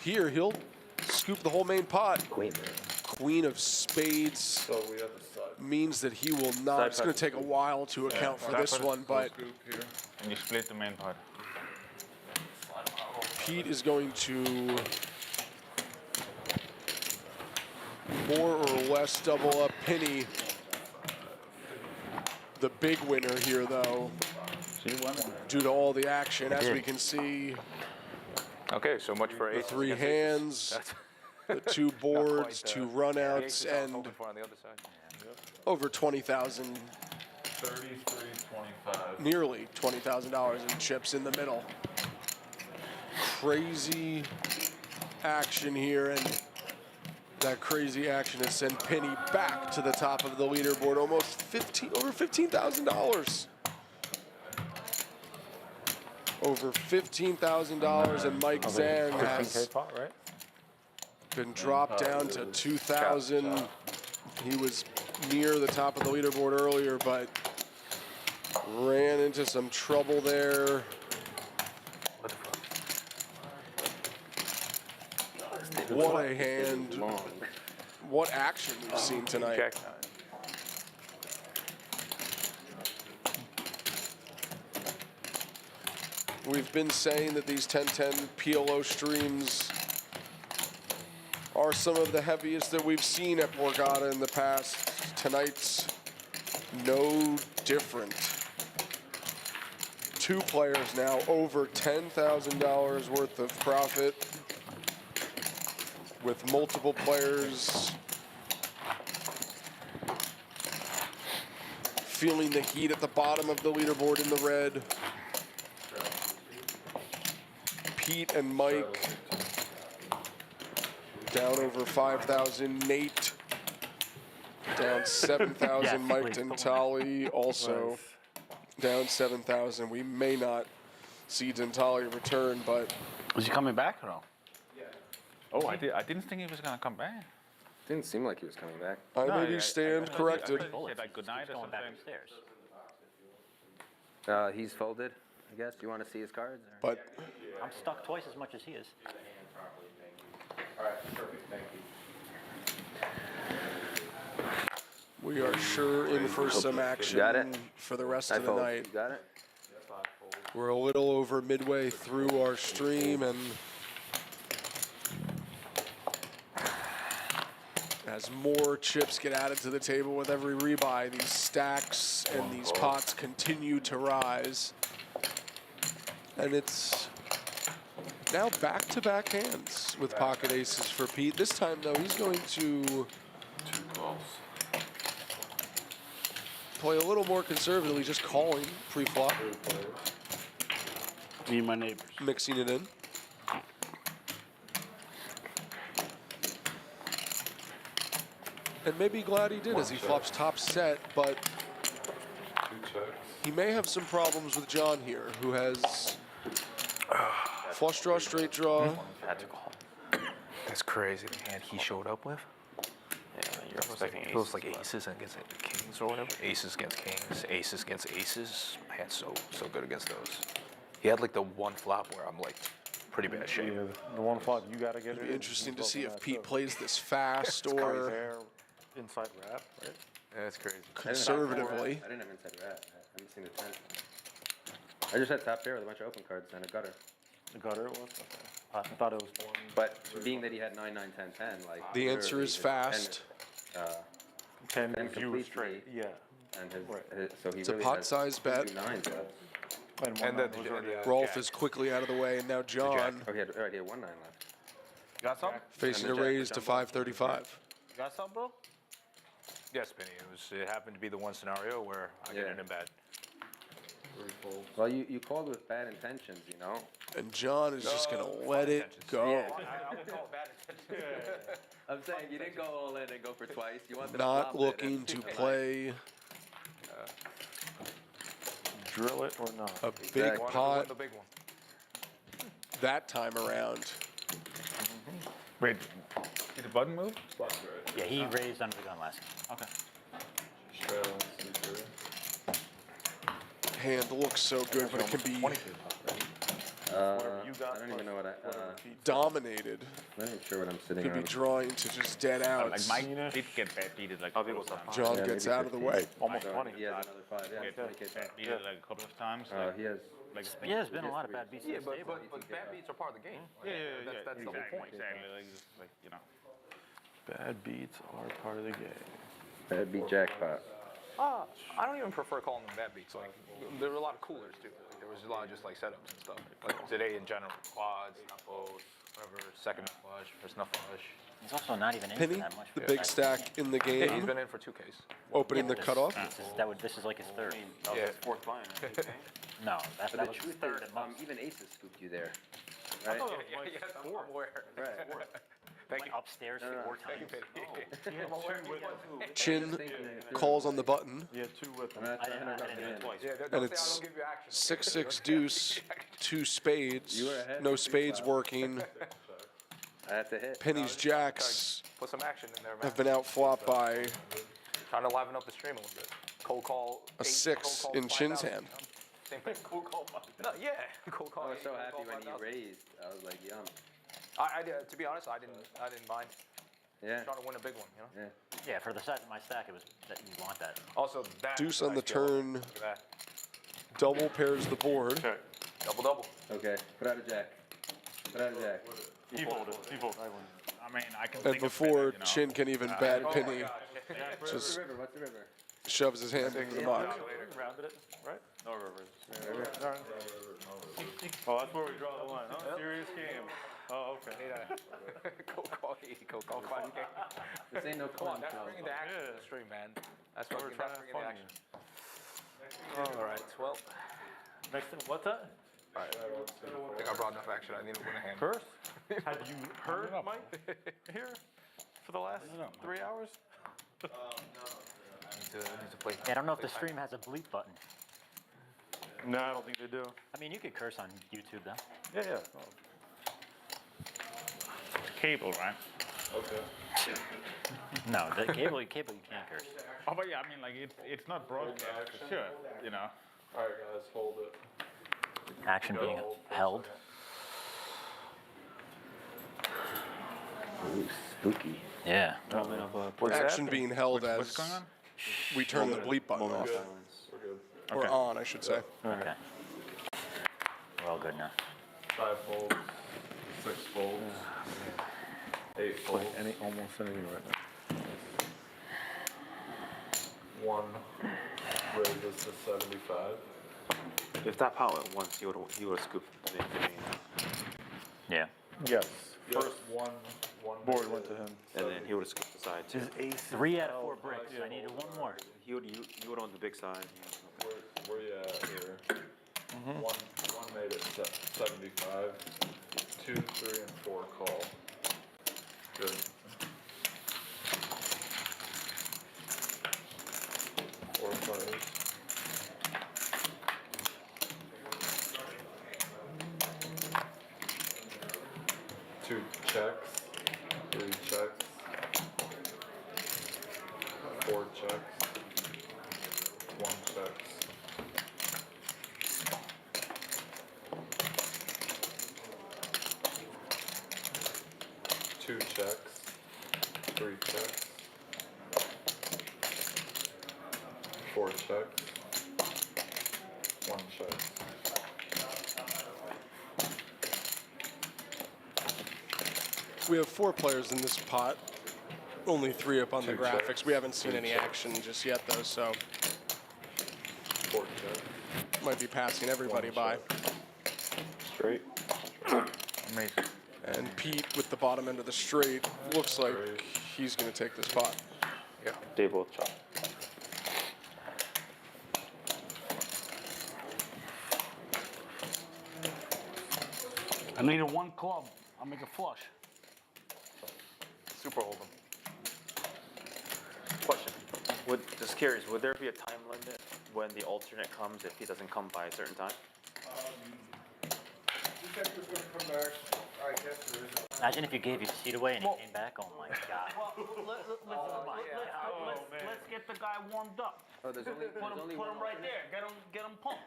Here, he'll scoop the whole main pot. Queen of spades
So we have a side.
means that he will not. It's going to take a while to account for this one, but
And you split the main pot.
Pete is going to more or less double up Penny. The big winner here, though, due to all the action, as we can see.
Okay, so much for
The
aces
3
against aces.
hands, the 2 boards, 2 runouts,
Aces I was
and
hoping for on the other side.
over 20,000,
33-25.
nearly $20,000 in chips in the middle. Crazy action here, and that crazy action has sent Penny back to the top of the leaderboard, almost over $15,000. Over $15,000, and Mike Zhang has
pot, right?
been dropped down to 2,000. He was near the top of the leaderboard earlier, but ran into some trouble there. What a hand. What action we've seen tonight.
Jack 9.
We've been saying that these 10-10 PLO streams are some of the heaviest that we've seen at Borgata in the past. Tonight's no different. 2 players now over $10,000 worth of profit, with multiple players feeling the heat at the bottom of the leaderboard in the red. Pete and Mike down over 5,000. Nate down 7,000.
Yes,
Mike
please.
Dentali also down 7,000. We may not see Dentali return, but
Was he coming back or no?
Oh, I didn't think he was gonna come back.
Didn't seem like he was coming back.
I may be stand corrected.
I said like good night or
Going back
something.
upstairs.
He's folded, I guess. Do you want to see his cards? Or?
But
I'm stuck twice as much as he is.
All right, perfect. Thank you.
we are sure in for some action
Got it?
for the rest
I
of the
fold.
night.
You got it?
We're a little over midway through our stream, and as more chips get added to the table with every rebuy, these stacks and these pots continue to rise. And it's now back-to-back hands with pocket aces for Pete. This time, though, he's going to play a little more conservatively, just calling pre-flop.
Me and my neighbors.
Mixing it in. And maybe glad he did as he flops top set, but he may have some problems with John here, who has flush draw, straight draw.
Had to call. That's crazy. The hand he showed up with. Yeah, you're expecting aces. It was like aces against kings or whatever. Aces against kings, aces against aces. My hand's so good against those. He had like the one flop where I'm like pretty bad shape.
Yeah, the one flop you gotta get.
It'd be interesting to see if Pete plays this fast or
There, inside wrap, right?
Yeah, that's crazy.
conservatively.
I didn't have inside rat. I haven't seen the 10. I just had top pair with a bunch of open cards and a gutter.
The gutter it was? Okay. I thought it was one.
But being that he had 9, 9, 10, 10, like
The answer
literally
is
his
fast.
10
10
view
completely,
straight, yeah.
And so he
It's a
really
pot
has
size bet.
2 nines left.
And then
Rolf is quickly out of the way, and now John
Oh, he had 1-9 left.
You got some?
facing a raise to 535.
You got some, bro?
Yes, Penny. It happened to be the one scenario where I get it in bad.
Well, you called with bad intentions, you know?
And John is just going to let it go.
I would call it bad intentions.
I'm saying you didn't go all in and go for twice. You wanted
Not looking to play
Drill it or not?
a big pot
The big one.
that time around.
Wait, did the button move?
Yeah, he raised under the gun last game.
Okay.
Hand looks so good, but it can be
I don't even know what
dominated.
I'm not even sure what I'm sitting
Could be
on.
drawing to just dead outs.
Like Mike did get bad beated like a couple of times.
John
Yeah,
gets
maybe
out of the
15.
way.
Almost
So
20.
He has another 5. Yeah,
Get
20K.
bad beated like a couple of times.
He has.
Like,
Yeah, there's been a lot of bad beats in
Yeah,
the
but
stable.
bad beats are part of the game. That's the whole
exactly,
point.
Exactly, like you know.
Bad beats are part of the game.
Bad beat jackpot.
I don't even prefer calling them bad beats. Like there were a lot of coolers too. Like, there was a lot of just like setups and stuff. Like today in general, quads, knuckles, whatever, second flush, first flush.
He's also not even in
Penny,
for that much.
the big stack in the
Yeah, he's
game,
been in for 2 Ks.
opening the cutoff.
This is like his third.
Yeah.
Fourth line.
No, that
But the
was his
truth
third
is,
at most.
even aces scooped you there. Right?
Yes, I'm aware.
Right.
Went upstairs 4 times.
Chin calls on the button,
Yeah, 2 with
I'm
them.
not trying to rub it in.
Yeah,
and
don't
it's
give you action.
6-6 deuce, 2 spades,
You were ahead
no
for 3
spades
spots.
working.
I had to hit.
Penny's jacks
Put some action in there, man.
have been outflopped by
Trying to liven up the stream a little bit. Cold call.
a
8,
6
cold call
in Chin's
5,000,
hand.
you know? Same thing. Cold call. No, yeah. Cold call.
I was
8,
so
cold
happy
call
when
5,000.
he raised. I was like, yum.
To be honest, I didn't mind.
Yeah.
Trying to win a big one, you know.
Yeah.
Yeah, for the size of my stack, it was that you want that.
Also, that
Deuce
is a
on the
nice yellow.
turn,
Look at that.
double pairs the board.
Check.
Double.
Okay. Put out a jack. Put out a jack.
He folded. He folded.
I mean, I can
And
think of
before
better, you know.
Chin can even bad
Oh
Penny,
my gosh.
What's
just
the river? What's the river?
shoves his hand into the muck.
Rounded it, right? No river. Oh, that's where we draw the line, huh? Serious game. Oh, okay.
Cold call 8, cold call 5K.
This ain't no
Come on,
coin
that's
flip.
bringing the action to the stream, man. That's what we're
trying to
bringing the
have
action. All right, well,
Next thing, what's that?
I think I brought enough action. I need to win a hand.
First? Have you heard Mike here for the last 3 hours?
I need to play.
Yeah, I don't know if the stream has a bleep button.
No, I don't think they do.
I mean, you could curse on YouTube though.
Yeah.
Cable, right?
Okay.
No, the cable you can't curse.
Oh, but yeah, I mean, like it's not broadcast for sure, you know.
All right, guys, hold it.
Action being held.
Ooh, spooky.
Yeah.
Action being held
What's
as
going on?
we turn the bleep button off.
We're good.
Or on, I should say.
Okay. We're all good now.
5 folds, 6 folds, 8 folds.
Almost anything right now.
1 raises to 75.
If that pot went once, he would have scooped the
Yeah.
Yes.
First one
Board went to him.
and then he would have scooped the side too.
3 out of 4 bricks. I needed 1 more.
You would on the big side.
Where you at here? One made it 75. 2, 3, and 4 call. Good. Four players. Two checks. 3 checks. 4 checks. 1 checks. Two checks, 3 checks, 4 checks, 1 check.
We have 4 players in this pot. Only 3 up on the
2
graphics.
checks,
We haven't seen
3
any
checks.
action just yet, though, so
4 checks.
might be passing everybody by.
Straight.
Amazing.
And Pete with the bottom end of the straight looks like he's going to take this pot.
Yeah.
They both chop.
I needed one club. I'll make a flush.
Super hold'em.
Question. Just curious, would there be a time limit when the alternate comes if he doesn't come by a certain time?
Imagine if you gave your seat away and he came back. Oh my God.
Let's get the guy warmed up.
Oh, there's only,
Put him right there. Get him pumped.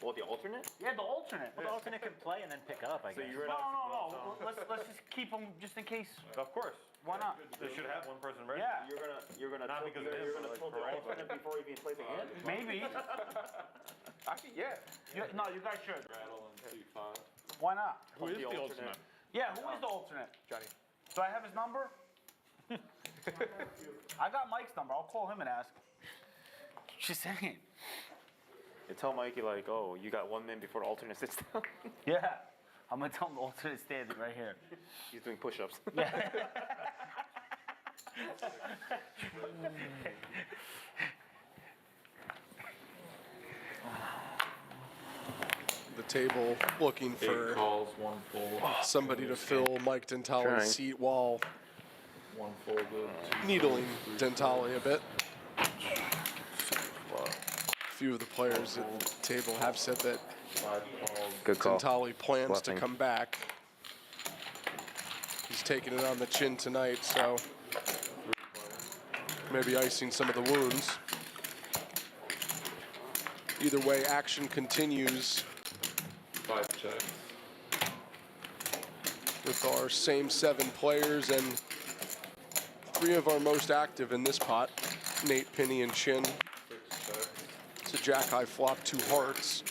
Well, the alternate?
Yeah, the alternate.
Well, the alternate could play and then pick up, I guess.
No. Let's just keep him just in case.
Of course.
Why not?
They should have one person ready.
Yeah.
You're gonna
Not
tilt,
because of him,
you're
but
gonna
like
tilt
for
the
all of
alternate
us.
before he even plays a hand?
Maybe.
Actually, yeah.
No, you guys should.
Rattle and C5.
Why not?
Who is the alternate?
Yeah, who is the alternate?
Johnny.
Do I have his number? I got Mike's number. I'll call him and ask. She's saying.
You tell Mikey like, oh, you got 1 minute before the alternate sits down.
Yeah. I'm gonna tell him the alternate standing right here.
He's doing push-ups.
The table looking
8
for
calls, 1 full.
somebody to fill Mike Dentale's
Trying.
seat while
1 folded. 2
needling
folded, 3
Dentale a bit. A few of the players at the table have said that
5 calls.
Good call.
Dentale plans
Bluffing.
to come back. He's taking it on the chin tonight, so maybe icing some of the wounds. Either way, action continues
5 checks.
with our same 7 players and 3 of our most active in this pot, Nate, Penny, and Chin.
6 checks.
It's a jack-high flop, 2 hearts.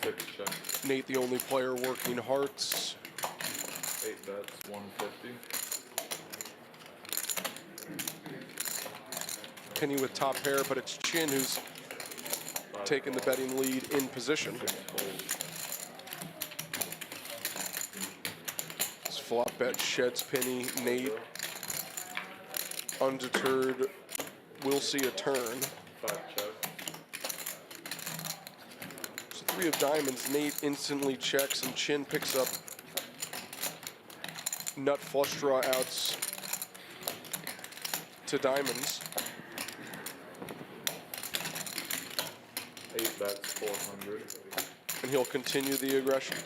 6 checks.
Nate, the only player working hearts.
8 bets, 150.
Penny with top pair, but it's Chin who's taking the betting lead in position. This flop bet sheds Penny. Nate, undeterred, will see a turn.
5 checks.
So 3 of diamonds. Nate instantly checks and Chin picks up nut flush draw outs to diamonds.
8 bets, 400.
And he'll continue the aggression.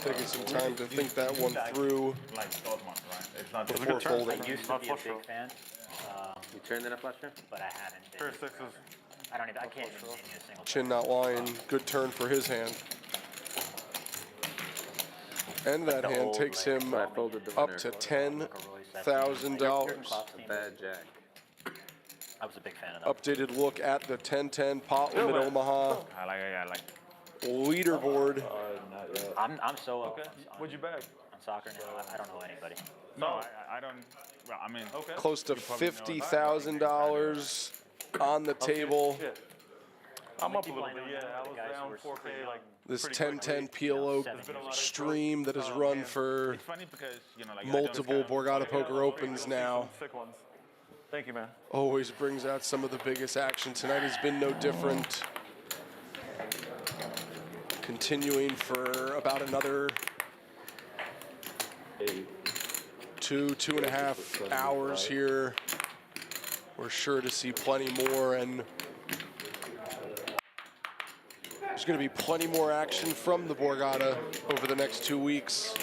Taking some time to think that one through
Like Dortmund, right? It's not
before folding.
I used to be a big fan,
You turned in a flush draw?
but I haven't been.
Pair of sixes.
I can't even name you a single.
Chin not lying. Good turn for his hand. And that hand takes him
I folded the
up
winner.
to $10,000.
A bad jack.
I was a big fan of that.
Updated look at the 10-10 pot limit Omaha
I like it, yeah, like.
leaderboard.
Not yet.
I'm so
Okay. What'd you bag?
on soccer now. I don't know anybody.
No, I don't. Well, I mean,
Okay.
Close to
You probably know
$50,000 on the table.
Yeah. I'm up a little bit. Yeah, I was down 4K like.
This
pretty
10-10
quickly.
PLO
There's been a lot of
stream that has
growth.
run
Man.
for
it's funny because, you know, like.
multiple Borgata
Yeah,
Poker
you'll
Opens
see
now.
some sick ones. Thank you, man.
Always brings out some of the biggest action. Tonight has been no different. Continuing for about another 2.5 hours here. We're sure to see plenty more, and There's going to be plenty more action from the Borgata over the next 2 weeks.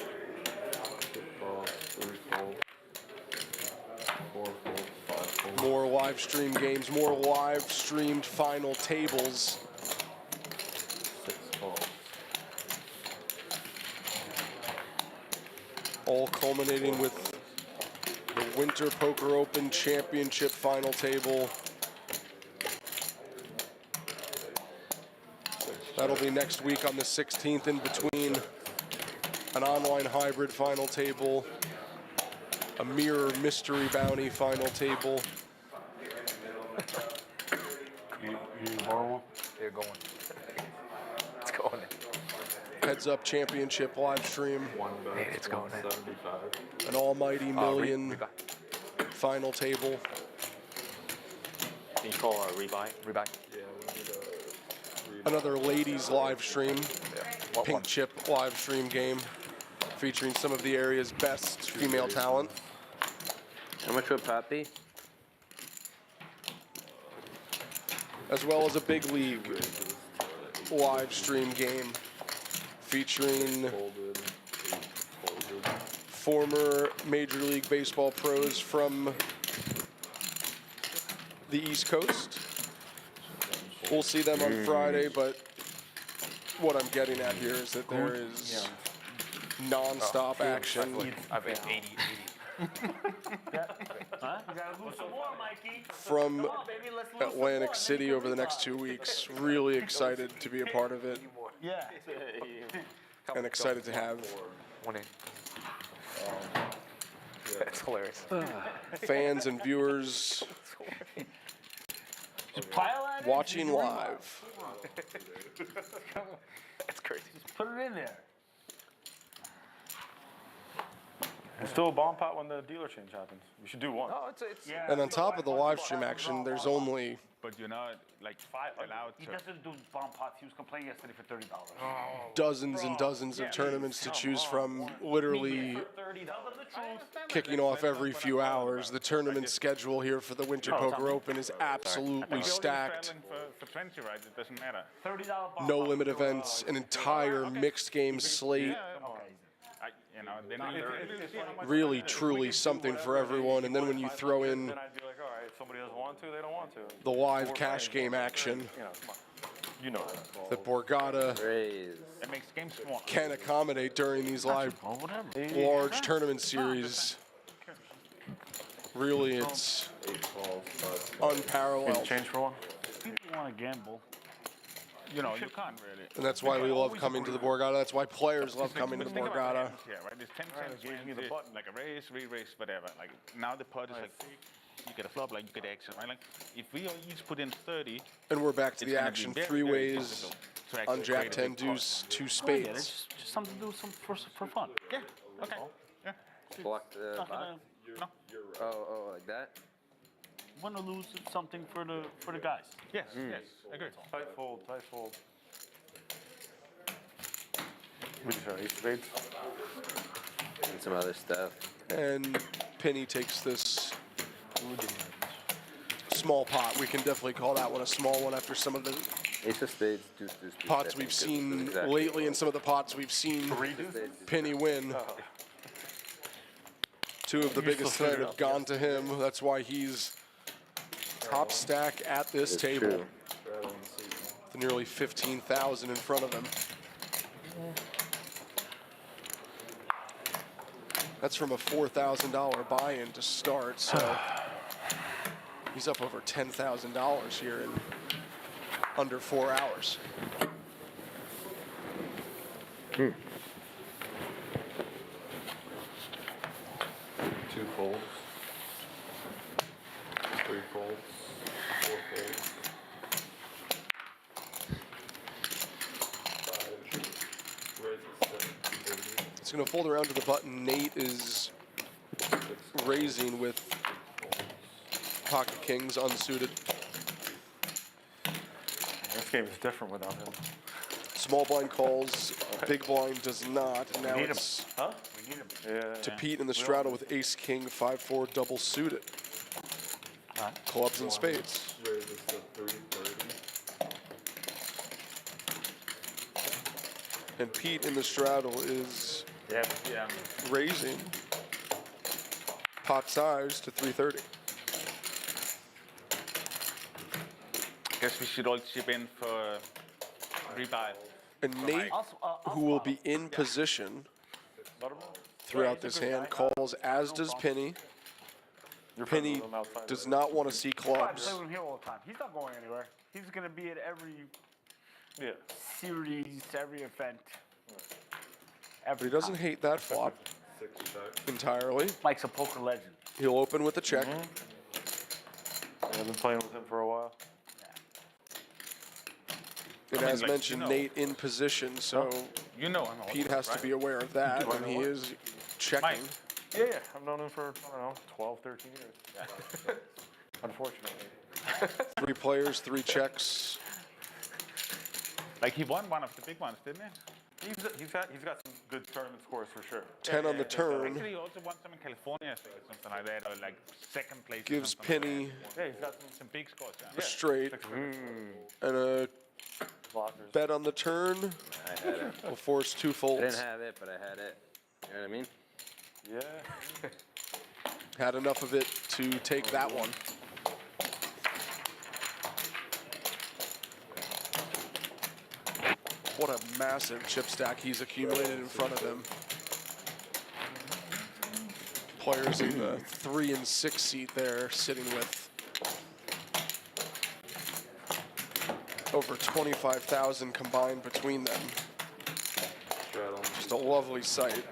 More live stream games, more live streamed final tables. All culminating with the Winter Poker Open Championship final table. That'll be next week on the 16th, in between an online hybrid final table, a mirror mystery bounty final table.
You borrow one?
They're going. It's going in.
Heads Up Championship live stream.
Man, it's going in.
An almighty million final table.
Can you call a rebuy?
Rebuy.
Another ladies live stream, Pink Chip live stream game, featuring some of the area's best female talent.
How much would Pat be?
As well as a big league live stream game featuring former Major League Baseball pros from the East Coast. We'll see them on Friday, but what I'm getting at here is that there is non-stop action
I've been 80.
Huh? You gotta lose some more, Mikey.
from
Come on, baby, let's lose some
Atlantic
more,
City
then
over the next 2 weeks. Really excited to be a part of it
Yeah.
and excited to have
That's hilarious.
fans and viewers watching live.
That's crazy.
Just put it in there.
We'll still a bomb pot when the dealer change happens. We should do one.
No, it's
And on top of the live stream action, there's only
But you're not like allowed
He
to.
doesn't do bomb pots. He was complaining yesterday for $30.
dozens and dozens of tournaments to choose from, literally kicking off every few hours. The tournament schedule here for the Winter Poker Open is absolutely stacked.
For 20, right? It doesn't matter.
$30 bomb
No limit events, an entire mixed game slate.
You know, then
Really, truly something for everyone. And then when you throw in
Then I'd be like, all right, if somebody doesn't want to, they don't want to.
the live cash game action
You know, come on. You know that.
that Borgata
it makes games more.
can accommodate during these live large tournament series. Really, it's unparalleled.
Change for one?
People want to gamble.
You know, you can't really.
And that's why we love coming to the Borgata. That's why players love coming to the Borgata.
Yeah, right. There's 10 cents
gave me the button.
like a raise, re-raise, whatever. Like now the pot is like you get a flop, like you get action, right? Like if we each put in 30.
And we're back to
it's
the
gonna be
action.
very,
3
very
ways
difficult to actually
on Jack
create a
10
big pot.
deuce, 2
I get it.
spades.
Just something to do for fun.
Yeah. Okay. Yeah.
Block the
Not
box?
gonna
Oh, like that?
win or lose something for the guys.
Yes. Yes. Agree.
Tight fold, tight fold. We just have 8 spades.
And some other stuff.
And Penny takes this small pot. We can definitely call that one a small one after some of the
Ace of spades, deuce, deuce, deuce.
pots we've seen lately and some of the pots we've seen Penny win. 2 of the biggest tonight have gone to him. That's why he's top stack at this table. With nearly 15,000 in front of him. That's from a $4,000 buy-in to start, so he's up over $10,000 here in under 4 hours.
2 folds. 3 folds. 4 folds. 5 raises 7.
It's going to fold around to the button. Nate is raising with pocket kings unsuited.
This game is different without him.
Small blind calls, big blind does not. And now
We need him.
it's
Huh? We need him. Yeah.
to Pete in the straddle with ace king 5-4 double suited. Clubs and spades.
Raises to 330.
And Pete in the straddle is raising pot size to 330.
Guess we should all chip in for rebuy.
And Nate, who will be in position throughout this hand, calls, as does Penny. Penny does not want to see
I
clubs.
play with him here all the time. He's not going anywhere. He's going to be at every series, every event.
But he doesn't hate that flop entirely.
Mike's a poker legend.
He'll open with a check.
I've been playing with him for a while.
And as mentioned, Nate in position, so Pete has to be aware of that, and he is checking.
Yeah, I've known him for, I don't know, 12, 13 years. Unfortunately.
3 players, 3 checks.
Like he won one of the big ones, didn't he?
He's got some good tournament scores for sure.
10 on the turn.
Actually, he also won some in California, I think, or something like that, or like second place.
Gives Penny
Yeah, he's got some big scores.
a straight and a bet on the turn.
I had it.
Will force 2 folds.
I didn't have it, but I had it. You know what I mean?
Yeah.
Had enough of it to take that one. What a massive chip stack he's accumulated in front of him. Players in the 3 and 6 seat there sitting with over 25,000 combined between them. Just a lovely sight.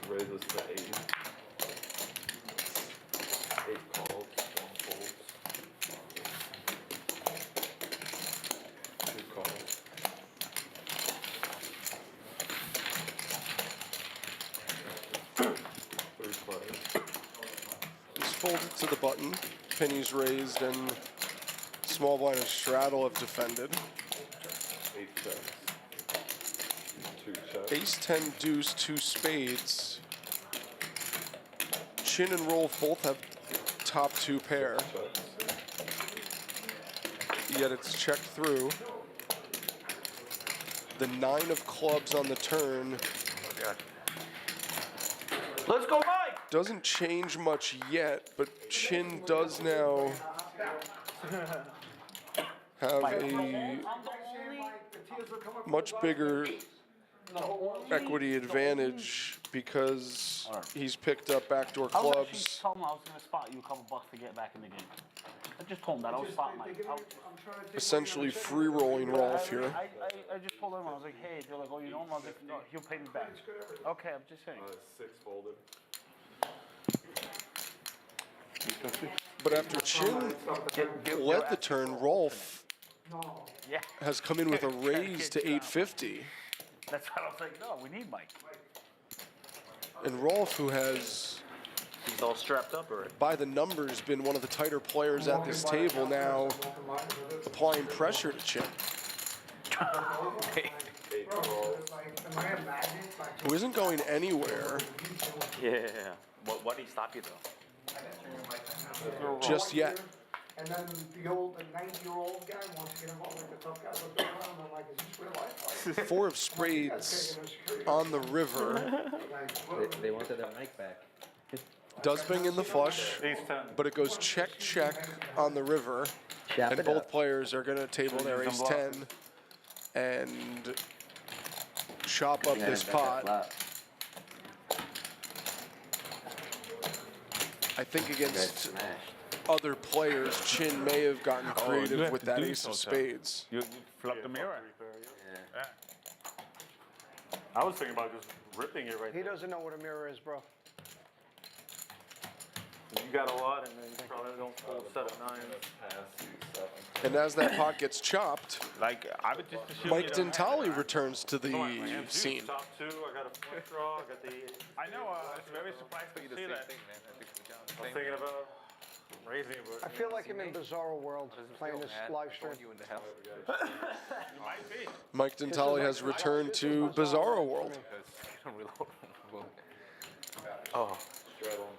Raises to 8. 8 calls, 1 folds. 2 calls. Three players.
He's folded to the button. Penny's raised and small blind and straddle have defended.
8 checks. 2 checks.
Ace 10 deuce 2 spades. Chin and Rolf both have top 2 pair. Yet it's checked through. The 9 of clubs on the turn.
Let's go, Mike!
Doesn't change much yet, but Chin does now have a much bigger equity advantage because he's picked up backdoor
I was
clubs.
actually told him I was going to spot you a couple bucks to get back in the game. I just told him that. I was spot Mike.
Essentially free rolling Rolf here.
I just told him, I was like, hey, they're like, oh, you know him? I was like, no, he'll pay me back. Okay, I'm just saying.
6 folded.
But after Chin led the turn, Rolf has come in with a raise to 850.
That's why I was like, no, we need Mike.
And Rolf, who has,
He's all strapped up already.
by the numbers, been one of the tighter players at this table, now applying pressure to Chin, who isn't going anywhere
Yeah. What did he stop you though?
just yet.
And then the 90-year-old guy wants to get involved, like the tough guy looked around, I'm like, is this real life?
4 of spades on the river.
They wanted their mic back.
Does bring in the flush, but it goes check, check on the river. And both players are going to table their ace 10 and chop up this pot. I think against other players, Chin may have gotten creative with that ace of spades.
You flopped the mirror.
Yeah. I was thinking about just ripping it right
He doesn't know what a mirror is, bro.
there. You got a lot, and then you probably don't fold a set of 9s.
And as that pot gets chopped,
Like I would just assume
Mike
you don't have
Dintali returns to the scene.
Top 2, I got a flush draw, I got the...
I know. I was very surprised to see that.
I'm thinking about raising it, but
I feel like I'm in Bizarro World playing this live stream.
You into hell.
You might be.
Mike Dentale has returned to Bizarro World.
Oh.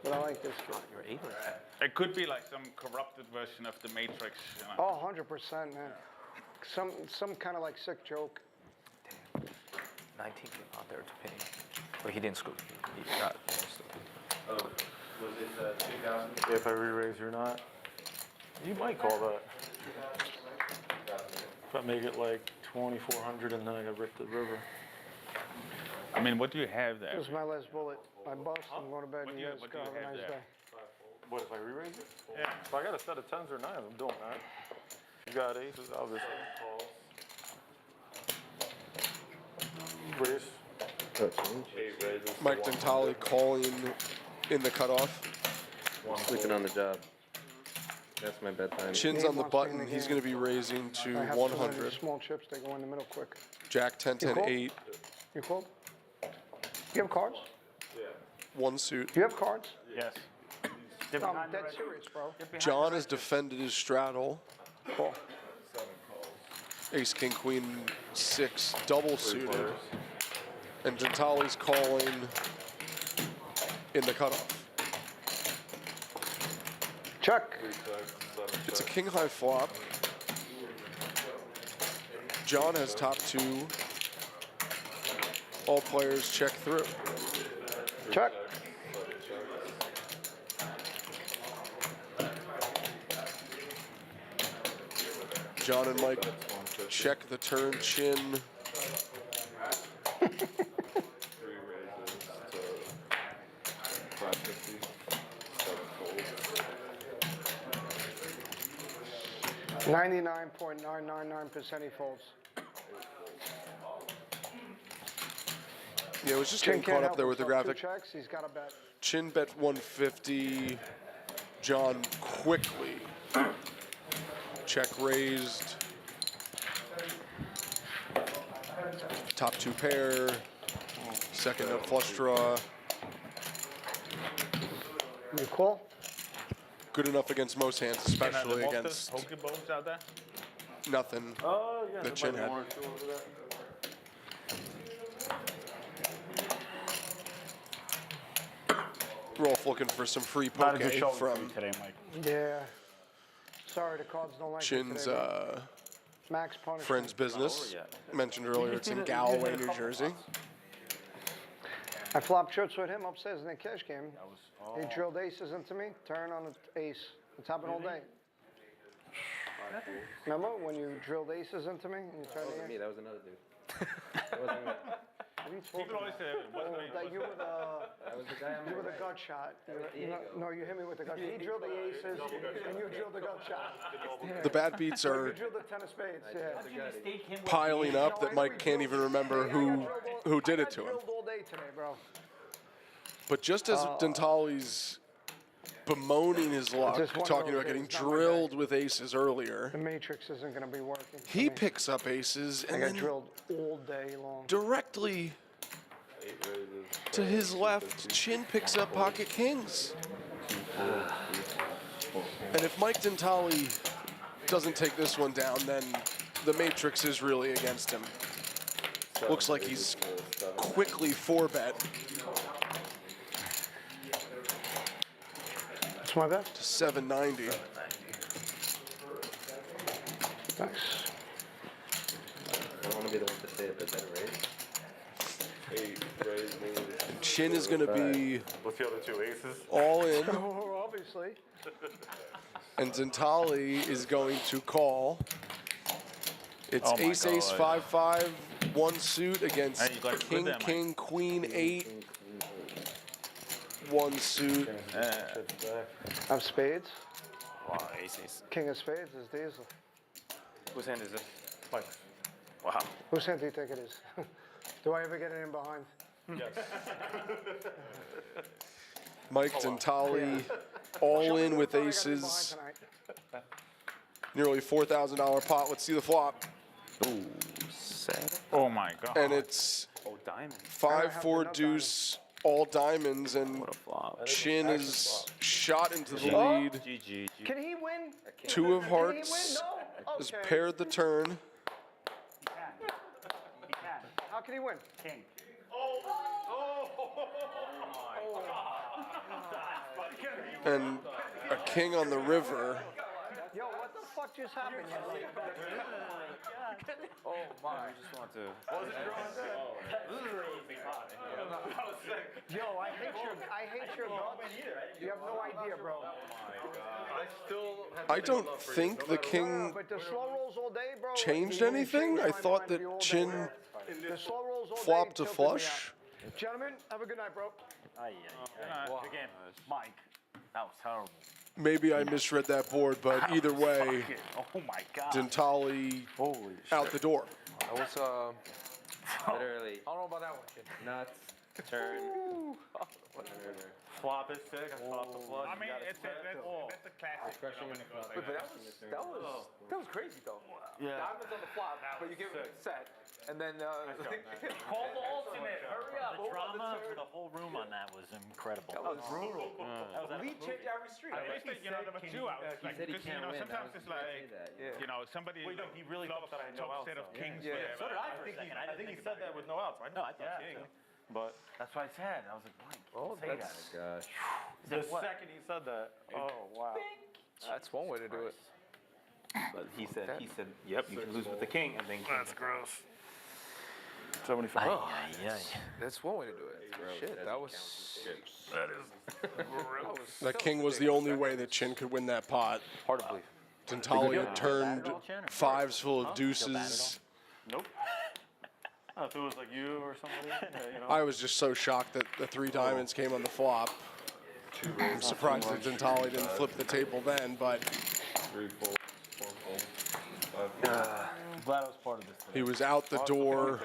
But I like this kid.
You're able to.
It could be like some corrupted version of the Matrix. You know?
Oh, 100%, man. Some kind of like sick joke.
19 came out there to pay. But he didn't scoop. He got most of it.
Oh, was it 2,000?
if I re-raise or not, you might call that. If I make it like 2,400 and then I got ripped the river.
I mean, what do you have there?
This is my last bullet. I bust. I'm going to bed.
What
And
do
you
you-
guys
what
go
do you
have a
have
nice
there?
day.
What if I re-raise it?
Yeah.
If I got a set of 10s or 9s, I'm doing that. You got aces, obviously. Raise.
8 raises. to
Mike
100.
Dentale calling in the cutoff.
Sleeping on the job. That's my bedtime.
Chin's on the button. He's going to be raising to
I have
100.
small chips. They go in the middle quick.
Jack 10, 10,
called?
8.
You called? You have cards?
One suit.
You have cards?
Yes.
No, I'm dead serious, bro.
John has defended his straddle.
Call.
Ace, king, queen, 6, double suited. And Dentale's calling in the cutoff.
Check.
It's a king high flop. John has top 2. All players check through.
Check.
John and Mike check the turn. Chin
3 raises to 550. 7 folds.
99.999% he folds.
Yeah, it was just
Chin
getting
can't
caught up
help
there with the
himself.
graphic.
2 checks. He's got a bet.
Chin bet 150. John quickly. Check raised. Top 2 pair. Second up flush draw.
You call?
Good enough against most hands, especially
Any
against
Pokeballs out there?
nothing.
Oh, yeah.
The
there
Chin
might be
had.
1 or 2 over there.
Rolf looking for some free
Not a good
poke
showing for
from
you today, Mike.
Yeah. Sorry, the cards don't like
Chin's
it today. Max punishment.
friend's business. Mentioned earlier, it's in Galway, New Jersey.
I flopped chips with him upstairs in the cash game. He drilled aces into me, turn on the ace. It's happened all day. Remember when you drilled aces into me? And you
That
turned
wasn't
the
me,
ace?
that was another dude. That wasn't me.
What are you talking
People always say,
about?
what's the name?
That you were the,
That was the guy on
you
my
were the
right.
gut shot.
Diego.
No, you hit me with the gut shot. He drilled the aces, and you drilled the gut shot.
The bad beats
You
are
drilled the 10 of spades, yeah.
piling up that Mike can't even remember who did it to him.
I got drilled all day today, bro.
But just as Dentale's bemoaning his luck,
just one of
talking
those
about getting
days, not my
drilled with aces earlier,
The matrix isn't going to be working. for
he
me.
picks up aces
I
and
got
then
drilled all day long.
directly
8 raises.
to his left, Chin picks up pocket kings. And if Mike Dentale doesn't take this one down, then the matrix is really against him. Looks like he's quickly 4-bet
That's my bet.
to 790.
Nice.
I don't want to be the one to say it, but that raise.
8 raises.
Chin is going to be
With the other 2 aces.
all in,
Oh, obviously.
and Dentale is going to call. It's
Oh my
ace, ace,
God.
5-5, 1 suit against
Hey, you got
king,
good there,
king, queen, 8, 1 suit.
I have spades.
Wow, aces.
King of spades is Diesel.
Whose hand is this?
Mike.
Wow.
Whose hand do you think it is? Do I ever get it in behind?
Mike Dentale all in with aces. Nearly $4,000 pot. Let's see the flop.
Ooh, 7.
Oh my God.
And it's
Oh, diamond.
5-4 deuce all diamonds, and Chin is shot into the lead.
GG.
Can he win?
Two of
Can he win?
hearts
No?
has
Okay.
paired the turn.
How can he win?
King.
And a king on the river.
Yo, what the fuck just happened?
Oh my.
I just want to.
Yo, I hate your guts. You have no idea, bro.
I don't think the king
But the slow rolls all day, bro.
changed anything. I thought that Chin
The slow rolls all day
flopped a
tilted me
flush.
out. Gentlemen, have a good night, bro.
Good game. Mike, that was terrible.
Maybe I misread that board, but either way,
Oh my God.
Dentali out the door.
That was,
Literally.
I don't know about that one, kid.
Nuts. Turn.
Flop is sick. I flopped the flush.
I mean, that's a classic. You know, when it goes like that.
That was crazy though.
Yeah.
Diamonds on the flop, but you give it a set, and then
Call the alternate. Hurry up. The drama for the whole room on that was incredible.
That was brutal.
That was
Lead change every street.
I wish that, there were two outs. Like,
said he
because,
can't win.
sometimes
I was
it's
gonna
like,
say that,
you know, somebody
Wait, no, he really
flops
thought that I had
top
no outs,
set of
though.
kings.
Yeah.
So did I
I
for a second. I
think he
didn't
said that with no outs. I
No, I thought
king.
so.
But
That's what I said. I was like, Mike,
Oh,
say
that's
that.
Gosh.
the
What?
second he said that, oh wow.
that's one way to do it.
But he said, yep, you can lose with the king, and then.
That's gross. 75.
That's one way to do it. Shit, that was.
That king was the only way that Chin could win that pot.
Hard to believe.
Dentali had turned fives full of deuces.
Nope. If it was like you or somebody, you know.
I was just so shocked that the three diamonds came on the flop. I'm surprised that Dentali didn't flip the table then, but
3 full, 4 full.
I'm glad I was part of this.
he was out the door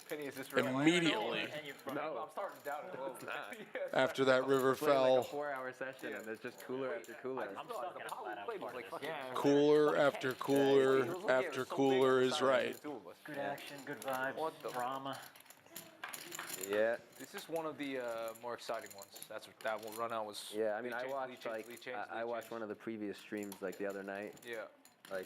Penny, is this real?
immediately
No, I'm starting to doubt it a little bit.
after that river fell.
4-hour session and there's just cooler after cooler.
I'm stuck in a flat out part of this.
Cooler after cooler after cooler is right.
Good action, good vibes, drama.
Yeah.
This is one of the more exciting ones. That's what that one run out was.
Yeah, I mean, I
lead
watched
change,
like
lead change,
I
lead
watched
change.
one of the previous streams like the other night.
Yeah.
Like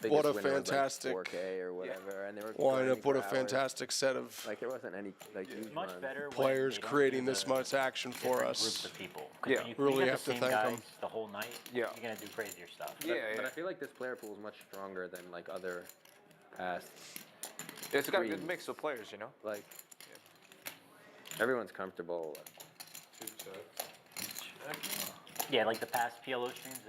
the
What a
biggest winner was, like,
fantastic
4K or whatever, and they were
Wind
grinding
up with
for
a
hours.
fantastic set of
Like there wasn't any like huge
Much
runs.
better when
players
they don't
creating
do
this
the
much action for
different
us.
Groups of people. 'Cause
Yeah.
when you
Really
get
have
the
to
same
thank
guys
'em.
the whole night,
Yeah.
you're gonna do crazier stuff.
But I feel like this player pool is much stronger than like other past.
It's got a good
streams.
mix of players, you know.
Like everyone's comfortable.
2 checks.
Yeah, like the past PLO streams,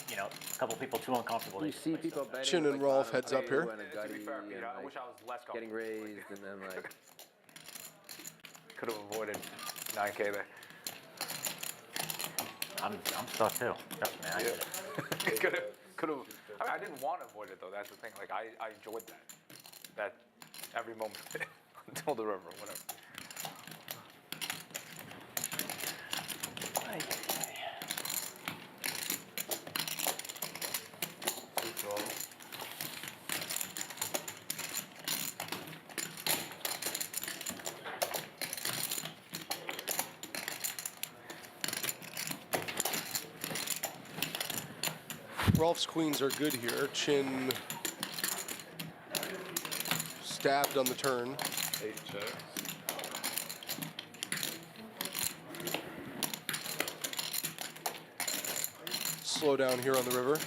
you know, a couple people too uncomfortable.
You
they
see
play
people
stuff.
betting
Chin and
like
Rolf
bottom
heads up
two
here.
and a
To be
gutty
fair,
and,
Peter, I
like,
wish I was less
getting
comfortable.
raised and then like
Could have avoided 9K there.
I'm stuck too. Trust me, I get it.
could have. I mean, I didn't want to avoid it though. That's the thing. Like I enjoyed that. That every moment until the river, whatever.
Rolf's queens are good here. Chin stabbed on the turn.
8 checks.
Slow down here on the river.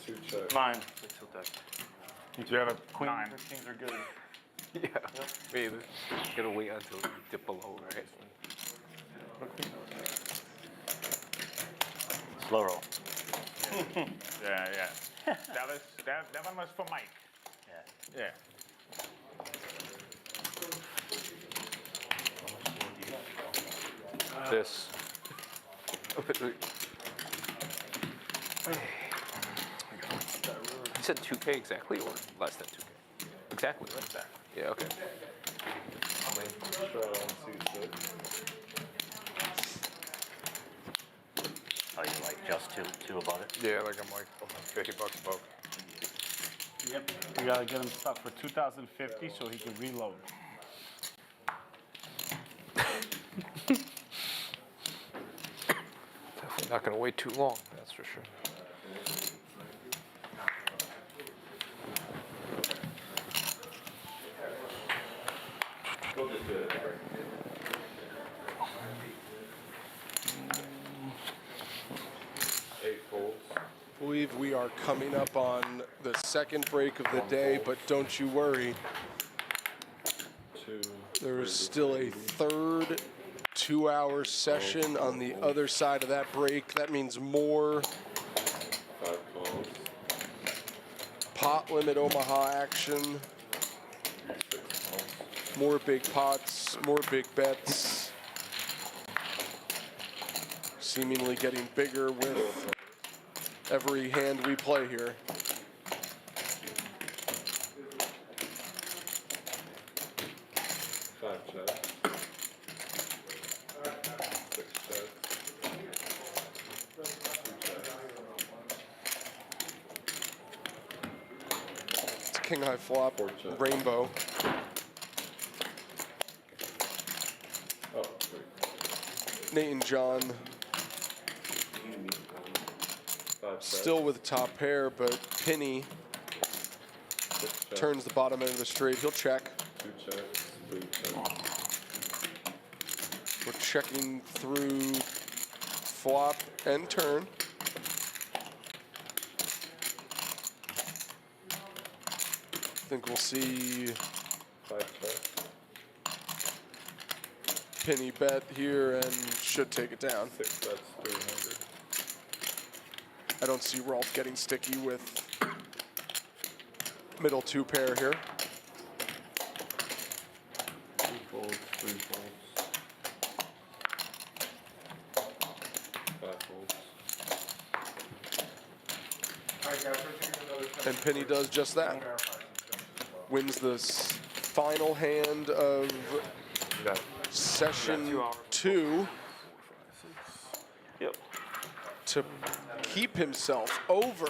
Two checks.
9.
You have a queen.
9. Kings are good.
Yeah. Me either. Gotta wait until you dip below, right?
Slow roll.
Yeah. that one was for Mike.
Yeah.
This. You said 2K exactly or less than 2K? Exactly like that. Yeah, okay.
Shot on C6.
Oh, you like just two above it?
Yeah, like I'm like $50 above.
Yep. We gotta get him stuck for 2,050 so he can reload.
Definitely not gonna wait too long, that's for sure.
We'll just do it. Eight folds.
I believe we are coming up on the second break of the day, but don't you worry. There's still a third 2-hour session on the other side of that break. That means more
5 calls.
pot limit Omaha action, more big pots, more big bets, seemingly getting bigger with every hand we play here.
Five checks. 6 checks. 2 checks.
It's a king high flop, rainbow.
Oh,
Nate and John
5 checks.
still with top pair, but Penny
6 checks.
turns the bottom end of the straight. He'll check.
2 checks. 3 checks.
We're checking through flop and turn. I think we'll see
5 checks.
Penny bet here and should take it down.
6 bets, 300.
I don't see Rolf getting sticky with middle 2 pair here.
2 folds, 3 folds. 5 folds.
And Penny does just that. Wins the final hand of session 2 to keep himself over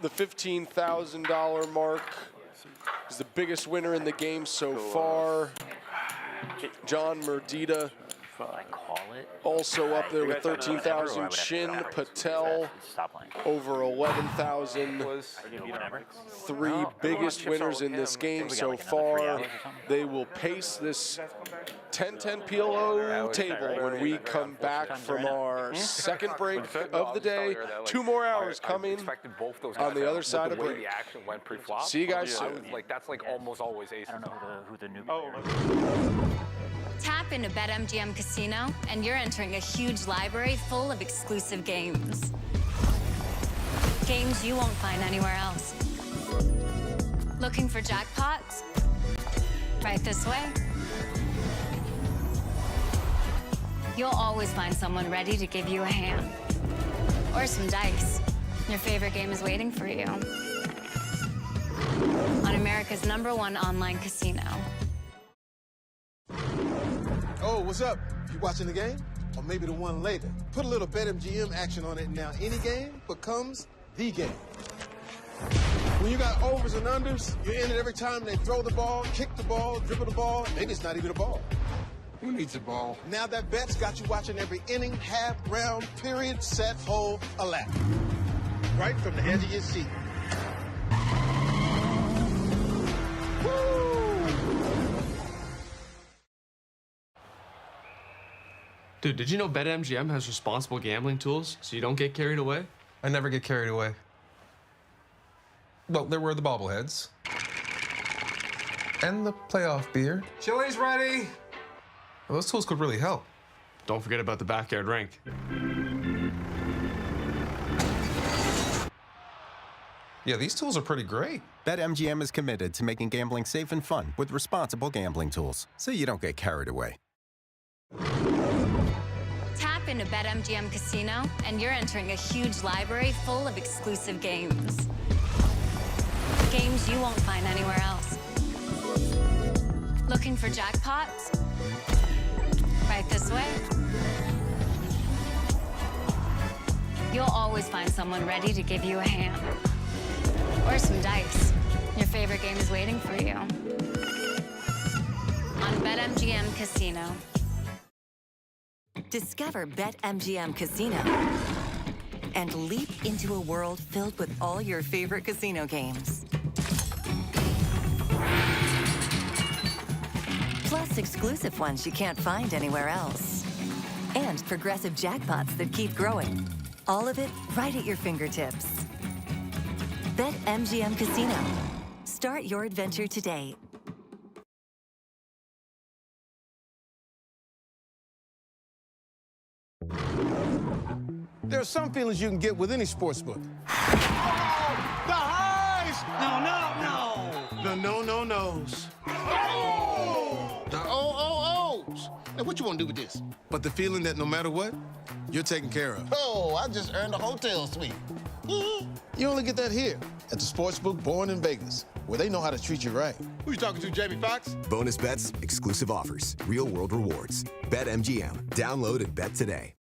the $15,000 mark. He's the biggest winner in the game so far. John Merdita also up there with 13,000. Shin Patel over 11,000. 3 biggest winners in this game so far. They will pace this 10-10 PLO table when we come back from our second break of the day. 2 more hours coming on the other side of break.
The action went pre-flop.
See you guys soon.
I was like, that's like almost always ace. I don't know
who the new
Tap into BetMGM Casino, and you're entering a huge library full of exclusive games. Games you won't find anywhere else. Looking for jackpots? Right this way. You'll always find someone ready to give you a hand. Or some dice. Your favorite game is waiting for you. On America's #1 online casino.
Oh, what's up? You watching the game? Or maybe the one later. Put a little BetMGM action on it now. Any game becomes the game. When you got overs and unders, you're in it every time they throw the ball, kick the ball, dribble the ball. Maybe it's not even a ball. Who needs a ball? Now that bet's got you watching every inning, half, round, period, set, hole, a lap. Right from the edge of your seat. Woo!
Dude, did you know BetMGM has responsible gambling tools so you don't get carried away?
I never get carried away. Well, there were the bobbleheads. And the playoff beer.
Chili's ready.
Well, those tools could really help.
Don't forget about the backyard rink.
Yeah, these tools are pretty great.
BetMGM is committed to making gambling safe and fun with responsible gambling tools, so you don't get carried away.
Tap into BetMGM Casino, and you're entering a huge library full of exclusive games. Games you won't find anywhere else. Looking for jackpots? Right this way. You'll always find someone ready to give you a hand. Or some dice. Your favorite game is waiting for you on BetMGM Casino.
Discover BetMGM Casino and leap into a world filled with all your favorite casino games. Plus exclusive ones you can't find anywhere else. And progressive jackpots that keep growing. All of it right at your fingertips. BetMGM Casino. Start your adventure today.
There are some feelings you can get with any sportsbook.
The highs!
The no-no-nos.
The O-O-O's. Now, what you want to do with this?
But the feeling that no matter what, you're taken care of.
Oh, I just earned a hotel suite.
You only get that here at the sportsbook Born in Vegas, where they know how to treat you right.
Who you talking to, Jamie Foxx?
Bonus bets, exclusive offers, real-world rewards. BetMGM. Download and bet today.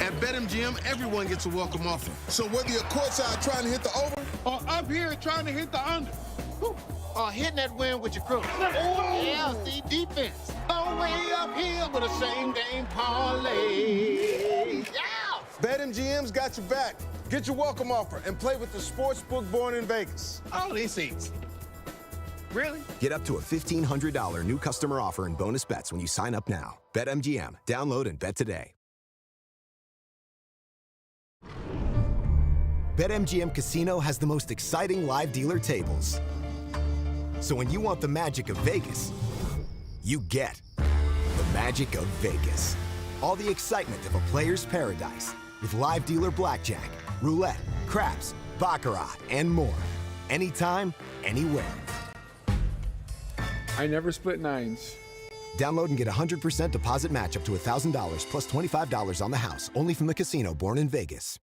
At BetMGM, everyone gets a welcome offer. So whether you're courtside trying to hit the over
Or up here trying to hit the under. Or hitting that win with your crew. Yeah, see, defense. All the way up here with a same-game parlay. Yeah!
BetMGM's got your back. Get your welcome offer and play with the sportsbook Born in Vegas.
All these seats. Really?
Get up to a $1,500 new customer offer and bonus bets when you sign up now. BetMGM. Download and bet today. BetMGM Casino has the most exciting live dealer tables. So when you want the magic of Vegas, you get the magic of Vegas. All the excitement of a player's paradise with live dealer blackjack, roulette, craps, baccarat, and more. Anytime, anywhere.
I never split nines.
Download and get a 100% deposit match up to $1,000 plus $25 on the house, only from the casino Born in Vegas.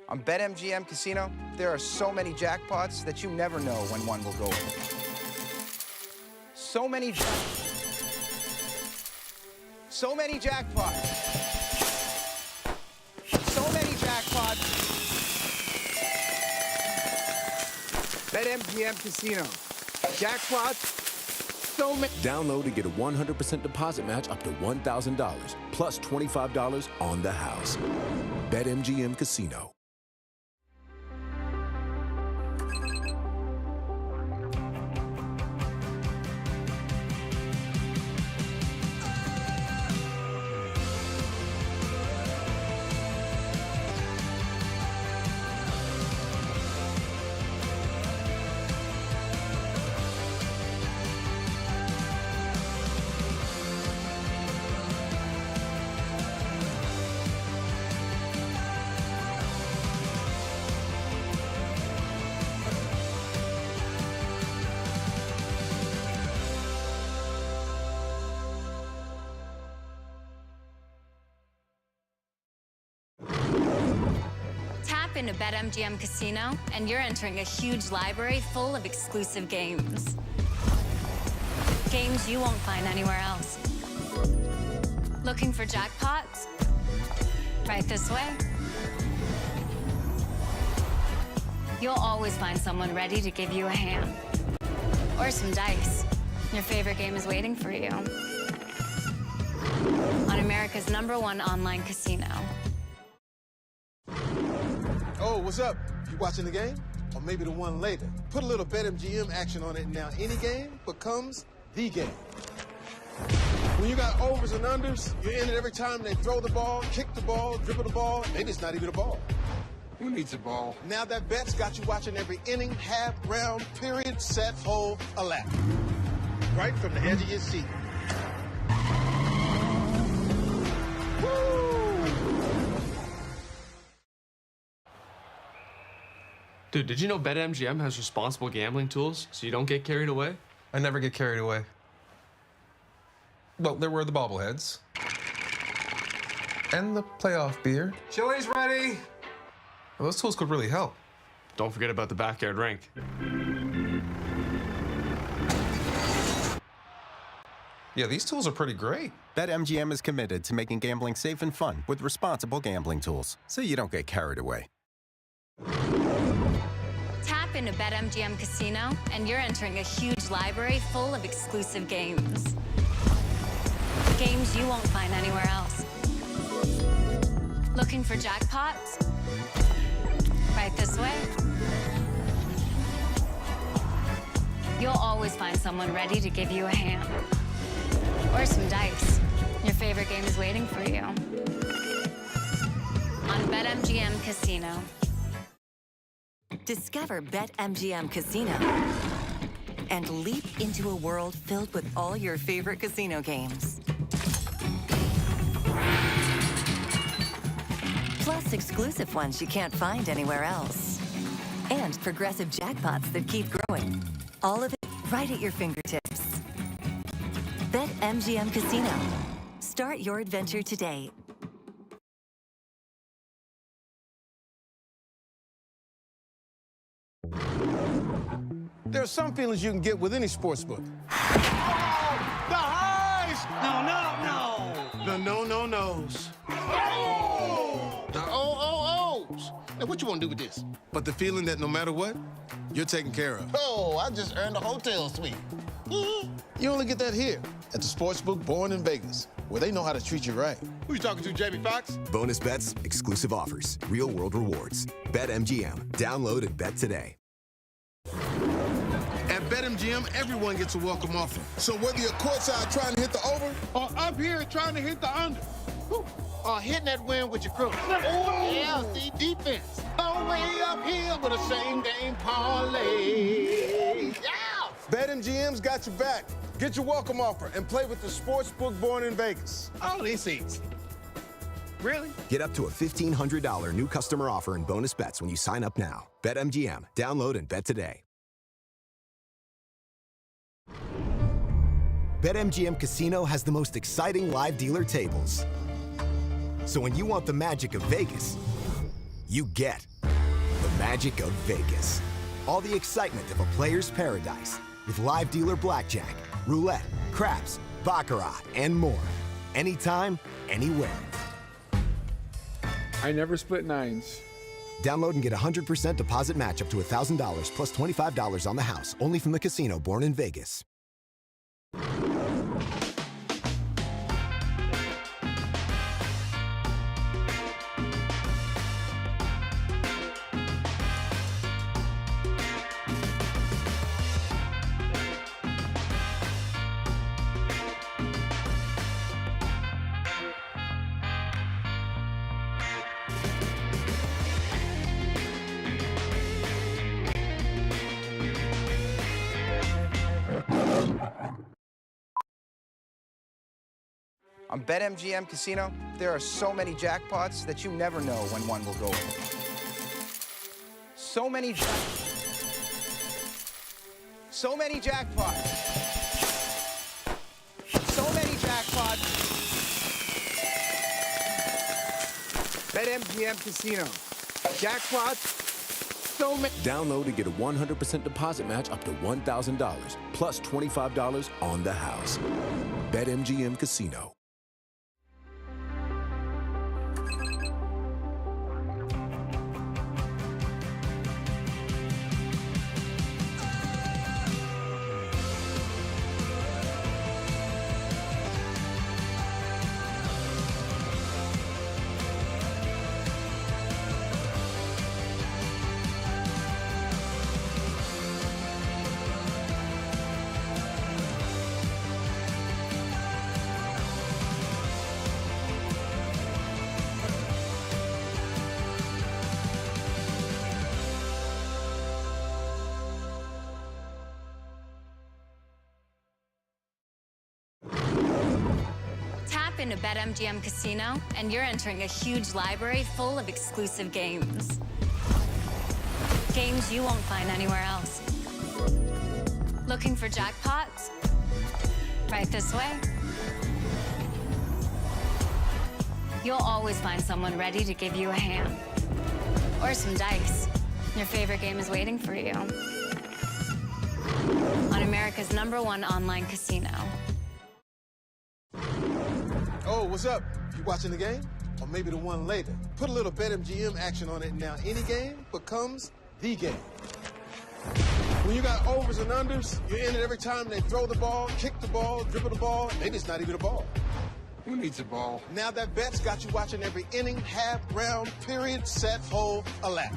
On BetMGM Casino, there are so many jackpots that you never know when one will go. So many jackpots. So many jackpots. BetMGM Casino. Jackpots. So many.
Download and get a 100% deposit match up to $1,000 plus $25 on the house. BetMGM Casino.
Into BetMGM Casino, and you're entering a huge library full of exclusive games. Games you won't find anywhere else. Looking for jackpots? Right this way. You'll always find someone ready to give you a hand. Or some dice. Your favorite game is waiting for you. On America's #1 online casino.
Oh, what's up? You watching the game? Or maybe the one later. Put a little BetMGM action on it now. Any game becomes the game. When you got overs and unders, you're in it every time they throw the ball, kick the ball, dribble the ball. Maybe it's not even a ball.
Who needs a ball?
Now that bet's got you watching every inning, half, round, period, set, hole, a lap. Right from the edge of your seat.
Dude, did you know BetMGM has responsible gambling tools so you don't get carried away?
I never get carried away. Well, there were the bobbleheads. And the playoff beer.
Chili's ready.
Well, those tools could really help.
Don't forget about the backyard rink.
Yeah, these tools are pretty great.
BetMGM is committed to making gambling safe and fun with responsible gambling tools, so you don't get carried away.
Tap into BetMGM Casino, and you're entering a huge library full of exclusive games. Games you won't find anywhere else. Looking for jackpots? Right this way. You'll always find someone ready to give you a hand. Or some dice. Your favorite game is waiting for you. On BetMGM Casino.
Discover BetMGM Casino and leap into a world filled with all your favorite casino games. Plus exclusive ones you can't find anywhere else. And progressive jackpots that keep growing. All of it right at your fingertips. BetMGM Casino. Start your adventure today.
There are some feelings you can get with any sports book.
The highs!
The no-no-nos.
The O-O-O's. Now, what you want to do with this?
But the feeling that no matter what, you're taken care of.
Oh, I just earned a hotel suite.
You only get that here at the sportsbook Born in Vegas, where they know how to treat you right.
Who you talking to, Jamie Foxx?
Bonus bets, exclusive offers, real-world rewards. BetMGM. Download and bet today.
At BetMGM, everyone gets a welcome offer. So whether you're courtside trying to hit the over or up here trying to hit the under,
Or hitting that win with your crew. Oh, yeah, see, defense. All way up here with a same-game parlay. Yeah!
BetMGM's got your back. Get your welcome offer and play with the sportsbook Born in Vegas.
Oh, this easy. Really?
Get up to a $1,500 new customer offer and bonus bets when you sign up now. BetMGM. Download and bet today. BetMGM Casino has the most exciting live dealer tables. So when you want the magic of Vegas, you get the magic of Vegas. All the excitement of a player's paradise with live dealer blackjack, roulette, craps, baccarat, and more. Anytime, anywhere.
I never split nines.
Download and get 100% deposit match up to $1,000 plus $25 on the house, only from the casino Born in Vegas.
On BetMGM Casino, there are so many jackpots that you never know when one will go in. So many jackpots. So many jackpots. BetMGM Casino. Jackpots. So many.
Download to get a 100% deposit match up to $1,000 plus $25 on the house. BetMGM Casino.
Tap into BetMGM Casino, and you're entering a huge library full of exclusive games. Games you won't find anywhere else. Looking for jackpots? Right this way. You'll always find someone ready to give you a hand. Or some dice. Your favorite game is waiting for you. On America's #1 online casino.
Oh, what's up? You watching the game? Or maybe the one later. Put a little BetMGM action on it now. Any game becomes the game. When you got overs and unders, you're in it every time they throw the ball, kick the ball, dribble the ball. Maybe it's not even a ball.
Who needs a ball?
Now that bet's got you watching every inning, half, round, period, set, hole, a lap.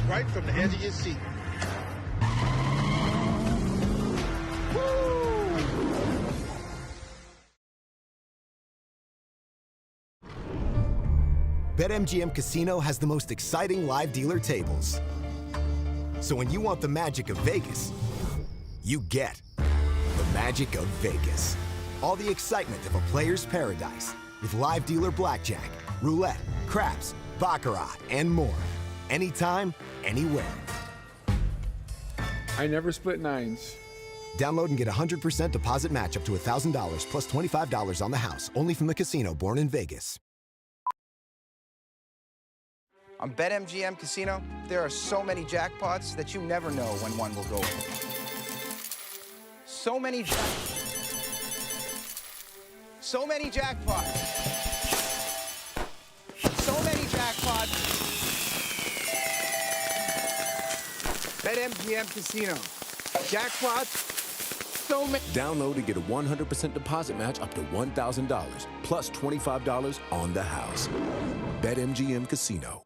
Right from the edge of your seat.
BetMGM Casino has the most exciting live dealer tables. So when you want the magic of Vegas, you get the magic of Vegas. All the excitement of a player's paradise with live dealer blackjack, roulette, craps, baccarat, and more. Anytime, anywhere.
I never split nines.
Download and get 100% deposit match up to $1,000 plus $25 on the house. Only from the casino, born in Vegas.
On BetMGM Casino, there are so many jackpots that you never know when one will go. So many jackpots. So many jackpots. So many jackpots. BetMGM Casino. Jackpots. So many.
Download to get a 100% deposit match up to $1,000 plus $25 on the house. BetMGM Casino.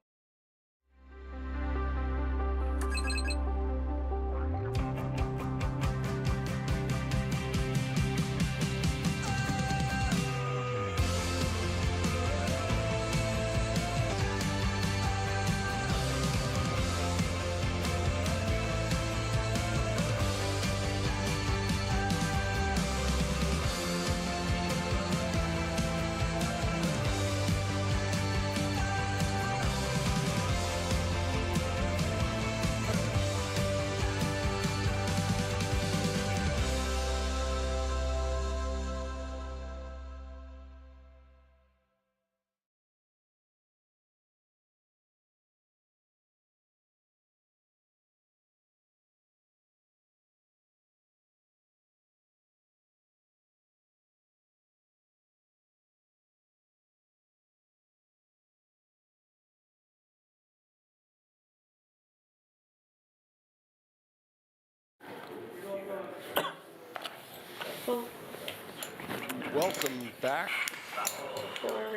Welcome back,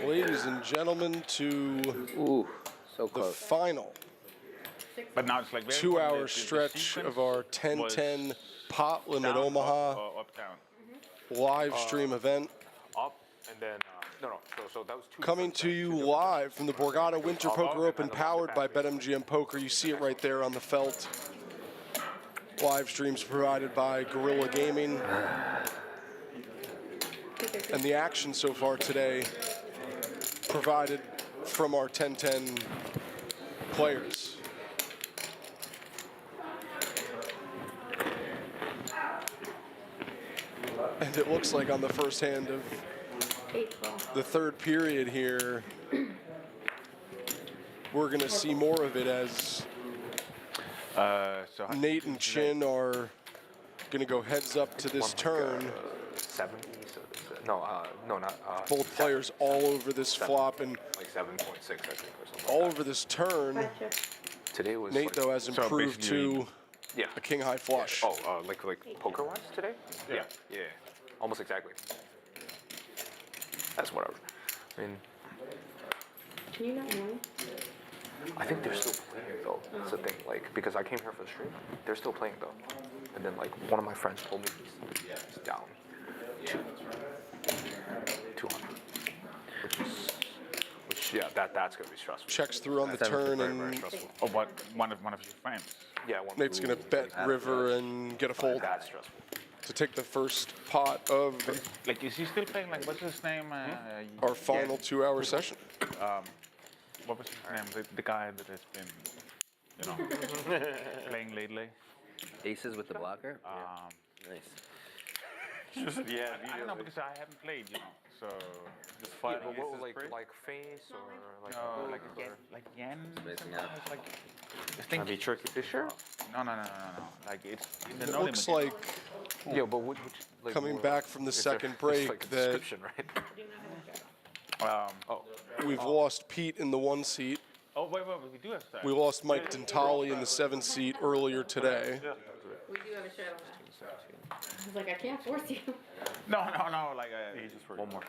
ladies and gentlemen, to the final
But now it's like
2-hour stretch of our 10-10 Pot Limit Omaha live stream event.
Up and then so that was two.
Coming to you live from the Borgata Winter Poker Open, powered by BetMGM Poker. You see it right there on the felt. Live streams provided by Gorilla Gaming. And the action so far today provided from our 10-10 players. And it looks like on the first hand of the third period here, we're going to see more of it as Nate and Chin are going to go heads up to this turn.
70. Not.
Both players all over this flop and
like 7.6, I think, or something.
all over this turn.
Today was
Nate though has improved to a king high flush.
Oh, like poker wise today? Yeah. Almost exactly. That's whatever. I mean,
Can you not know?
I think they're still playing though. That's the thing. Like, because I came here for the stream, they're still playing though. And then like one of my friends told me he's down 200, which that's gonna be stressful.
Checks through on the turn
very
and
stressful.
Oh, what one of your friends?
Yeah,
Nate's gonna bet river and get a fold
That's stressful.
to take the first pot of
Like, is he still playing? Like, what's his name?
our final 2-hour session.
What was his name? The guy that has been you know, playing lately.
Aces with the blocker? Nice.
I don't know because I haven't played, you know. So
Just flat like face or like
no, like yen.
Spacing out.
Like I
Can be tricky. You sure?
No. Like it's in the
It
no
looks
limit.
like
Yeah, but which like
coming
more-
back from the
is there-
second
it's
break
like a
that
description, right?
we've lost Pete in the 1 seat.
Oh wait, we do have that.
We lost Mike Dentali in the 7 seat earlier today.
We do have a straddle match. I was like, I can't force you.
No. Like one more.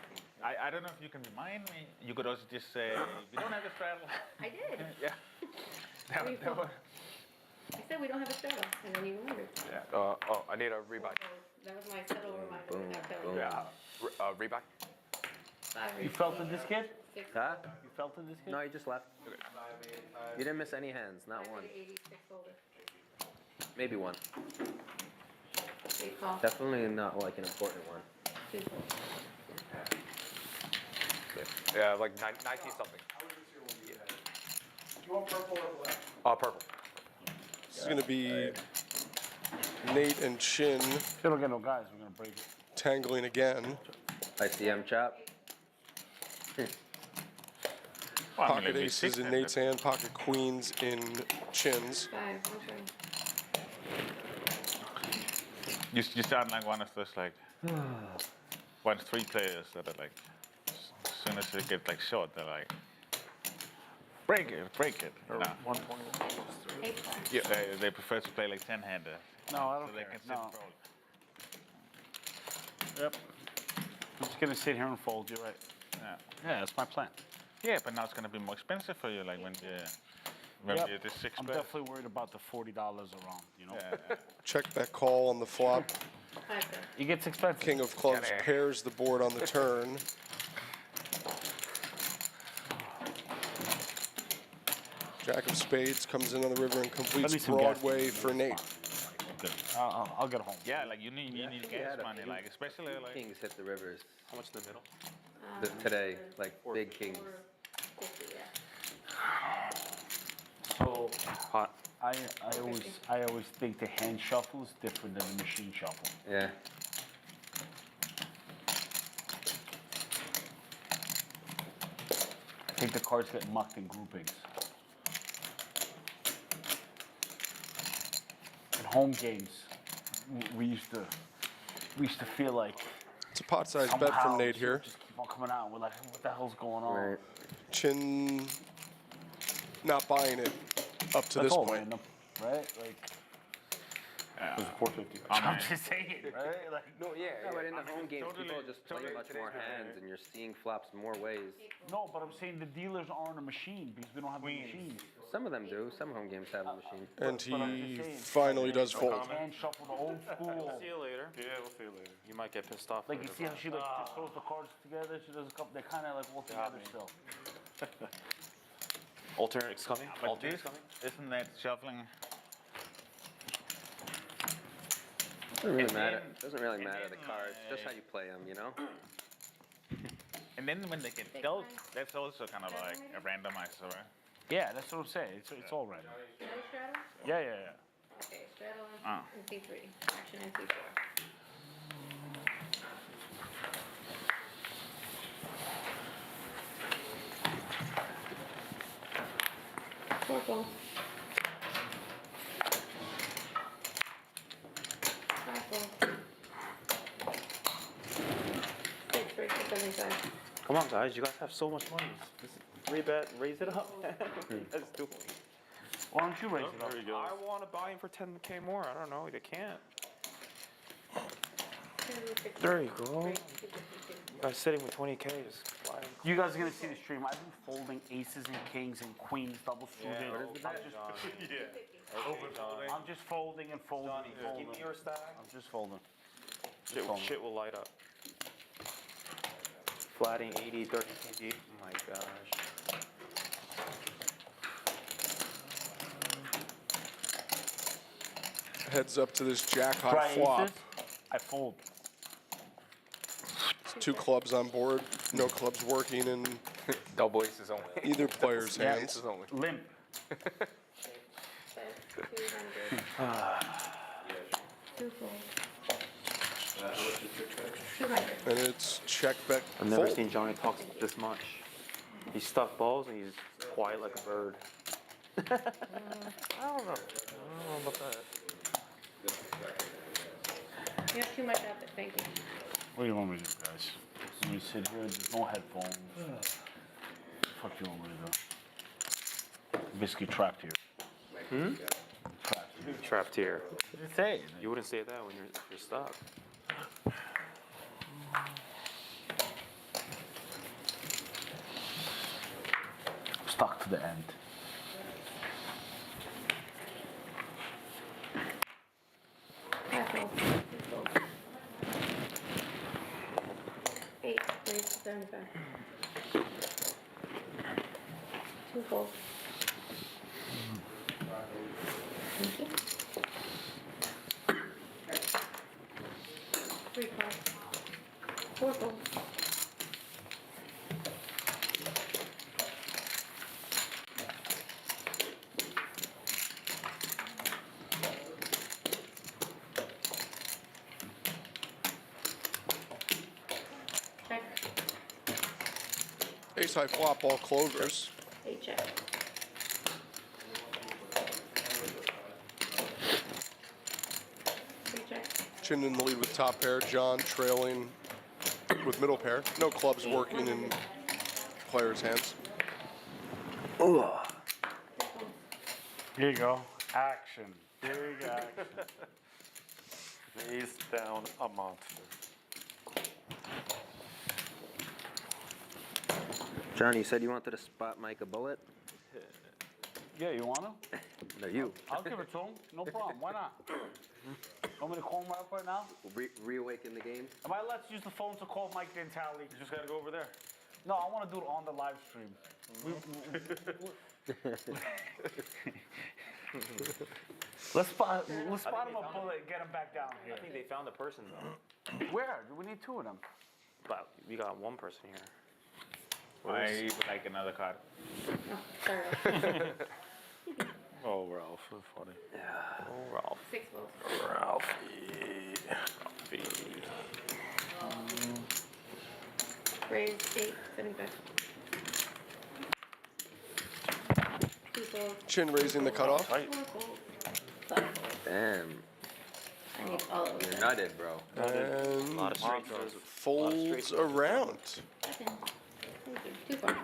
I don't know if you can remind me. You could also just say we don't have a straddle.
I did.
Yeah. That was,
I said we don't have a straddle, and then you remembered.
Oh, I need a rebuy.
That was my subtle reminder. without telling you.
Yeah. Rebuy.
You felt in this kid?
Huh?
You felt in this kid?
No, you just left. You didn't miss any hands, not one.
86 folder.
Maybe one.
Big call.
Definitely not like an important one.
Two fold.
Yeah, like 19 something.
You want purple or black?
Purple.
This is going to be Nate and Chin
If you don't get no guys, we're gonna break it.
tangling again.
ICM chop.
Pocket aces in Nate's hand, pocket queens in Chin's.
5, okay.
you sound like one of those like one of 3 players that are like as soon as they get like short, they're like break it.
Or
No.
120.
Yeah, they prefer to play like 10-hander.
No, I don't
so they
care.
can sit
No.
and fold.
Yep. I'm just gonna sit here and fold. You're right. Yeah, that's my plan.
Yeah, but now it's gonna be more expensive for you, like when
Yep.
you're the 6
I'm
bet.
definitely worried about the $40 a round. You know.
Check bet call on the flop.
It gets expensive.
King of clubs pairs the board on the turn. Jack of spades comes in on the river and completes
some gas.
Broadway for Nate.
I'll get home.
Yeah, like you need gas money, like especially like
Kings hit the rivers.
How much in the middle?
Today, like big kings.
So hot. I always think the hand shuffle is different than the machine shuffle.
Yeah.
I think the cards get mucked in groupings. In home games, we used to feel like
It's a pot-sized bet
somehow
from Nate here.
Just keep on coming out. We're like, what the hell's going on?
Chin not buying it up to
That's
this
all
point.
random, right? Like,
Yeah.
it was 450.
I'm
I'm just saying, right? Like,
No, but in the home games,
totally-
people just play
totally
much more hands, and you're seeing flops more ways.
no, but I'm saying the dealers aren't a machine because we don't have a machine.
Some of them do. Some home games have a machine.
And
But I'm
he
just saying,
finally does fold.
Hand shuffle, the old school.
See you later. Yeah, we'll see you later. You might get pissed off.
Like you see how she like just throws the cards together. She does a couple. They kind of like all together still.
Alternate's coming.
But
Alternate's
this,
coming.
isn't that shuffling?
Doesn't really
And
matter.
then-
Doesn't really
and
matter the
then,
cards. Just how you play them, you know.
And then when they get dealt, that's also kind of like a randomizer, right?
Yeah, that's what I'm saying. It's all random.
Straddle?
Yeah.
Okay, straddle
Ah.
and C3. Action and C4. Four. 5 fold. 6 breaks to 75.
Come on, guys. You guys have so much money. Just rebet, raise it up. Let's do it.
Why don't you raise it up?
I want to buy him for 10K more. I don't know. They can't. There you go. You guys sitting with 20K is flying.
You guys are gonna see the stream. I've been folding aces and kings and queens double suited. I'm just folding and folding.
Johnny,
and folding.
give me your stack.
I'm just folding.
Shit will light up. Flatting 80, 30K deep. Oh my gosh.
Heads up to this jack high
Try
flop.
aces. I fold.
Two clubs on board. No clubs working in
Double aces only.
either player's
Yeah,
hands.
Aces only.
Limp.
And it's check back.
I've never
fold.
seen Johnny talk this much. He stuck balls and he's quiet like a bird. I don't know. I don't know about that.
You have too much effort, thank you.
What do you want me to do, guys? Let me sit here, there's no headphones. Fuck you want me to do? Basically trapped here.
Hmm? Trapped here.
What did you say?
You wouldn't say that when you're stuck.
I'm stuck to the end.
Eight, raise to 75. Two fold. Thank you. Three calls. Four folds. Check.
Ace high flop, all clovers.
Eight check. Three check.
Chin in the lead with top pair. John trailing with middle pair. No clubs working in players' hands.
Here you go. Action. Big action.
He's down a monster.
Johnny, you said you wanted to spot Mike a bullet?
Yeah, you want to?
No, you.
I'll give it to him. No problem. Why not? Want me to call him up right now?
Reawaken the game?
Am I allowed to use the phone to call Mike Dantali? You just gotta go over there. No, I want to do it on the live stream. Let's spot him a bullet and get him back down here.
I think they found a person though.
Where? We need two of them.
But we got one person here.
I would like another card.
Oh, Ralph, so funny. Yeah. Oh, Ralph.
Six folds.
Ralphie.
Raise 8, 75. Two folds.
Chin raising the cutoff.
Four folds. Five folds.
Damn.
I need all of
You're
them.
nutted, bro.
And
lot of straight throws.
folds around.
Second. Thank you. Two folds.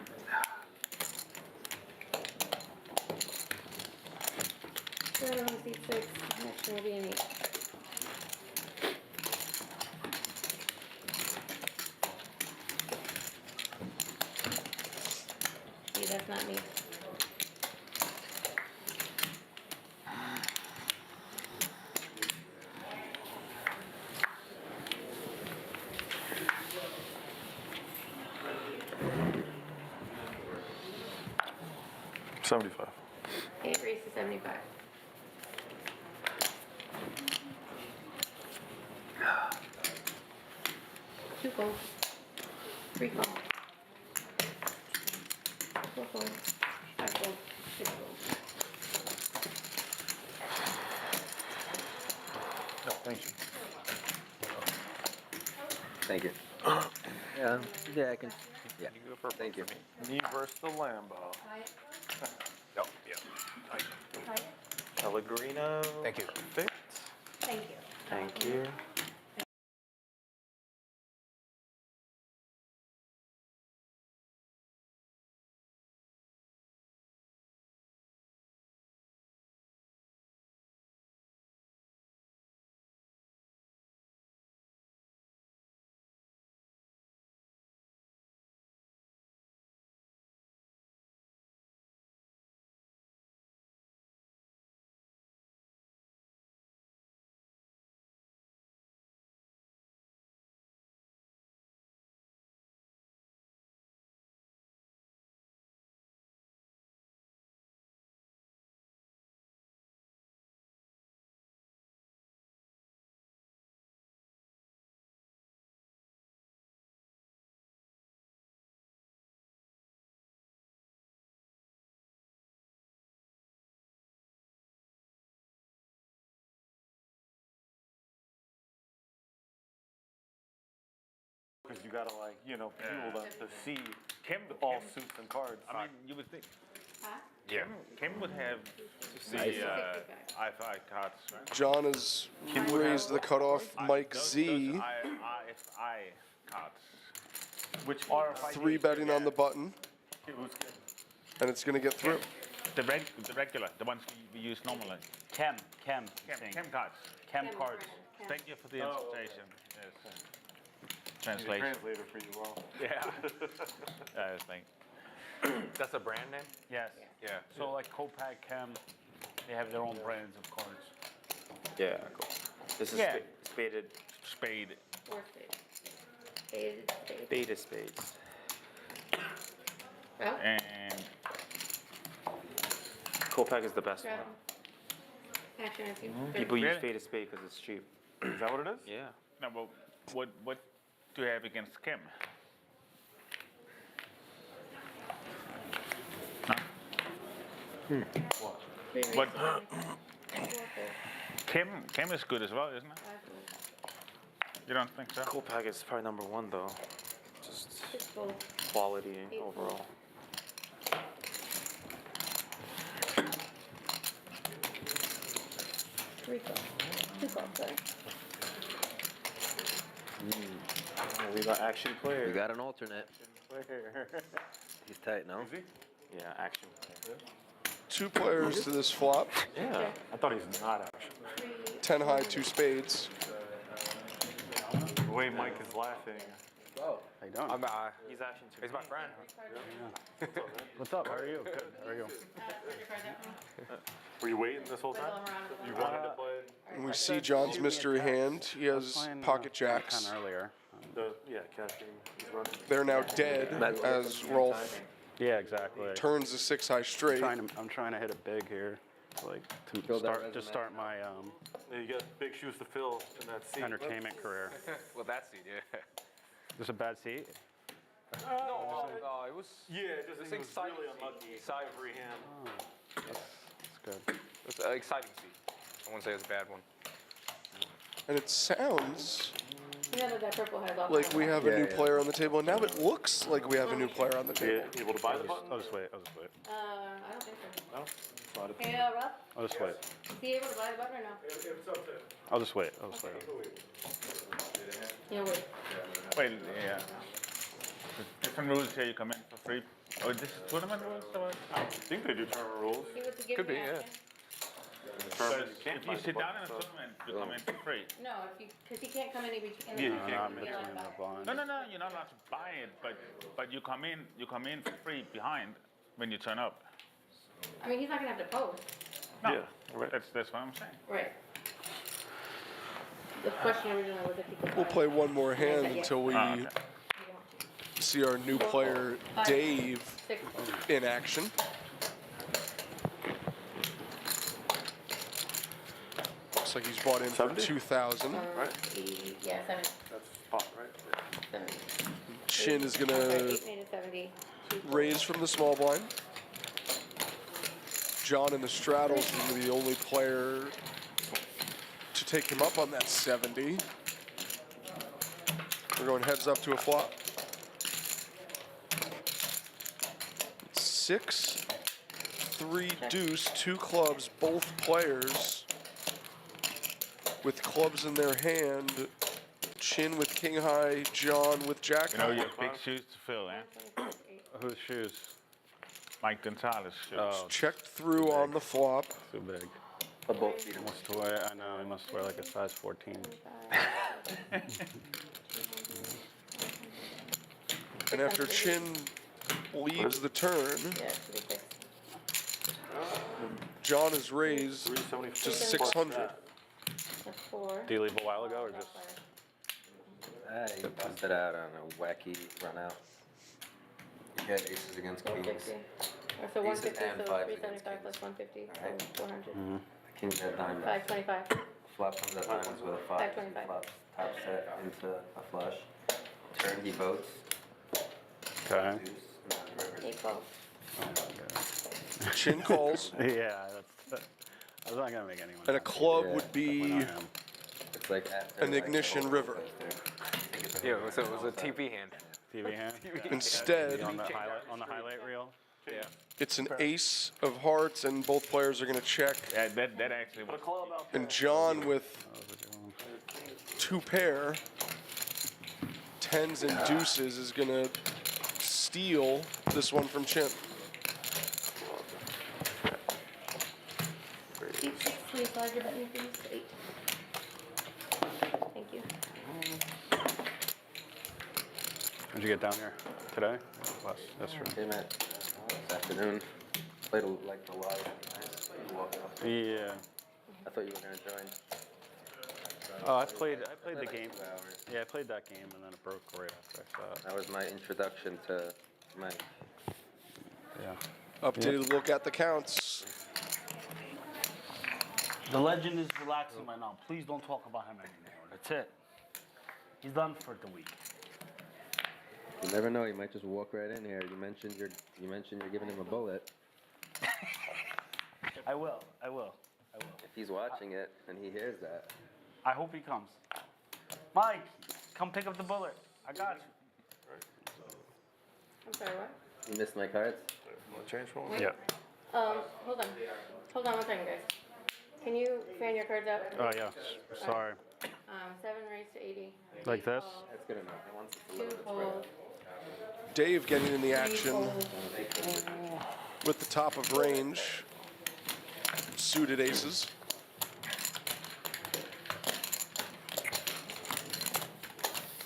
Seven, seat 6. Next one will be an 8. See, that's not me.
$75.
8 raised to 75. Two folds. Three folds. Four folds. Five folds. Six folds.
No, thank you.
Thank you. Yeah, I can. Yeah.
You go for
Thank you.
Me versus the Lambo. Yep, yep. Pellegrino.
Thank you.
Perfect.
Thank you.
Thank you.
because you gotta like, you know, fuel them to see
Kim,
all suits and cards.
I mean, you would think.
Huh?
Yeah. Kim would have the I5 cards, right?
John has raised the cutoff. Mike Z,
I cards.
Which are
3-betting on the button, and it's going to get through.
The regular, the ones we use normally.
Chem
Chem cards.
Chem cards.
Thank you for the interpretation. Yes. Translation.
Translator for you, well.
Yeah. I think.
That's a brand name?
Yes.
Yeah.
So like Copac, Chem, they have their own brands of cards.
Yeah, cool. This is spaded.
Spade.
Or spade.
Beta spades.
Oh.
And
Copac is the best one.
Action if you
People use Beta spade because it's cheap.
Is that what it is?
Yeah.
no, but what do you have against Kim? What? Kim is good as well, isn't it? You don't think so?
Copac is probably number one though. Just quality overall.
Three calls. Two calls, sorry.
We got action player. We got an alternate. He's tight, no? Yeah, action player.
2 players to this flop.
Yeah.
I thought he's not actually.
10 high, 2 spades.
The way Mike is laughing.
How you doing?
He's action too.
He's my friend.
What's up? How are you? Good. How are you?
Were you waiting this whole time? You wanted to play?
And we see John's mystery hand. He has pocket jacks.
Kind of earlier.
Cash game. He's running.
They're now dead as Rolf
Yeah, exactly.
turns the 6 high straight.
I'm trying to hit it big here, like to start my
Yeah, you got big shoes to fill in that seat.
entertainment career.
Well, that's it, yeah.
This a bad seat?
No, it was.
Yeah, just
This
it was
exciting
really
seat.
unlucky.
Exciting.
Every hand.
That's good.
It's an exciting seat. I wouldn't say it's a bad one.
And it sounds
You know that purple has all
like we have a new player on the table. And now it looks like we have a new player on the table.
Yeah, able to buy the button?
I'll just wait. I'll just wait.
I don't think so.
No? Bought it.
Hey, Ruff,
I'll just wait.
is he able to buy the button or no?
I'll just wait. I'll just wait.
Yeah, wait.
Wait, yeah. Different rules here. You come in for free. Oh, this is tournament rules or what?
I think they do tournament rules.
He was to give
Could
me
be, yeah.
action.
Tournament, you can't
If
buy
you
the
sit down
button,
in a
so-
tournament, you come in for free.
No, because he can't come in between.
Yeah, you can't
I'm
come in
between the blind.
No, you're not allowed to buy it, but you come in for free behind when you turn up.
I mean, he's not gonna have to post.
No,
Yeah, right.
that's what I'm saying.
Right. The question originally was if he could.
We'll
buy.
play one more hand until we
Oh, okay.
see our new player, Dave,
6.
in action. Looks like he's bought in for 2,000.
Yeah, 7.
That's spot, right?
7.
Chin is going
Okay,
to
8 made it 70.
raise from the small blind. John in the straddles is gonna be the only player to take him up on that 70. We're going heads up to a flop. 6, 3 deuce, 2 clubs, both players with clubs in their hand. Chin with king high, John with jack
You know,
high.
you have big shoes to fill, eh?
Whose shoes?
Mike Gonzalez shoes.
Oh,
Checked through on the flop.
too big.
Both feet.
Must wear. I know. He must wear like a size 14.
And after Chin leads the turn,
Yeah, should be 6.
John is raised to 600.
That's 4.
Do you leave a while ago or just?
You busted out on a wacky run out. You had aces against kings.
450. Or so
Aces
150,
and
so
fives
375 plus 150, so
Alright.
400.
Kings at diamonds.
525.
Flop comes at diamonds with a 5.
525.
Flops top set into a flush. Turn he votes.
Okay.
Deuce, and then river.
8 calls.
Oh my god.
Chin calls.
Yeah, that's not gonna make anyone.
And a
happy.
club
Yeah,
would be
It's like after
an ignition river.
Yeah, so it was a TV hand.
TV hand.
Instead,
on the highlight reel.
Yeah.
it's an ace of hearts, and both players are going to check.
That actually was.
And John with 2 pair, tens and deuces, is going to steal this one from Chimp.
Keep 6, please. Slide your button, please. 8. Thank you.
When'd you get down here? Today? That's true.
Came at this afternoon. Played like the live.
Yeah.
I thought you were gonna join.
Oh, I played the game. Yeah, I played that game and then it broke right after I saw it.
That was my introduction to Mike.
Yeah.
Updated look at the counts.
The legend is relaxing right now. Please don't talk about him anymore. That's it. He's done for the week.
You never know. You might just walk right in here. You mentioned you're giving him a bullet.
I will.
If he's watching it and he hears that.
I hope he comes. Mike, come pick up the bullet. I got you.
I'm sorry, what?
You missed my cards?
Change for
Wait.
Yeah.
Hold on. Hold on one second, guys. Can you fan your cards out?
Oh, yeah. Sorry.
7 raised to 80.
Like this?
That's good enough. Once it's a
2
little bit
fold.
Dave getting in the
3
action
fold.
with the top of range. Suited aces.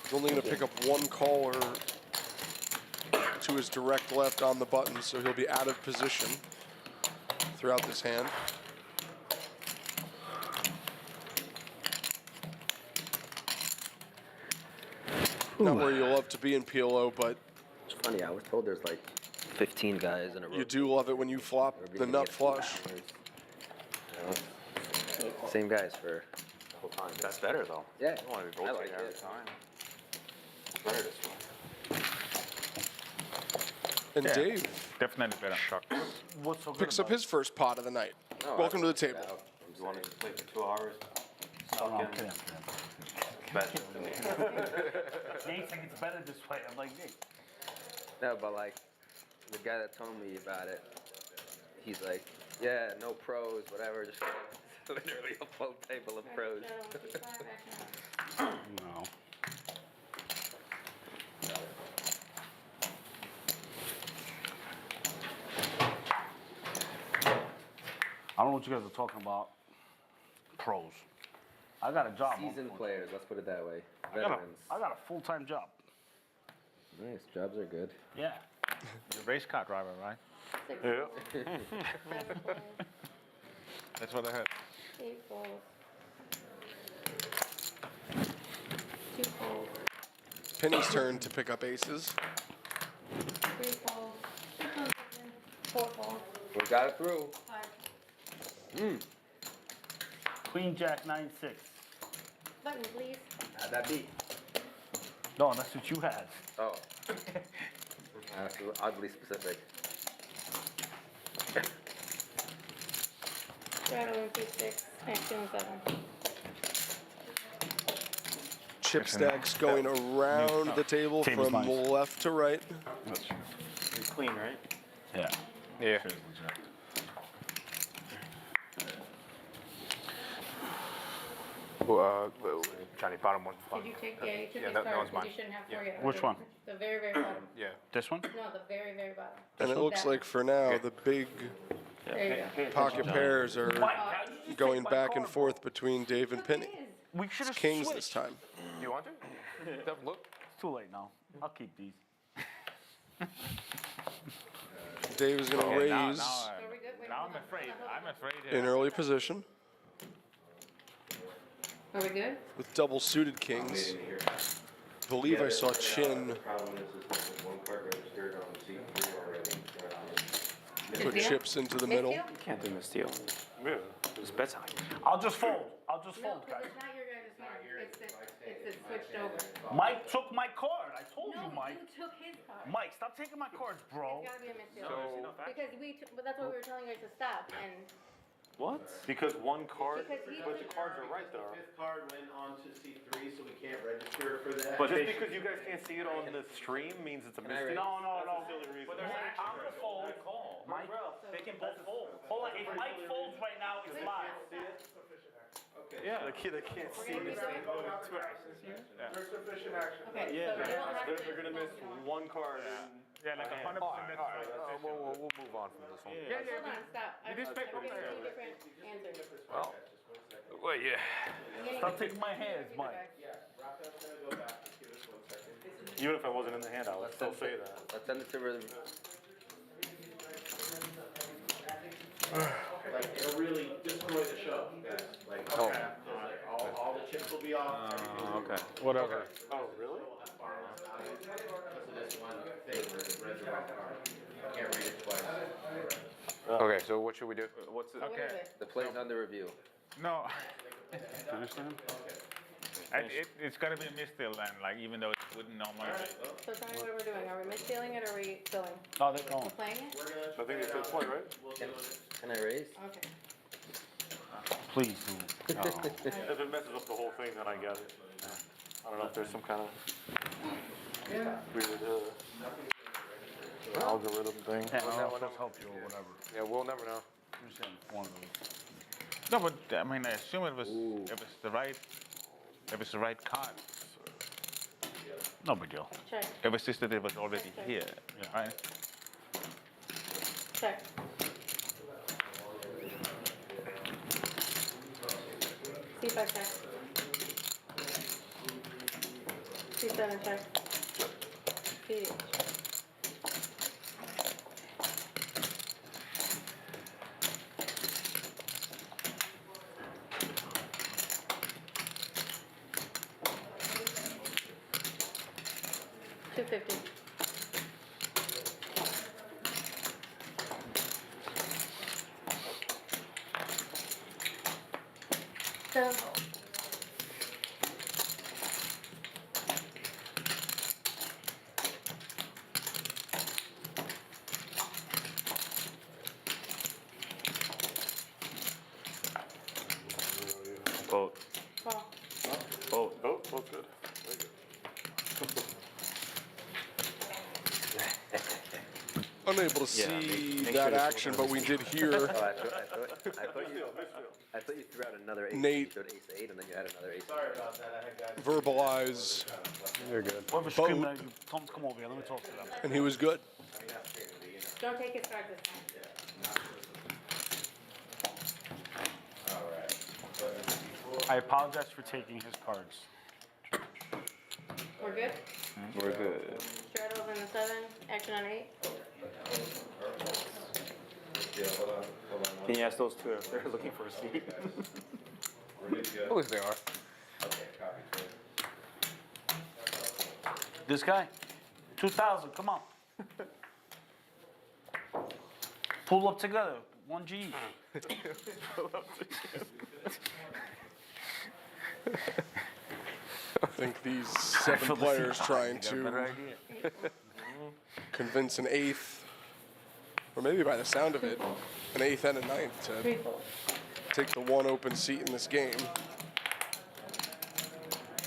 He's only going to pick up 1 caller to his direct left on the button, so he'll be out of position throughout this hand. Not where you love to be in PLO, but
It's funny. I was told there's like 15 guys in a row.
you do love it when you flop the nut flush.
You know? Same guys for the whole time.
That's better though.
Yeah,
You want to be
I
rotating
like
every
it.
time. It's better this way.
And
Yeah.
Dave
Definitely better.
Shucks.
What's so good
picks up
about
his first pot of the night.
No,
Welcome to the table.
You want to play for 2 hours?
it? No, I'm kidding.
Bet.
Jay thinks it's better this way. I'm like, Jay.
No, but like the guy that told me about it, he's like, yeah, no pros, whatever. Just literally a full table of pros.
No.
I don't know what you guys are talking about. Pros. I got a job.
Seasoned players, let's put it that way.
I got
Veterans.
a full-time job.
Nice, jobs are good.
Yeah.
You're a race car driver, right?
6
Yeah.
folds.
That's what I heard.
8 folds. 2 folds.
Penny's turn to pick up aces.
3 folds. 4 folds.
We got it through.
5.
Queen Jack 9-6.
Button, please.
How'd that be?
No, that's what you had.
Oh. That's oddly specific.
Straddle and 6. Action 7.
Chip stacks going around the table
Table's
from
nice.
left to right.
You're clean, right?
Yeah.
Yeah. Johnny, bottom one.
Did you take? Yeah, you took
Yeah,
his
that
card,
one's
but
mine.
you shouldn't have 4
Yeah.
yet.
Which one?
The very, very bottom.
Yeah.
This one?
No, the very, very bottom.
And it looks like for now the big
There you go.
pocket pairs are going back and forth between Dave and Penny.
We should
It's
have
kings
switched.
this time.
You want to? Look.
It's too late now. I'll keep these.
Dave is going to raise
Are we good? Wait,
Now
hold
I'm
on.
afraid. I'm afraid.
in early position
Are we good?
with double suited kings. Believe I saw Chin put
Deal?
chips into the middle.
Mid-deal?
Can't do misdeal. Yeah. It's bedtime.
I'll just fold. I'll just
No,
fold,
because
guys.
it's not your guys' hand. It's switched over.
Mike took my card. I told
No,
you, Mike.
you took his card.
Mike, stop taking my cards, bro.
It's gotta be a mid-deal.
So,
Because but that's what we were telling you guys to stop, and
What?
Because one card,
Because he-
but the cards are right though.
Fifth card went on to C3, so we can't register for that.
But just because you guys can't see it on the stream means it's a mistake.
No.
But
there's I'm gonna fold. Mike, they can both fold. Hold on, if Mike folds right now, it's live.
Yeah, they can't see the same two actions here.
There's sufficient action.
Okay,
Yeah,
so we will have
they're gonna miss one card.
Yeah, like 100%.
We'll move on from this one.
Yeah,
Hold on, stop. I'm
just
giving
make-
two different answers.
Well, yeah.
Stop taking my hands, Mike.
Raphael's gonna go back. Just give us 1 second.
Even if I wasn't in the hand, I would still say that.
Let's send it to her.
Like, it'll really destroy the show, guys. Like, all the chips will be off.
Okay. Whatever.
Oh, really?
This one thing where the red's a white card. You can't read it twice.
Okay, so what should we do? What's it?
Okay.
The play's under review.
No.
Do you understand?
It's gotta be misfilled then, like even though it wouldn't normally be.
So tell me what we're doing. Are we misdealing it or are we filling?
No, they're going.
We're playing it?
I think it's a play, right?
Can I raise?
Okay.
Please do. No.
If it messes up the whole thing, then I get it. I don't know if there's some kind of weird algorithm thing.
Yeah, I'll just help you or whatever.
Yeah, we'll never know.
I'm just saying one of those.
No, but I mean, I assume it was if it's the right card.
No big deal.
Check.
It was just that it was already here, right?
Check. C5 check. C7 check. PD. 250. So.
Vote.
Call.
Vote. Vote. Vote's good. Very good.
Unable to see that action, but we did hear
I thought you threw out another ace.
Nate
You showed ace 8 and then you had another ace.
Sorry about that. I had guys.
verbalize,
You're good.
Whoever's screaming at you, come over here. Let me talk to them.
and he was good.
Don't take his card this time.
I apologize for taking his cards.
We're good?
We're good.
Straddles in the 7. Action on 8.
Can you ask those two if they're looking for a seat? At least they are.
This guy, 2,000. Come on. Pull up together. 1G.
I think these 7 players trying to convince an 8th, or maybe by the sound of it, an 8th and a 9th to take the one open seat in this game.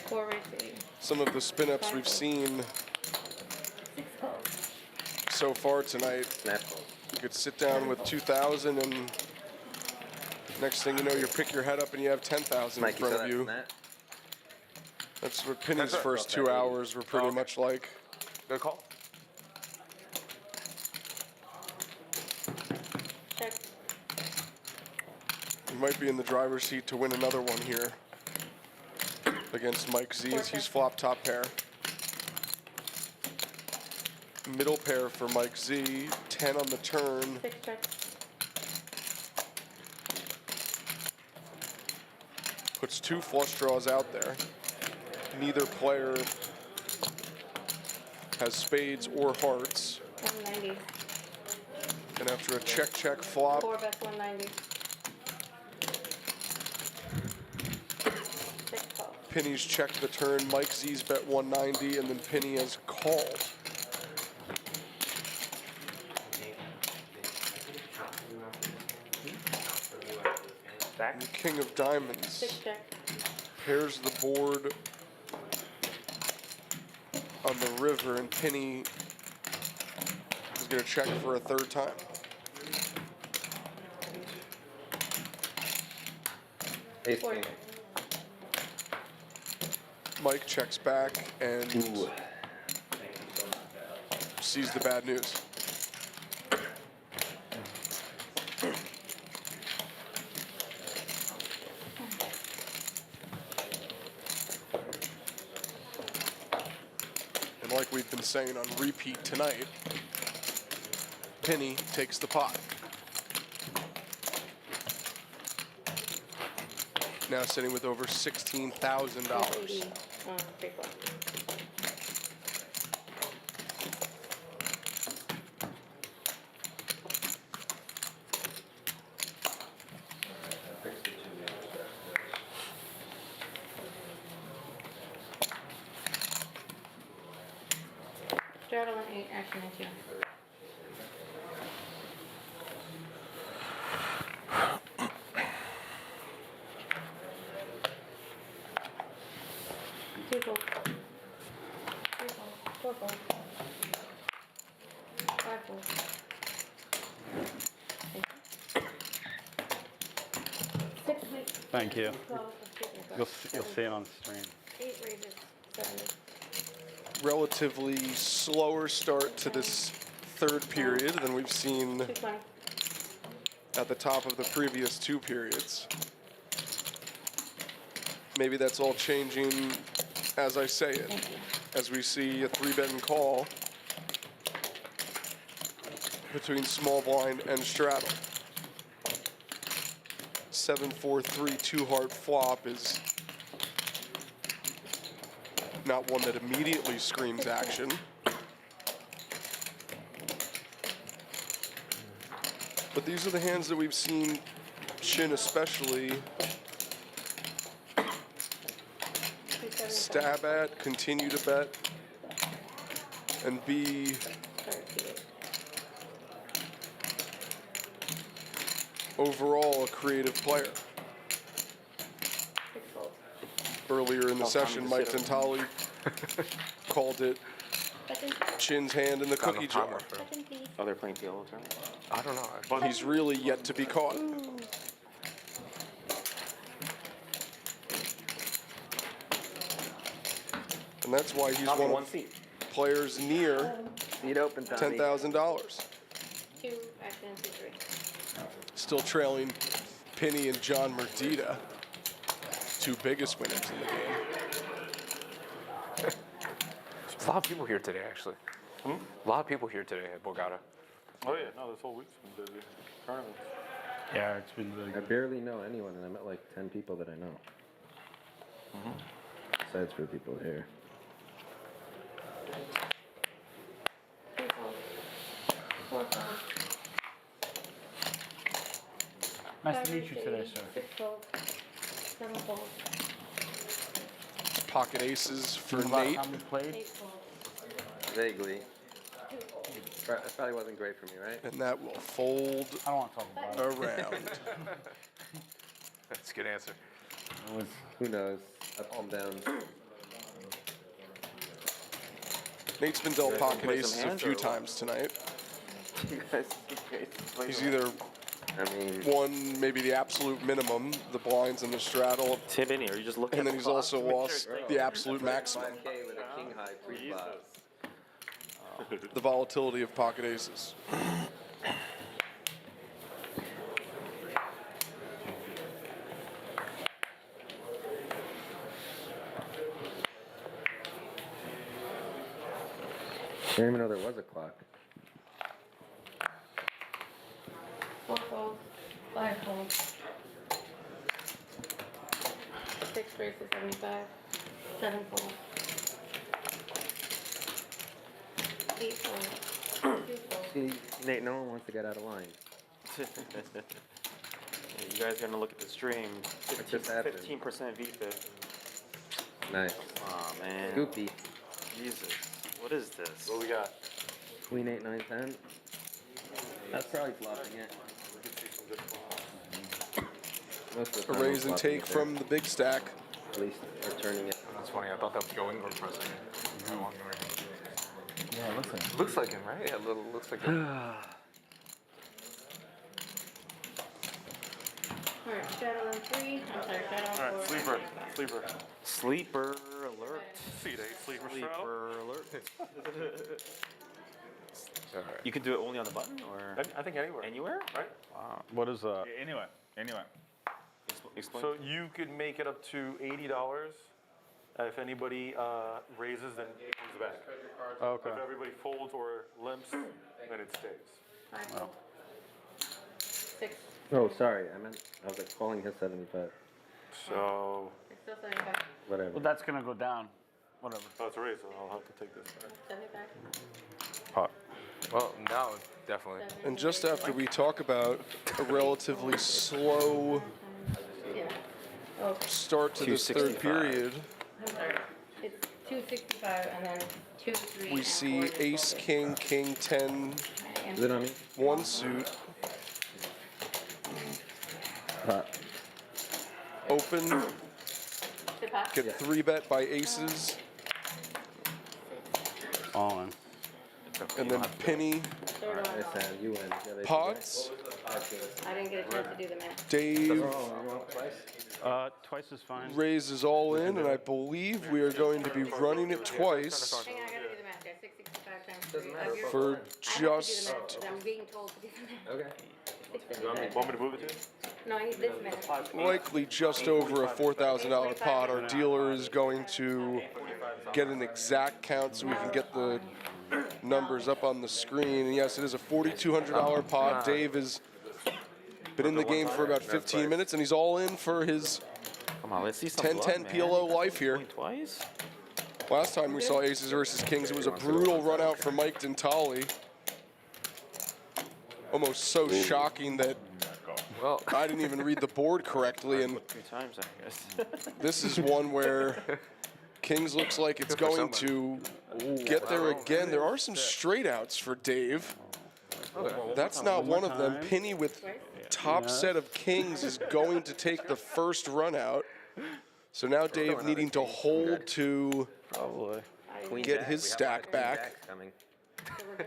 4 race 8.
Some of the spin-ups we've seen
6 calls.
so far tonight, you could sit down with 2,000 and next thing you know, you pick your head up and you have 10,000 in front of you. That's what Penny's first 2 hours were pretty much like.
Good call.
Check.
You might be in the driver's seat to win another one here against Mike Z as he's flop top pair. Middle pair for Mike Z, 10 on the turn.
6 check.
Puts 2 flush draws out there. Neither player has spades or hearts.
190.
And after a check flop,
4 best 190. 6 calls.
Penny's checked the turn, Mike Z's bet 190, and then Penny has called. And the King of Diamonds
Six check.
pairs the board on the river, and Penny is going to check for a third time.
Ace
Four.
king.
Mike checks back and sees the bad news. And like we've been saying on repeat tonight, Penny takes the pot. Now sitting with over $16,000.
Straddle and 8, action and 2. Two fold. Three fold. Four fold. Five fold. Six weeks.
Thank you.
12 of
You'll see it on the stream.
8 raises. 7.
Relatively slower start to this third period than we've seen
220.
at the top of the previous two periods. Maybe that's all changing as I say it, as we see a 3-bet and call between small blind and straddle. 7-4-3 2-heart flop is not one that immediately screams action. But these are the hands that we've seen Shin especially stab at, continue to bet, and be overall a creative player. Earlier in the session, Mike Tantali called it Chin's hand in the cookie jar.
Oh, they're playing PLO turn? I don't know.
But he's really yet to be caught. And that's why he's one of players near $10,000.
2, action and 2, 3.
Still trailing Penny and John Merdita, two biggest winners in the game.
There's a lot of people here today, actually. A lot of people here today at Borgata.
Oh yeah, no, this whole week's been busy. Tournaments.
Yeah, it's been
I barely know anyone, and I met like 10 people that I know. Besides for people here.
Nice to meet you today, sir.
6 fold. 7 fold.
Pocket aces for
About
Nate.
how many played?
8 fold.
Vaguely. That probably wasn't great for me, right?
And that will fold
I don't want to talk about it.
around.
That's a good answer.
Who knows? Ups and downs.
Nate's been dealt pocket
play some
aces a
hands
few
or what?
times tonight.
You guys,
He's either won maybe the absolute minimum, the blinds and the straddle,
Tim, are you just looking
and then he's also lost the absolute maximum.
5K with a king high pre-flop.
The volatility of pocket aces.
Didn't even know there was a clock.
4 fold. 5 fold. 6 raises 75. 7 fold. 8 fold. 2 fold.
See, Nate, no one wants to get out of line.
You guys are gonna look at the stream.
What just happened?
15% VFib.
Nice.
Aw, man.
Scoopy.
Jesus. What is this?
What we got?
Queen 8, 9, 10. That's probably flopping it. Most of the
A
time
raise
I'm
and
flopping
take
it there.
from the big stack.
At least returning it.
That's funny. I thought that was going or pressing.
Yeah, it looks like him.
Looks like him, right? Yeah, looks like him.
Alright, Shadow in 3. I'm sorry, Shadow in 4.
All right, sleeper. Sleeper.
Sleeper alert.
Seat 8 sleeper straddle.
Sleeper alert.
You can do it only on the button, or
I think anywhere.
anywhere?
Right?
Wow. What is that?
Anyway.
Explain.
So you could make it up to $80. If anybody raises, then it comes back.
Okay.
If everybody folds or limps, then it stays.
5.
Oh.
6.
Oh, sorry. I was like calling his 75.
So,
It's still 75.
Whatever.
Well, that's gonna go down. Whatever.
oh, it's a raise, so I'll have to take this back.
75.
Pot.
Well, now definitely.
And just after we talk about a relatively slow
Yeah. Oh,
start to this third
265.
period,
I'm sorry. It's 265 and then 2, 3.
we
and
see
4.
ace, king, king, 10,
And
Is it on me?
one suit,
Pot.
open,
Sit pot.
get 3-bet by aces,
All in.
and then penny,
Third one.
Nice hand. You win. Yeah, they-
pots,
I didn't get a chance to do the math.
Dave
Oh, you want twice?
Twice is fine.
raises all in, and I believe we are going to be running it twice
Hang on, I gotta do the math, guys. 665 times 3. Of your
for
I have to do the
just
math because I'm being told to do the math.
Okay.
665.
Want me to move it to you?
No, I need this math.
likely just over a $4,000 pot. Our dealer is going to get an exact count so we can get the numbers up on the screen. And yes, it is a $4,200 pot. Dave has been in the game for about 15 minutes, and he's all in for his
Come on, let's see some
10-10
blood,
PLO
man.
life here.
Going twice?
Last time we saw aces versus kings, it was a brutal run out for Mike Dintali. Almost so shocking that
Well,
I didn't even read the board correctly, and
3 times, I guess.
this is one where kings looks like it's going to get there again. There are some straight outs for Dave. That's not one of them. Penny with top set of kings is going to take the first run out. So now Dave needing to hold to
Probably.
get his stack back.
Coming.
So we're good?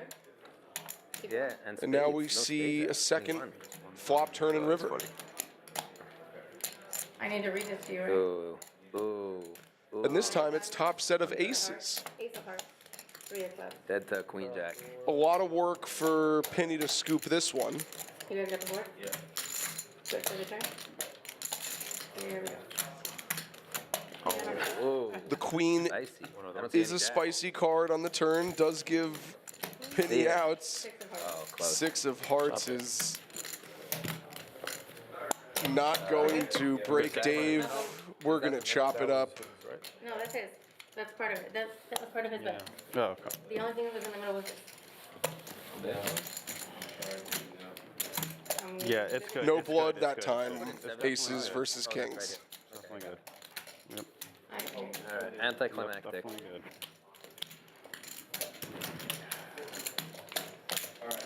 Keep
Yeah,
going.
And now
spades.
we
No
see
spades.
a second
21.
flop, turn, and river.
I need to read this to you, right?
Ooh. Ooh. Ooh.
And this time it's top set of aces.
Ace of hearts. 3 of clubs.
Dead to queen jack.
A lot of work for Penny to scoop this one.
You guys got the board? Yeah. Good for the turn? Here we go.
Ooh.
The queen
Spicy. I don't see
is
any
a
jack.
spicy card on the turn, does give Penny
Yeah.
outs.
6 of hearts.
Oh, close.
6 of hearts is not going to break Dave. We're going to chop it up.
No, that's his. That's part of it. That was part of his bet.
Oh, okay.
The only thing that was in the middle was this.
Yeah, it's good.
No
it's
blood
good,
that
it's
time.
good.
Aces versus kings.
Definitely good. Yep.
All right. Anticlimactic.
Definitely good.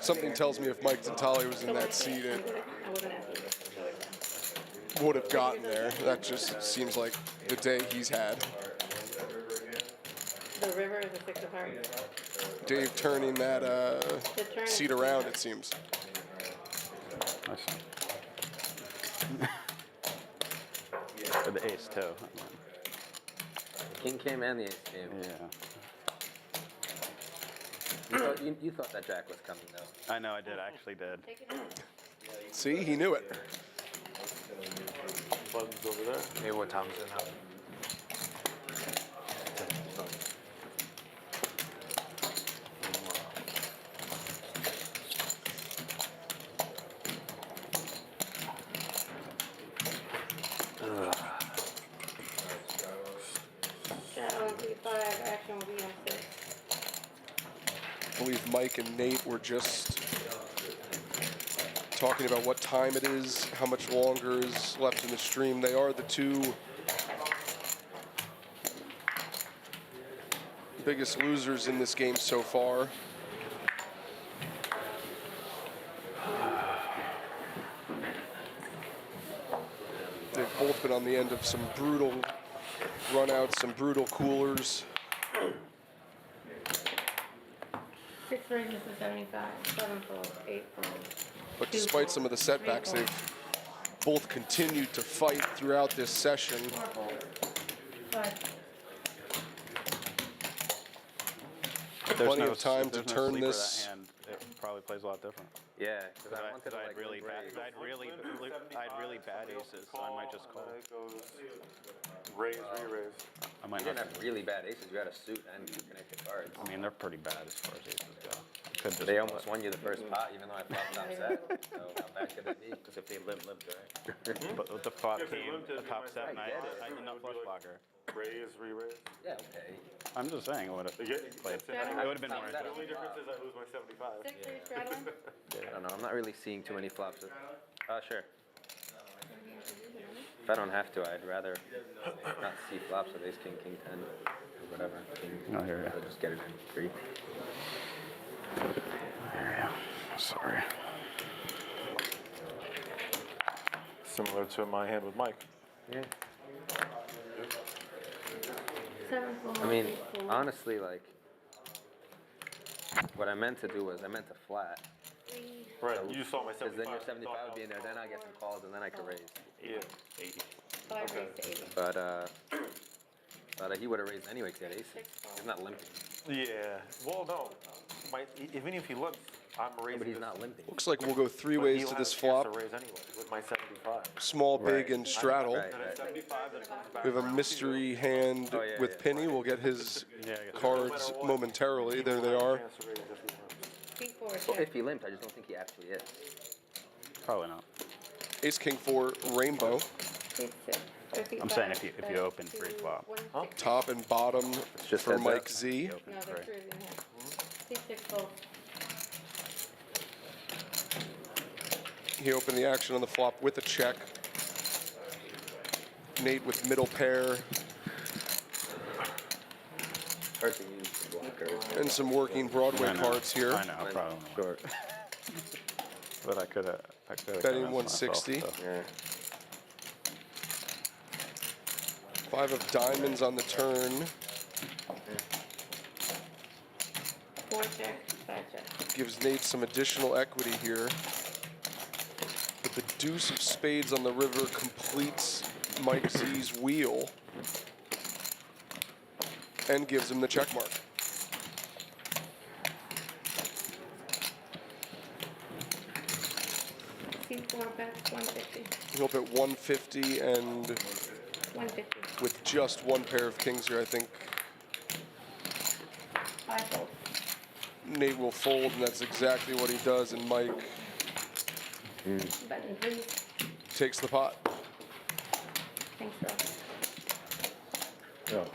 Something tells me if Mike Dintali was in that seat, it
I wasn't asking this.
would have gotten there. That just seems like the day he's had.
The river is a 6 of hearts.
Dave turning that seat around, it seems.
I see. For the ace, too.
King came and the ace came.
Yeah.
You thought that jack was coming, though.
I know, I did. I actually did.
See, he knew it.
Buttons over there.
Maybe what time is it now?
Shadow in 3-5. Action will be on 6.
I believe Mike and Nate were just talking about what time it is, how much longer is left in the stream. They are the two biggest losers in this game so far. both been on the end of some brutal runouts, some brutal coolers.
6 raises to 75, 7 fold, 8 fold.
But despite some of the setbacks, they've both continued to fight throughout this session.
4 fold, 5.
Plenty of time to
There's no
turn
sleeper
this.
That hand, it probably plays a lot different.
Yeah, because I wanted to
I'd
like
really
limp
bad,
raise.
I'd really bad aces, so I might just call.
It goes raise, re-raise.
I might
You
not.
didn't have really bad aces. You had a suit and 2 connected cards.
I mean, they're pretty bad as far as aces go. I could just
They almost won you the first pot, even though I flopped top set. So how bad could it be?
Because if they limp, right?
But with the flop
If they
came,
limped it,
the
it'd be
top
my
set, and
second
I
card.
did not flush blocker.
Raise, re-raise.
Yeah, okay.
I'm just saying it would have played. It would have been more
The
interesting.
only difference is I lose my 75.
6 3 straddling.
I don't know. I'm not really seeing too many flops. Sure. If I don't have to, I'd rather not see flops with ace, king, king 10, or whatever. King,
I hear ya.
I'll just get it in 3.
Sorry.
Similar to my hand with Mike.
Yeah.
7 fold,
I mean,
8 fold.
honestly, like, what I meant to do was I meant to flat.
Right, you saw my 75.
Because then your 75 would be in there, then I get some calls, and then I could raise.
Yeah.
80.
5 raised to 80.
But he would have raised anyway because he had aces. He's not limping.
Yeah. Well, no. Even if he limps, I'm raising.
But he's not limping.
Looks like we'll go 3
But
ways
he'll
to
have
this
a chance
flop.
to raise anyway with my 75.
Small, big, and straddle.
Right.
And at 75, then it comes back.
We have a mystery hand with Penny. We'll get his cards momentarily. There they are.
King 4,
Well,
check.
if he limped, I just don't think he actually is.
Probably not.
Ace, king 4, rainbow.
8 6.
I'm saying if you open 3 flop.
Top and bottom
just
for
heads
Mike
up.
Z.
No, they're 3 in the head. C6 fold.
He opened the action on the flop with a check. Nate with middle pair
Hard to use the blocker.
and some working Broadway
I know.
cards here.
I know, probably not.
Short.
But I could have.
Betting 160.
Yeah.
5 of diamonds on the turn.
4 check, 5 check.
Gives Nate some additional equity here. But the deuce of spades on the river completes Mike Z's wheel and gives him the check mark.
C4 bet 150.
He'll bet 150, and
150.
with just one pair of kings here, I think
5 fold.
Nate will fold, and that's exactly what he does, and Mike
Button, please.
takes the pot.
Thanks, bro.
Oh.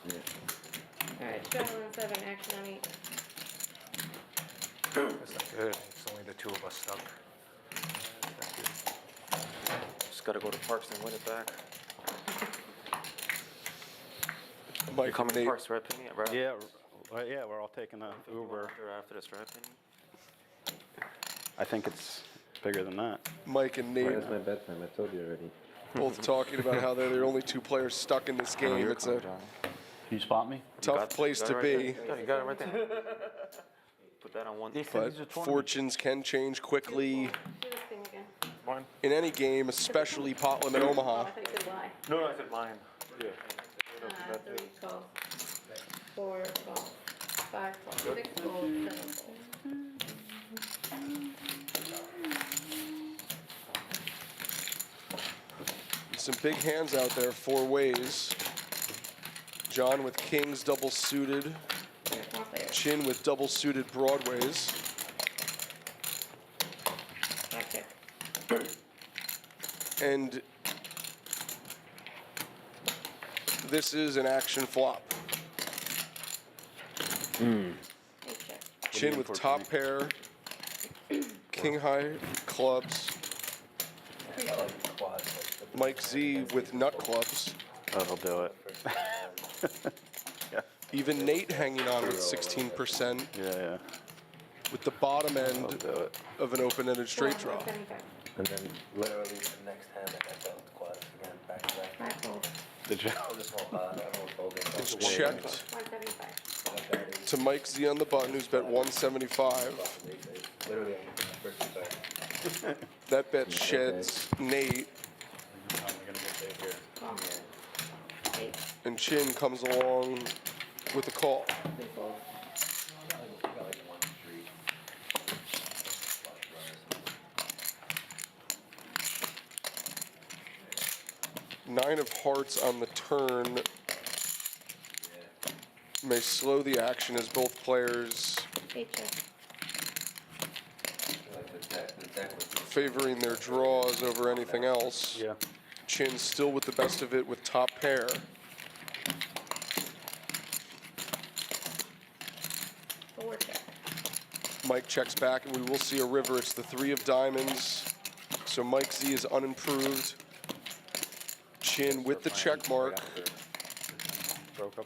Yeah.
Alright, straddle on 7, action on 8.
That's not good. It's only the 2 of us stuck. Just gotta go to Parks and win it back.
Mike
You coming
and
to
Nate.
Parks, right, Penny? Right
Yeah, we're all taking the Uber.
after this, right, Penny?
I think it's bigger than that.
Mike and Nate
Where's my bedtime? I told you already.
both talking about how they're the only 2 players stuck in this game. It's a
Can you spot me?
tough place to be,
You got it right there. Put that on one.
but fortunes can change quickly
Do this thing again.
Mine?
in any game, especially pot limit
Oh, I
Omaha.
thought you said lie.
No, I said mine. Yeah.
3 call. 4 call. 5 call. 6 fold. 7 fold.
Some big hands out there, 4 ways. John with kings double suited.
More players.
Chin with double suited broadways.
5 check.
And this is an action flop.
8 check.
Chin with top pair. King high clubs. Mike Z with nut clubs.
That'll do it.
Even Nate hanging on with 16%.
Yeah.
With the bottom end
That'll do it.
of an open-ended straight draw.
175.
And then literally the next hand I got dealt quads again.
Did you?
It's checked
175.
to Mike Z on the button, who's bet 175. That bet sheds Nate,
Call. 8.
and Chin comes along with the call.
We fold.
9 of hearts on the turn may slow the action as both players
8 check.
favoring their draws over anything else.
Yeah.
Chin still with the best of it with top pair.
Four check.
Mike checks back, and we will see a river. It's the 3 of diamonds. So Mike Z is unimproved. Chin with the check mark.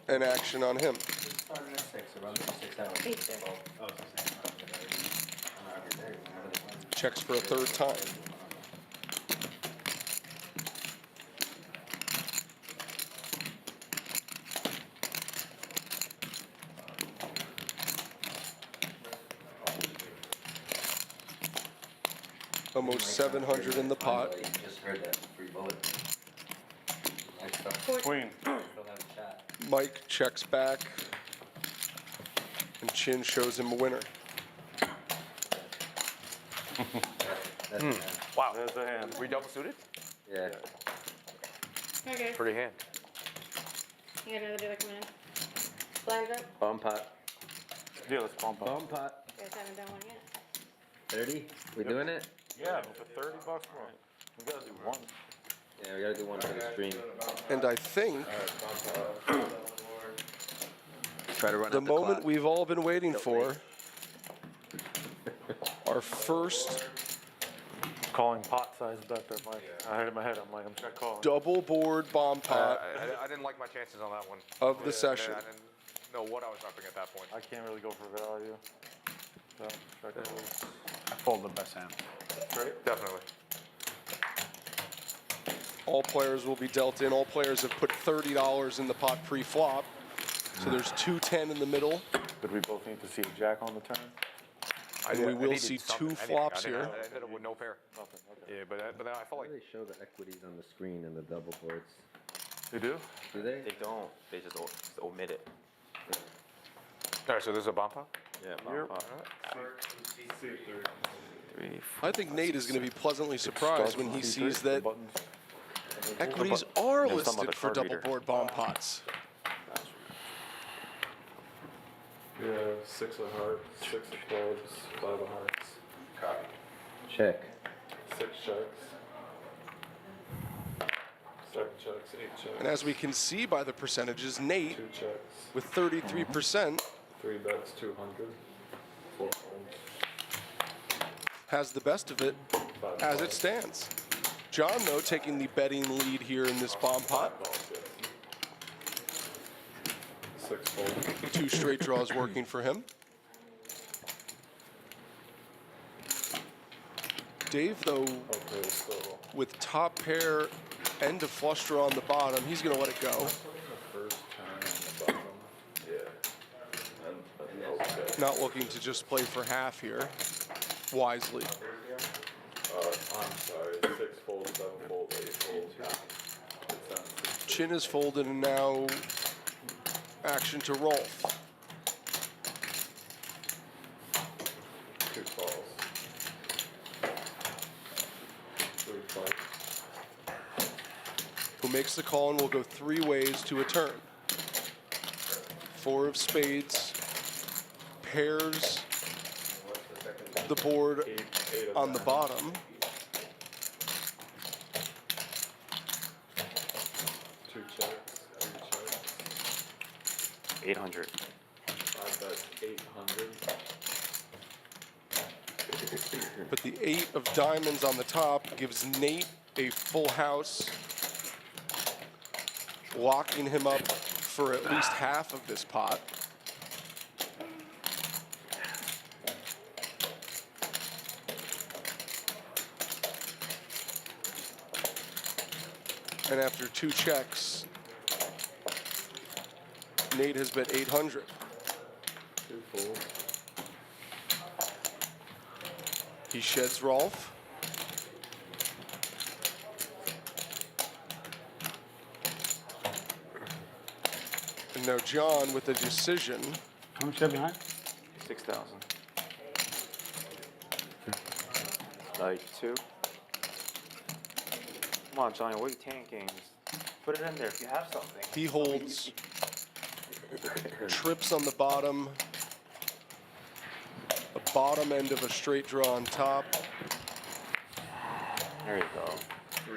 And action on him.
8 check.
Checks for a third time. Almost 700 in the pot.
Queen.
Mike checks back, and Chin shows him a winner.
Wow.
There's the hand.
We double suited?
Yeah.
Okay.
Pretty hand.
You got another dealer coming in. Flags up.
Bomb pot.
Yeah, let's bump up.
Bomb pot.
You guys haven't done one yet.
30? We doing it?
Yeah, for $30 more. We gotta do one.
Yeah, we gotta do one for the stream.
And I think
Try to run
the
out
moment
clock.
we've all been waiting for, our first
Calling pot size bet there, Mike. I had it in my head. I'm like, I'm trying to call.
double board bomb pot
I didn't like my chances on that one.
of the session.
I didn't know what I was upping at that point.
I can't really go for value. So, check it.
I fold the best hand.
Right? Definitely.
All players will be dealt in. All players have put $30 in the pot pre-flop. So there's 210 in the middle.
Did we both need to see a jack on the turn?
And we will see 2 flops here.
I hit it with no pair.
Nothing, okay.
Yeah, but I felt like
They show the equities on the screen in the double boards.
You do?
Do they?
They don't. They just omit it.
All right, so this is a bomb pot?
Yeah,
Yep.
bomb pot.
I think Nate is going to be pleasantly surprised when he sees that equities are listed for double board bomb pots.
Yeah, 6 of hearts, 6 of clubs, 5 of hearts.
Copy. Check.
6 checks. 7 checks, 8 checks.
And as we can see by the percentages, Nate
2 checks.
with 33%
3 bets, 200. 4 folds.
has the best of it as it stands. John, though, taking the betting lead here in this bomb pot.
6 folds.
2 straight draws working for him. Dave, though,
Okay, so
with top pair and a flush draw on the bottom, he's going to let it go.
the first turn on the bottom. Yeah. And okay.
Not looking to just play for half here, wisely.
I'm sorry, 6 folds, 7 folds, 8 folds.
Chin is folded, and now action to Rolf.
2 calls. 3 calls.
Who makes the call and will go 3 ways to a turn. 4 of spades, pairs the board
Eight of
on the
diamonds.
bottom.
2 checks, 3 checks.
800.
5 bets, 800.
But the 8 of diamonds on the top gives Nate a full house, locking him up for at least half of this pot. And after 2 checks, Nate has bet 800.
Two folds.
He sheds Rolf. And now John with a decision.
How much you have behind?
6,000. Like 2. Come on, Johnny, what are you tanking? Put it in there if you have something.
He holds, trips on the bottom, the bottom end of a straight draw on top.
There you go.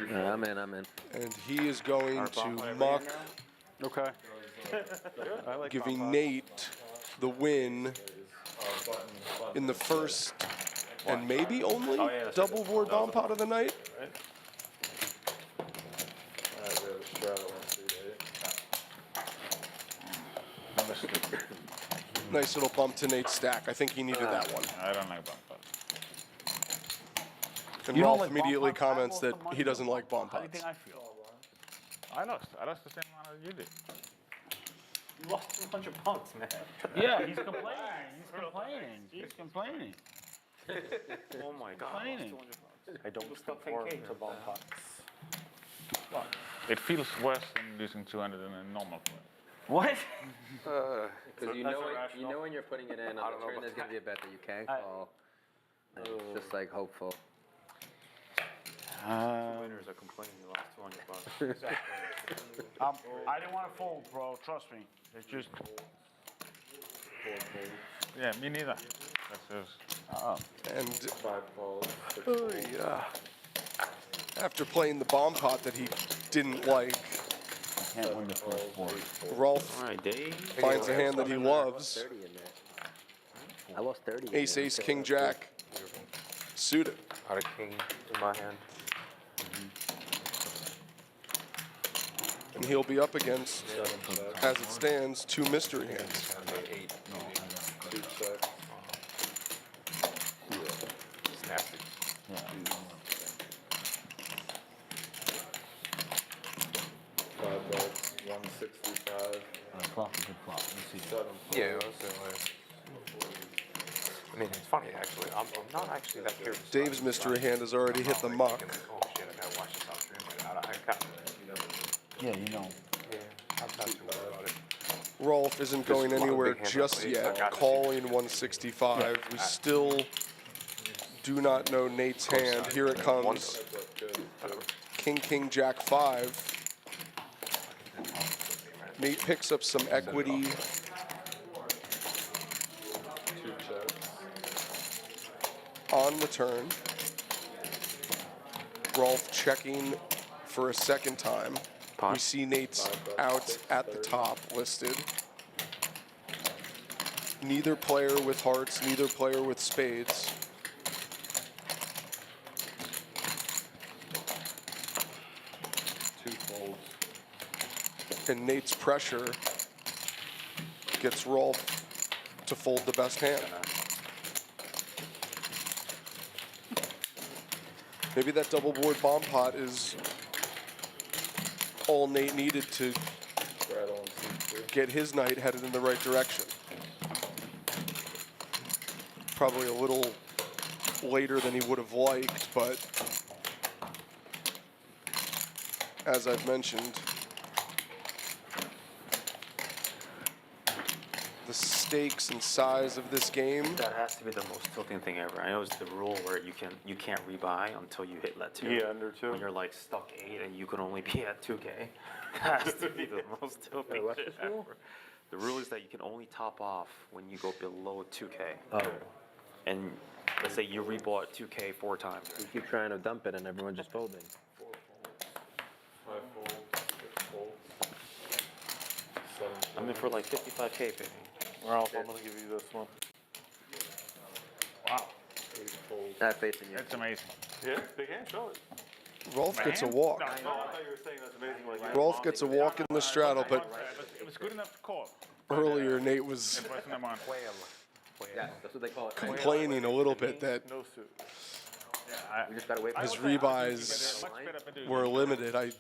Yeah, I'm in.
And he is going to muck,
Okay. I like
giving Nate the win in the first and maybe only double board bomb pot of the night. Nice little bump to Nate's stack. I think he needed that one.
I don't like bump pots.
And
You don't
Rolf
like bomb
immediately
pots? I
comments
lost
that
the money
he doesn't
on
like bomb
How do you
pots.
think I feel?
I lost the same amount as you did.
You lost $200, man.
Yeah, he's complaining. He's complaining.
Oh my God.
Complaining.
I don't stop thinking to bomb pots.
It feels worse than losing 200 in a normal play.
What?
Because you know when you're putting it in on the turn, there's gonna be a bet that you can't call. And it's just like hopeful.
Winners are complaining you lost $200.
I didn't want to fold, bro. Trust me. It's just.
Yeah, me neither. That's
And after playing the bomb pot that he didn't like,
Can't win the first board.
Rolf
All right, Dave.
finds a hand that he loves.
30 in there. I lost 30.
Ace, ace, king, jack, suited.
Out of king in my hand.
And he'll be up against, as it stands, 2 mystery hands.
Snappy.
Flop is a flop. Let's see.
Yeah, I mean, it's funny actually. I'm not actually that curious.
Dave's mystery hand has already hit the muck.
Oh shit, I gotta watch this out stream.
Yeah, you know.
Yeah, I'm not too worried about it.
Rolf isn't going anywhere just yet, calling 165. We still do not know Nate's hand. Here it comes. King, king, jack, 5. Nate picks up some equity. On return. Rolf checking for a second time. We see Nate's out at the top listed. Neither player with hearts, neither player with spades.
Two folds.
And Nate's pressure gets Rolf to fold the best hand. Maybe that double board bomb pot is all Nate needed to get his night headed in the right direction. Probably a little later than he would have liked, but as I've mentioned, the stakes and size of this game.
That has to be the most tilting thing ever. I know it's the rule where you can't rebuy until you hit let 2.
Yeah, under 2.
When you're like stuck 8 and you can only be at 2K. That has to be the most tilting shit ever. The rule is that you can only top off when you go below 2K.
Oh.
And let's say you rebought 2K 4 times.
You keep trying to dump it and everyone's just folding.
5 folds, 6 folds, 7 folds.
I'm in for like 55K, baby.
Ralph, I'm gonna give you this one.
Wow.
8 folds.
That facing you.
That's amazing.
Yeah, big hand, show it.
Rolf gets a walk.
No, I thought you were saying that's amazing. Like,
Rolf gets a walk in the straddle, but
It was good enough to call.
earlier Nate was
It wasn't a month.
Yeah, that's what they call it.
complaining a little bit that
no suit.
We just gotta wait for
his
it.
rebuys were limited. I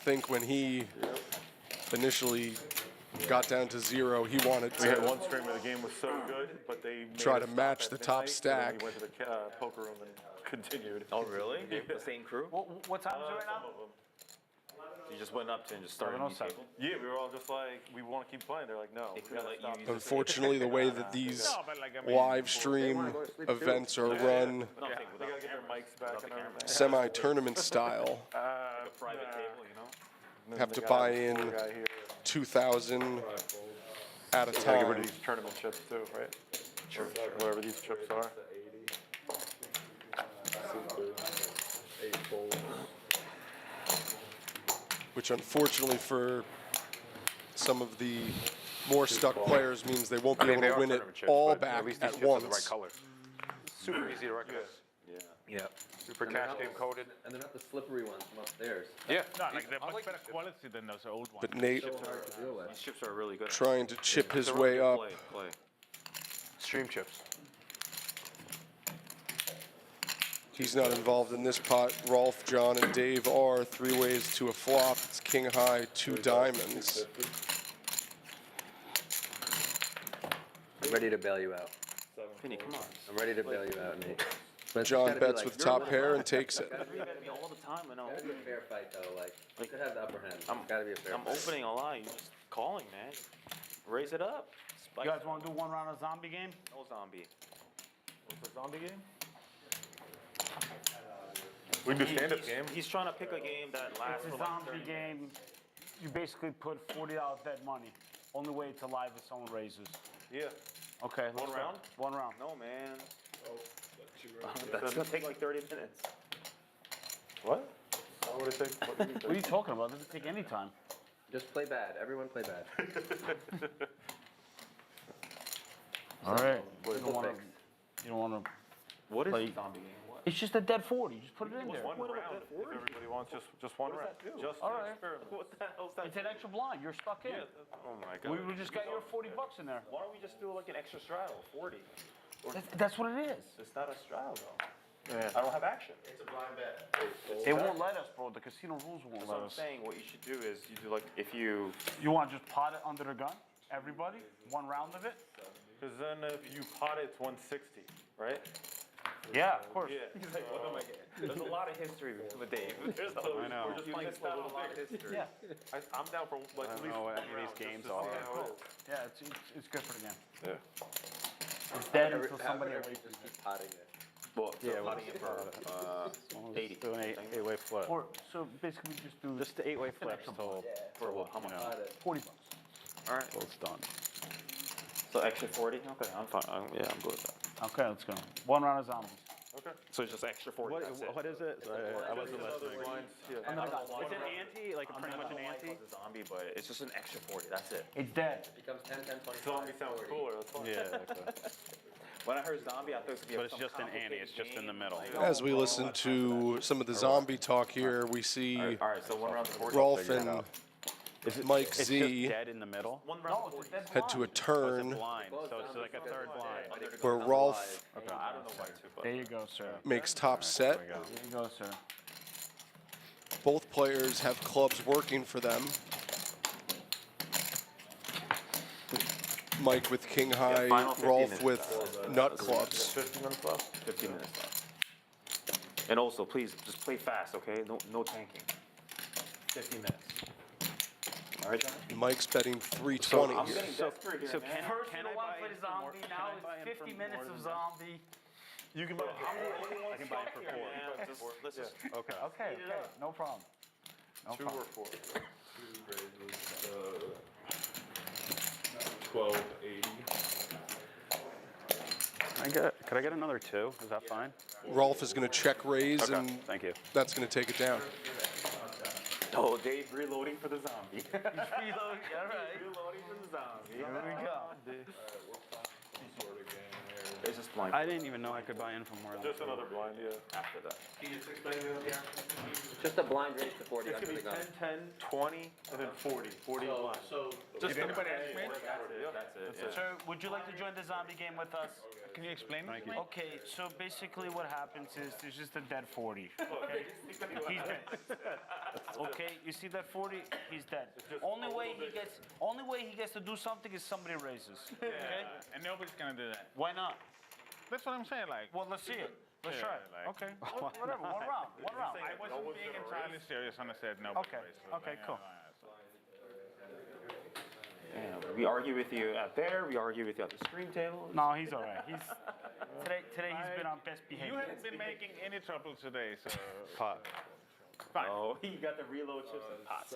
think when he initially got down to 0. He wanted
We had
to
one streamer, the game was so good, but they made
try
us
to
stop
match
at
the top
midnight, so then
stack.
We went to the poker room and continued.
Oh, really?
Yeah.
The same crew?
What time is it right now?
You just went up to and just started a new table?
Yeah, we were all just like, we want to keep playing. They're like, no. We gotta stop.
Unfortunately, the way that these
No, but like, I mean,
live stream events are run
They gotta get their mics back and everything.
semi-tournament style,
Like a private table, you know?
have to buy in 2,000 at a
Gotta get rid
time.
of these tournament chips too, right? Sure. Whatever these chips are.
Which unfortunately for some of the more stuck players means they won't be able to win it all back at once.
Super easy to recognize.
Yeah.
Super cash game coded.
And they're not the slippery ones from upstairs.
Yeah.
No, like they're much better quality than those old ones.
But Nate
So hard to deal with.
These chips are really good.
trying to chip his
It's a really
way
good
up.
play.
Stream chips.
He's not involved in this pot. Rolf, John, and Dave are 3 ways to a flop. It's king high, 2 diamonds.
I'm ready to bail you out.
Penny, come on.
I'm ready to bail you out, Nate. But it's
John
gotta be
bets
like-
with top pair and takes it.
You gotta be all the time, I know.
Gotta be a fair fight though, like, you could have the upper hand. It's gotta be a fair
I'm
fight.
opening a lot. You're just calling, man. Raise it up.
You guys want to do one round of zombie game?
No zombie.
What's the zombie game? We can do stand-up game.
He's trying to pick a game that lasts
It's
for
a
like 30
zombie game. You basically put $40 dead money. Only way it's alive if someone raises.
Yeah.
Okay.
One
let's go.
round?
One round.
No, man. That's gonna take like 30 minutes.
What? What would it take? What do you mean?
What are you talking about? It doesn't take any time.
Just play bad. Everyone play bad.
All right.
What
You
is
don't
the
want to.
fix?
You don't want to.
What is
play.
a zombie game? What?
It's just a dead 40. Just put it in there.
One round. If everybody wants just one round. Just
All
an
right.
experiment.
What the hell's that?
It's an extra blind. You're stuck in.
Oh my god.
We just got your $40 in there.
Why don't we just do like an extra straddle, 40?
That's what it is.
It's not a straddle though.
Yeah.
I don't have action.
It's a blind bet.
They won't let us, bro. The casino rules won't
That's
let
what I'm
us.
saying. What you should do is you do like if you.
You want to just pot it under the gun? Everybody? One round of it?
Because then if you pot it, it's 160, right?
Yeah, of course.
Yeah. He's like, what am I getting? There's a lot of history with Dave. There's
I know.
We're just
You
playing
missed out
slow
on a lot of
bigger.
history.
Yeah.
I'm down for like
I
at
don't
least
know what
one
any of
round
these games
just to see
are.
how it is.
Yeah, it's good for the game.
Yeah.
It's dead
Every-
until somebody
every-
awakens.
just keep potting it.
Well,
Yeah,
so
well,
potting it for 80.
Do an eight-way flip.
Or, so basically we just do
Just the 8-way flips till
For what? How much?
Pot it.
$40.
All right.
till it's done.
So extra 40. Okay, I'm fine. Yeah, I'm good with that.
Okay, let's go. One round of zombies.
Okay.
So it's just extra 40. that's it.
What is it? Sorry, I wasn't listening.
I don't know why
It's an
we're-
ante, like pretty much an
I don't know why
ante.
it's a zombie, but it's just an extra 40. That's it.
It's dead.
It becomes 10, 10, 25,
Zombie sounds
40.
cooler. That's fine.
Yeah, exactly.
When I heard zombie, I thought it was gonna be
But it's
some
just an ante,
complicated
it's just in the
game,
middle.
like-
As we listen to some of the zombie talk here, we see
All right, so one round of 40.
Rolf and Mike
It's
Z
just dead in the middle.
One round of 40.
head to a
Oh, it's a
turn
blind, so it's like a third blind.
where Rolf
Okay, I don't know why too, but
There you go, sir.
makes top set.
There you go, sir.
Both players have clubs working for them. Mike with king high,
final 15
Rolf
minutes.
with nut clubs.
15 minutes left.
15 minutes left. And also, please, just play fast, okay? No tanking. 15 minutes. All right, John?
Mike's betting 320
I'm
here.
getting desperate here,
so
man.
First,
Can
you
I
don't want
buy
to play
in
the
for more-
zombie.
can
Now
I buy in
it's
for
50
more
minutes
than
of
that?
zombie.
You can buy.
I'm the only one
I can buy it
stuck
for
here,
4.
man. Just, let's just,
Okay.
Okay, okay. No problem. No
2
problem.
or 4.
1280.
Could I get another 2? Is that fine?
Rolf is going to check raise,
Okay,
and
thank you.
that's going to take it down.
oh, Dave reloading for the zombie.
Reload. All right.
Reloading for the zombie.
Here we go.
It's just blind.
I didn't even know I could buy in from more than
Just another blind, yeah.
after that.
Can you just explain to me what the action is?
Just a blind raise to 40
It's
under
gonna
the
be
gun.
10, 10, 20, and then 40. 40 blind.
So,
Just
Did anybody ask me?
That's it.
sir, would you like to join the zombie game with us?
Can you explain it to me?
Okay, so basically what happens is there's just a dead 40. Okay? He's dead. Okay, you see that 40? He's dead. Only way he gets to do something is somebody raises. Okay?
And nobody's gonna do that.
Why not?
That's what I'm saying. Like,
Well, let's see it. Let's
Yeah,
try it.
like-
Okay. Whatever. One round. One round.
I wasn't being entirely serious when I said nobody
Okay.
raises.
Okay. Cool.
Yeah, we argue with you out there. We argue with you at the screen table.
No, he's all right. Today he's been on best
You
behavior.
haven't been making any trouble today, so.
pot.
Fine.
Oh, you got the reload chips and pots.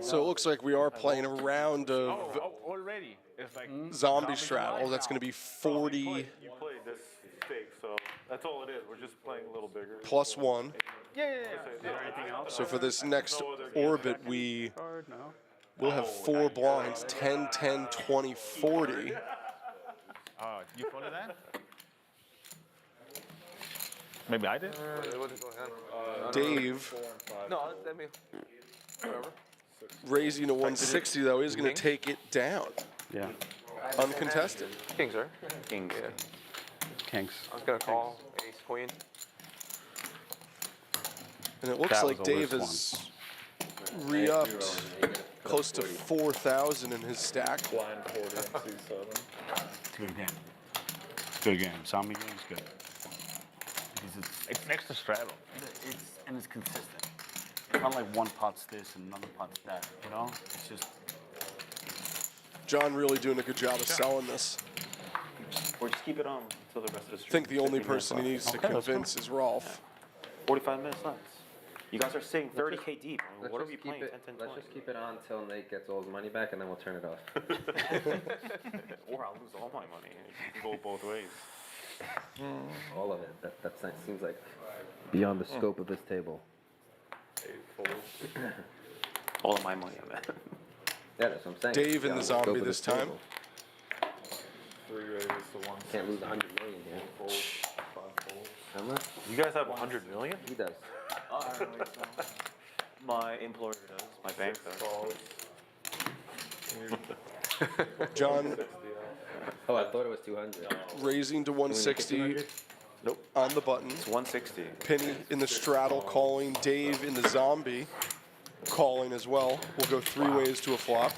So it looks like we are playing a round of
Already. It's like
zombie straddle. That's going to be 40
You played this stake, so that's all it is. We're just playing a little bigger.
plus 1.
Yeah.
Anything else?
So for this next orbit, we
Card? No.
will have 4 blinds, 10, 10, 20, 40.
Oh, you follow that? Maybe I did.
What's going on?
Dave,
No, I mean, whatever.
raising to 160, though, is going to take it down.
Yeah.
Uncontested.
Kings, right?
Kings.
Yeah.
Kinks.
I was gonna call ace queen.
And it looks
That
like
was a
Dave
loose
has re-upped close to 4,000 in his stack.
Blind 40 and C7.
It's a good game. Good game. Zombie game's good. Because
It's next to straddle.
it's consistent. It's not like one pot's this and another pot's that, you know? It's just
John really doing a good job of selling this.
Or just keep it on until the rest of the
I
stream.
think the only
15 minutes
person he
left.
needs to convince is Rolf.
45 minutes left. You guys are sitting 30K deep. I mean,
Let's
what are
just
we
keep
playing?
it.
10, 10,
Let's
20.
just keep it on until Nate gets all his money back, and then we'll turn it off.
Or I'll lose all my money. It can go both ways.
All of it. That seems like beyond the scope of this table.
All of my money on that.
Yeah, that's what I'm saying.
Dave in
Beyond
the
scope
zombie
of
this time.
table.
3 raises to 1.
Can't lose 100 million here.
Fold, 5 folds.
Remember?
You guys have 100 million?
He does.
My employer does. My bank does.
Calls.
John
Oh, I thought it was 200.
raising to 160
Nope.
on the button.
It's 160.
Penny in the straddle calling. Dave in the zombie calling as well. We'll go 3 ways to a flop.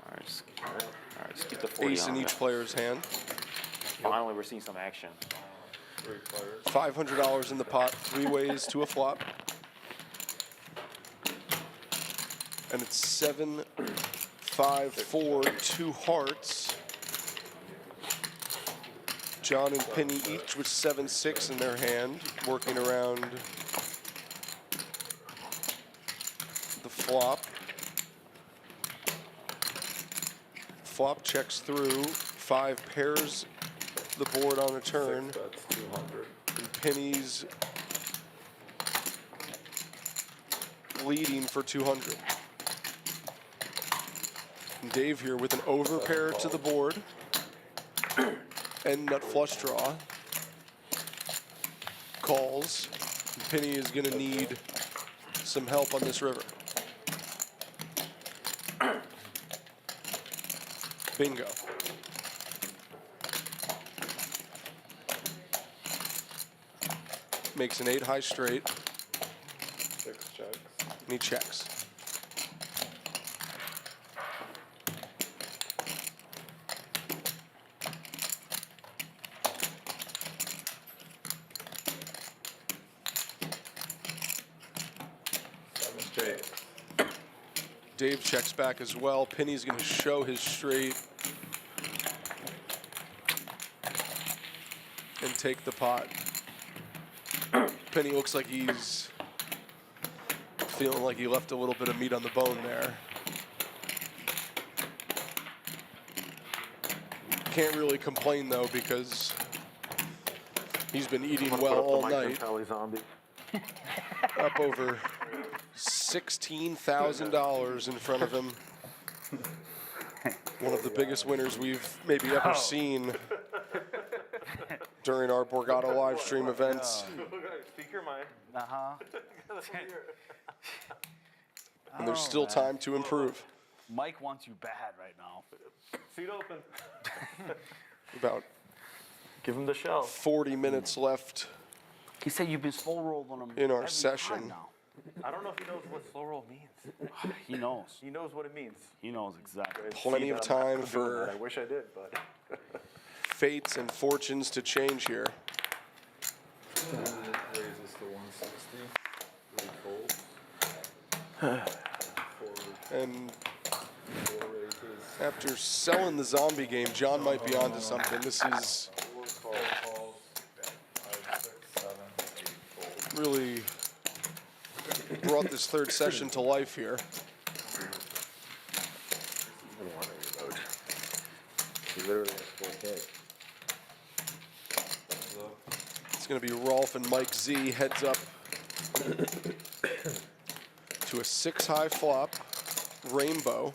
All right, just keep the 40
Ace in
on
each
there.
player's hand.
Finally, we're seeing some action.
$500 in the pot. 3 ways to a flop. And it's 7, 5, 4, 2 hearts. John and Penny each with 7, 6 in their hand, working around the flop. Flop checks through. 5 pairs the board on a turn.
That's 200.
And Penny's leading for 200. And Dave here with an overpair to the board. And nut flush draw. Calls. Penny is going to need some help on this river. Bingo. Makes an 8 high straight.
6 checks.
And he checks. Dave checks back as well. Penny's going to show his straight and take the pot. Penny looks like he's feeling like he left a little bit of meat on the bone there. Can't really complain though because he's been eating well all night. Up over $16,000 in front of him. One of the biggest winners we've maybe ever seen during our Borgata live stream events.
Speak your mind.
And there's still time to improve.
Mike wants you bad right now.
Seat open.
About
Give him the shell.
40 minutes left
He said you've been slow rolling him
in our
every
session.
time now.
I don't know if he knows what slow roll means.
He knows.
He knows what it means.
He knows exactly.
Plenty of time for
I wish I did, but.
fates and fortunes to change here.
Raises to 160.
And after selling the zombie game, John might be onto something. This is really brought this third session to life here. It's going to be Rolf and Mike Z heads up to a 6-high flop, rainbow.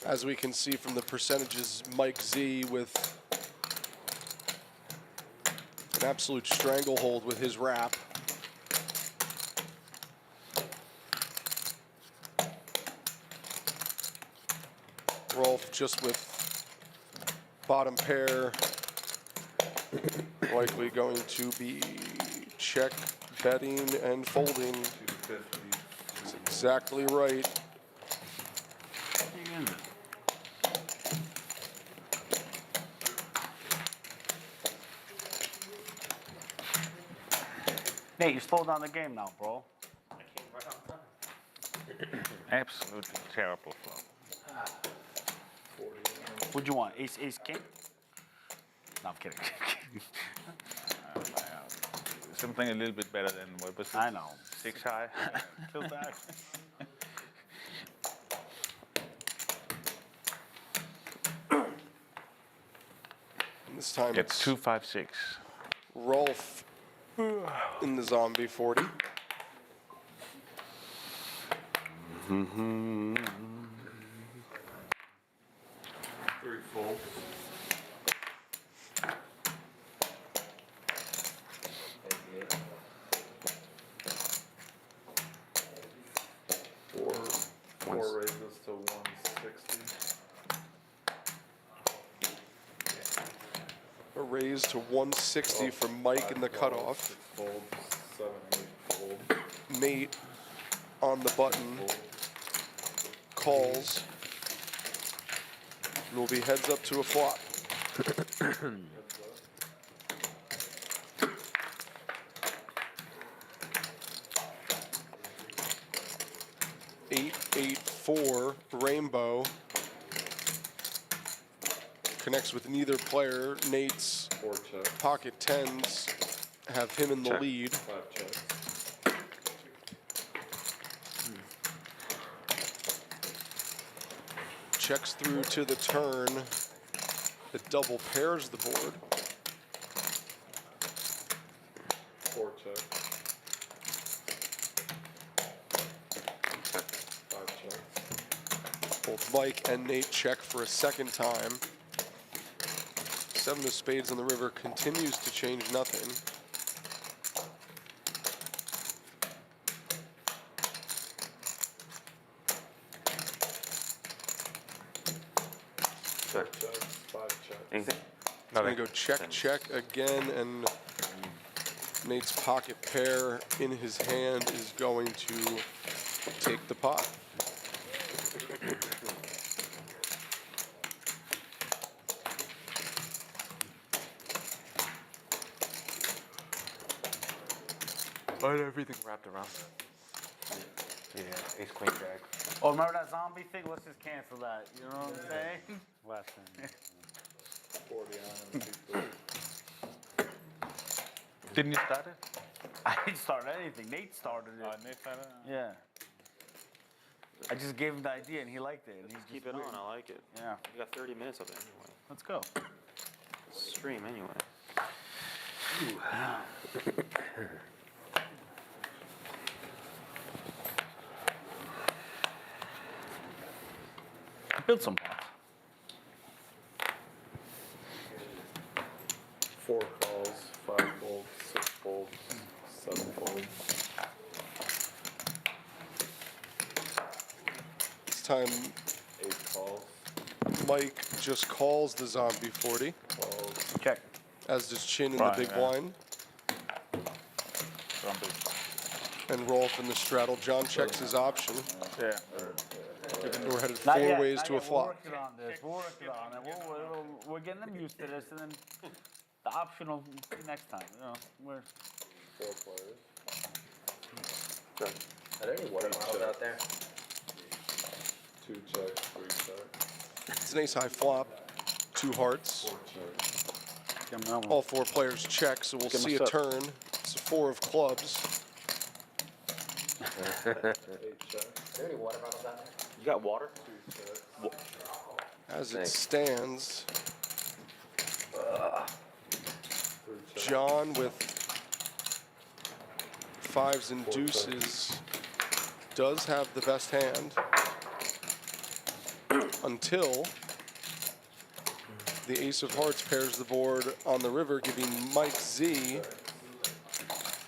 As we can see from the percentages, Mike Z with an absolute stranglehold with his wrap. Rolf just with bottom pair, likely going to be check, betting, and folding. That's exactly right.
Nate, you slow down the game now, bro.
I came right on time.
Absolutely terrible flop.
What'd you want? Ace, king? No, I'm kidding.
Something a little bit better than what was it?
I know.
6 high. Kill that.
And this time
It's 2, 5, 6.
Rolf in the zombie 40.
Three folds. Four raises to 160.
A raise to 160 from Mike in the cutoff.
Fold, 7, 8, fold.
Nate on the button calls. And will be heads up to a flop. Eight, 8, 4, rainbow. Connects with neither player. Nate's pocket tens have him in the lead.
5 checks.
Checks through to the turn. It double pairs the board.
4 checks. 5 checks.
Both Mike and Nate check for a second time. 7 of spades on the river continues to change nothing.
Check, 5 checks.
Anything?
It's going to go check, check again, and Nate's pocket pair in his hand is going to take the pot.
But everything wrapped around. Yeah, ace, queen, jack.
Oh, remember that zombie thing? Let's just cancel that. You know what I'm saying?
Last time.
40 on and
Didn't you start it?
I didn't start anything. Nate started it.
Nate started it?
Yeah. I just gave him the idea and he liked it. And he's
Keep it on. I like it.
Yeah.
We got 30 minutes of it anyway.
Let's go.
Stream anyway.
Build some pots.
4 calls, 5 folds, 6 folds, 7 folds.
This time,
8 calls.
Mike just calls the zombie 40.
Check.
As does Chin in
Fine,
the big
yeah.
blind. And Rolf in the straddle. John checks his option.
Yeah.
We're headed
Not
4
yet,
ways
not
to a
yet.
flop.
We're working on this. We're working on it. We're getting them used to this, and then the option will be next time. You know, we're
4 players.
Are there any water bottles out there?
2 checks, 3 checks.
It's an ace high flop. 2 hearts.
4 checks.
All 4 players check, so we'll
Give him
see
a
a
sip.
turn. It's a 4 of clubs.
8 checks.
Are there any water bottles out there?
You got water?
2 checks.
As it
Thanks.
stands,
3 checks.
John with 5s and deuces does have the best hand until the ace of hearts pairs the board on the river, giving Mike Z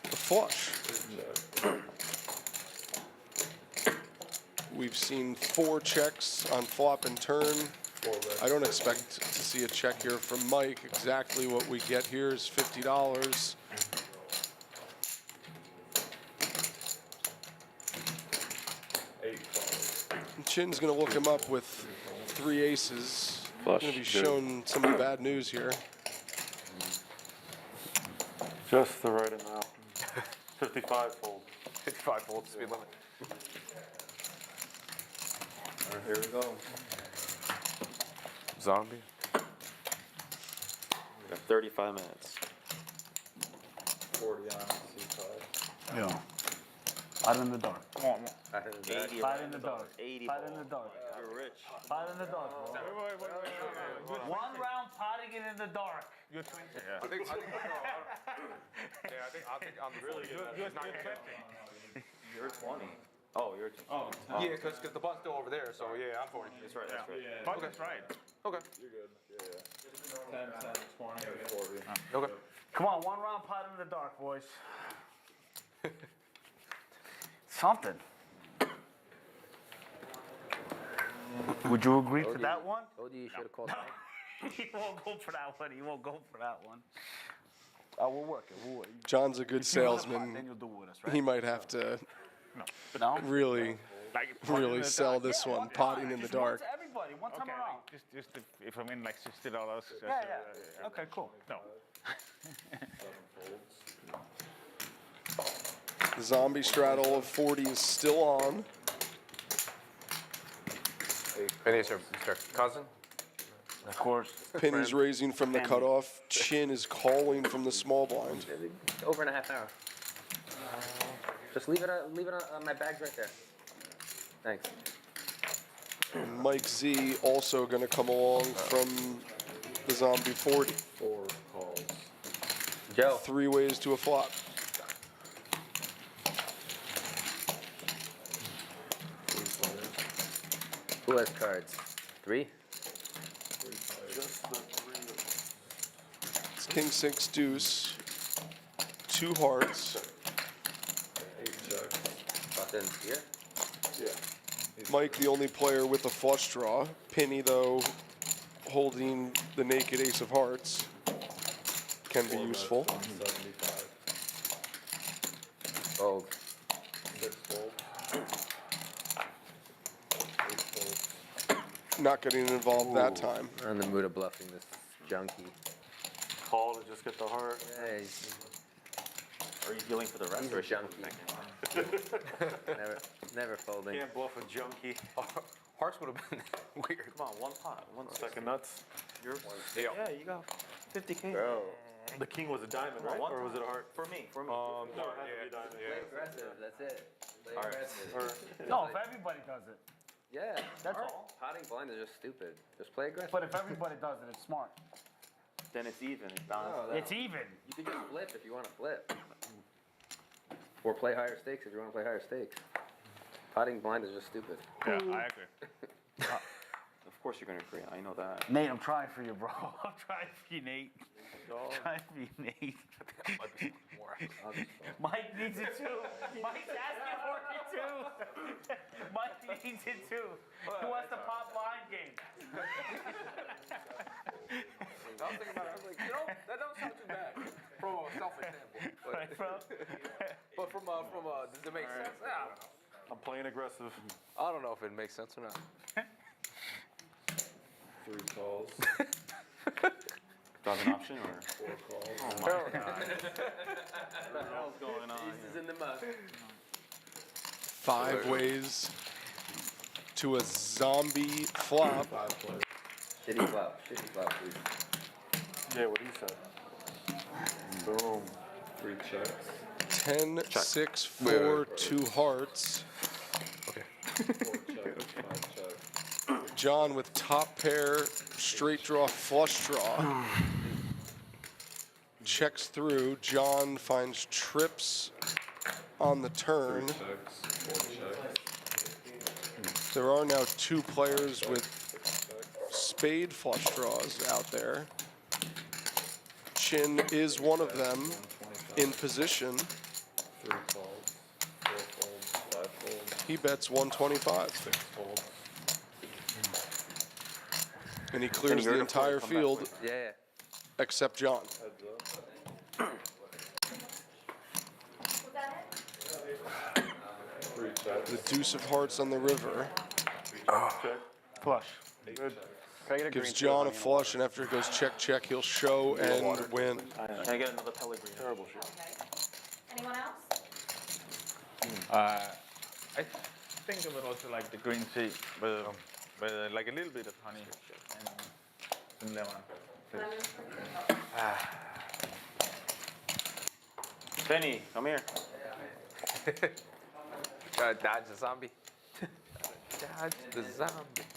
the flush. We've seen 4 checks on flop and turn. I don't expect to see a check here from Mike. Exactly what we get here is $50. Chin's going to look him up with 3 aces.
Flush,
Going to be
good.
shown some bad news here.
Just the right amount. 55 fold.
55 volts speed limit.
All right, here we go.
Zombie.
We got 35 minutes.
40 on C5.
Yeah. Out in the dark. Come on, come on.
80
Fight in the dark.
80
Fight in the dark.
You're rich.
Fight in the dark. One round potting it in the dark.
You're 20.
I think I'll think on the really
You're 20.
You're 20. Oh, you're 20.
Oh,
Yeah, because the button's still over there, so yeah, I'm 40.
That's right, that's right.
But that's right.
Okay.
You're good. Yeah, yeah. 10, 20, 40.
Okay.
Come on, one round pot in the dark, boys. Something. Would you agree to that one?
Told you should have called Mike.
He won't go for that one. He won't go for that one. We'll work it. We'll work it.
John's a good
If you win a pot,
salesman.
then you'll do it with us, right?
He might have to
No?
really,
Like,
really sell this one, potting in the
Just one
dark.
to everybody, one time
Okay,
around.
just if I mean like $60.
Yeah. Okay, cool.
No.
The zombie straddle of 40 is still on.
Penny is Mr. Cousin.
Of course.
Penny's raising from the cutoff. Chin is calling from the small blind.
Over in a half hour. Just leave it on my bags right there. Thanks.
And Mike Z also going to come along from the zombie 40.
4 calls.
Joe.
3 ways to a flop.
Who has cards? 3?
Just the 3.
It's king 6 deuce. 2 hearts.
8 checks.
Buttons here.
Yeah.
Mike, the only player with a flush draw. Penny, though, holding the naked ace of hearts. Can be useful.
175.
Fold.
6 fold. 8 fold.
Not getting involved that time.
We're in the mood of bluffing this junkie.
Call to just get the heart.
Yeah, he's
Are you dealing for the rest
He's
or
a
is she
junkie. never folding.
Can't bluff a junkie.
Hearts would have been weird.
Come on, one pot, one
Second nuts.
You're,
Yeah.
yeah, you got 50K.
Bro.
The king was a diamond,
Come on,
right?
one
Or was it a
time.
heart?
For me, for me.
No,
No,
it had to be
yeah.
diamond.
Play
Yeah.
aggressive, that's it. Play
All right.
aggressive.
No, if everybody does it.
Yeah.
That's all.
Potting blind is just stupid. Just play aggressive.
But if everybody does it, it's smart.
Then it's even, it's balanced.
No,
It's even.
You can just flip if you want to flip. Or play higher stakes if you want to play higher stakes. Potting blind is just stupid.
Yeah, I agree.
Of course you're gonna agree, I know that.
Nate, I'm trying for you, bro. I'm trying for you, Nate. Try to be Nate. Mike needs it too. Mike's asking for it too. Mike needs it too. He wants the pop line game.
I was thinking about it. I was like, that don't sound too bad from a selfish standpoint. But,
Right, bro?
but from does it make sense? I don't know.
I'm playing aggressive.
I don't know if it makes sense or not.
3 calls. Do I have an option or? 4 calls. Oh my God. What the hell's going on
Pieces in the mud.
5 ways to a zombie flop.
Shitty flop, please.
Yeah, what he said. Boom. 3 checks.
10, 6, 4, 2 hearts.
Okay.
4 checks, 5 checks.
John with top pair, straight draw, flush draw. Checks through. John finds trips on the turn.
3 checks, 4 checks.
There are now 2 players with spade flush draws out there. Chin is one of them in position.
3 calls, 4 folds, 5 folds.
He bets 125.
6 folds.
And he clears the entire field
Yeah.
except John.
Heads up. 3 checks.
The deuce of hearts on the river
Check.
Flush.
Good.
gives John a flush, and after it goes check, check, he'll show and win.
Can I get another Pellegrino?
Terrible shit.
Anyone else?
I think of it also like the green tea, but like a little bit of honey and some lemon.
Penny, come here.
Try to dodge the zombie. Dodge the zombie.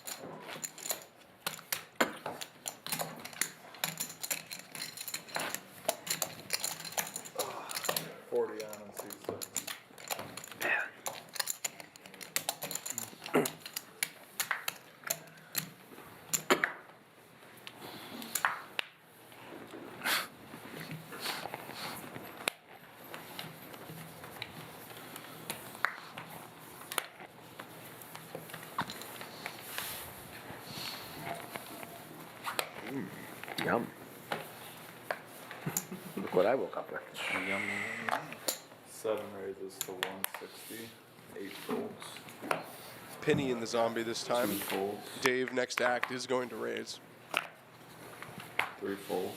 $40 on C6.
Yum. Look what I woke up with.
7 raises to 160. 8 folds.
Penny in the zombie this time.
2 folds.
Dave, next act, is going to raise.
3 folds.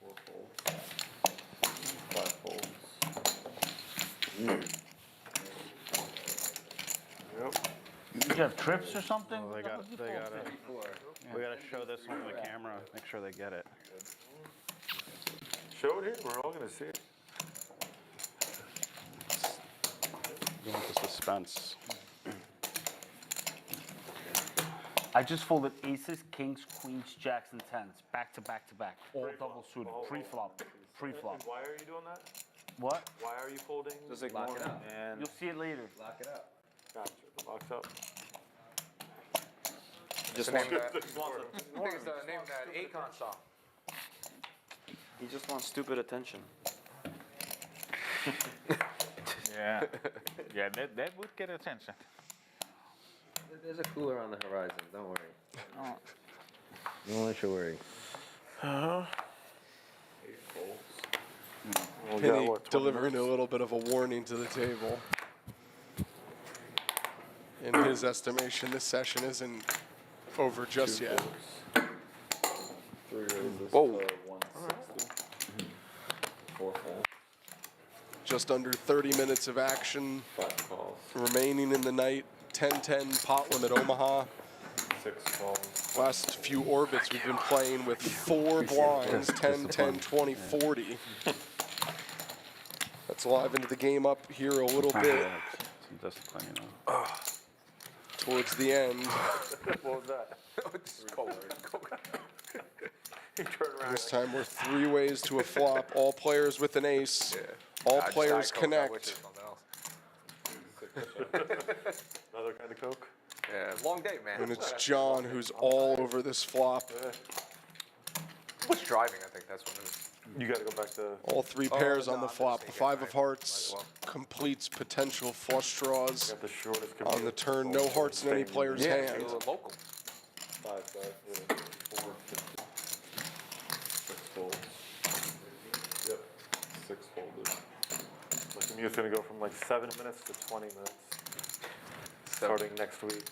4 folds. 5 folds.
Yep. Did you have trips or something?
Well, we gotta show this on the camera, make sure they get it.
Show it here. We're all gonna see it.
You want the suspense.
I just folded aces, kings, queens, jacks, and tens, back to back to back, all double suited, pre-flop, pre-flop.
Why are you doing that?
What?
Why are you folding?
Just ignore
Lock it
him,
up.
man.
You'll see it later.
Lock it up.
Gotcha. Locks up.
Just
Name
wants,
that. I think it's the name of that Akon song.
he just wants stupid attention.
Yeah, yeah, that would get attention.
There's a cooler on the horizon. Don't worry.
Oh.
No one should worry.
8 folds. We got,
Penny
what, 20
delivering a
minutes?
little bit of a warning to the table. In his estimation, this session isn't over just
2
yet.
folds. 3 raises
Whoa.
to 160. 4 folds.
Just under 30 minutes of action
5 calls.
remaining in the night. 10-10 pot limit Omaha.
6 calls.
Last few orbits we've been playing with 4 blinds, 10, 10, 20, 40. Let's live into the game up here a little bit
Some discipline, you know.
towards the end.
What was that?
It's cold.
He turned around.
This time we're 3 ways to a flop. All players with an ace. All
I just
players
died Coke. I wish
connect.
it was something else.
Another kind of Coke.
Yeah, long day, man.
And it's John who's all over this flop.
much driving, I think that's what it is.
You got to go back to.
All three pairs on the flop. The 5 of hearts completes potential flush draws
Got the shortest
on the turn. No hearts in any player's hand.
Local.
5, 4, 6 folds. Yep, 6 folded. Like the mute gonna go from like 7 minutes to 20 minutes. Starting next week.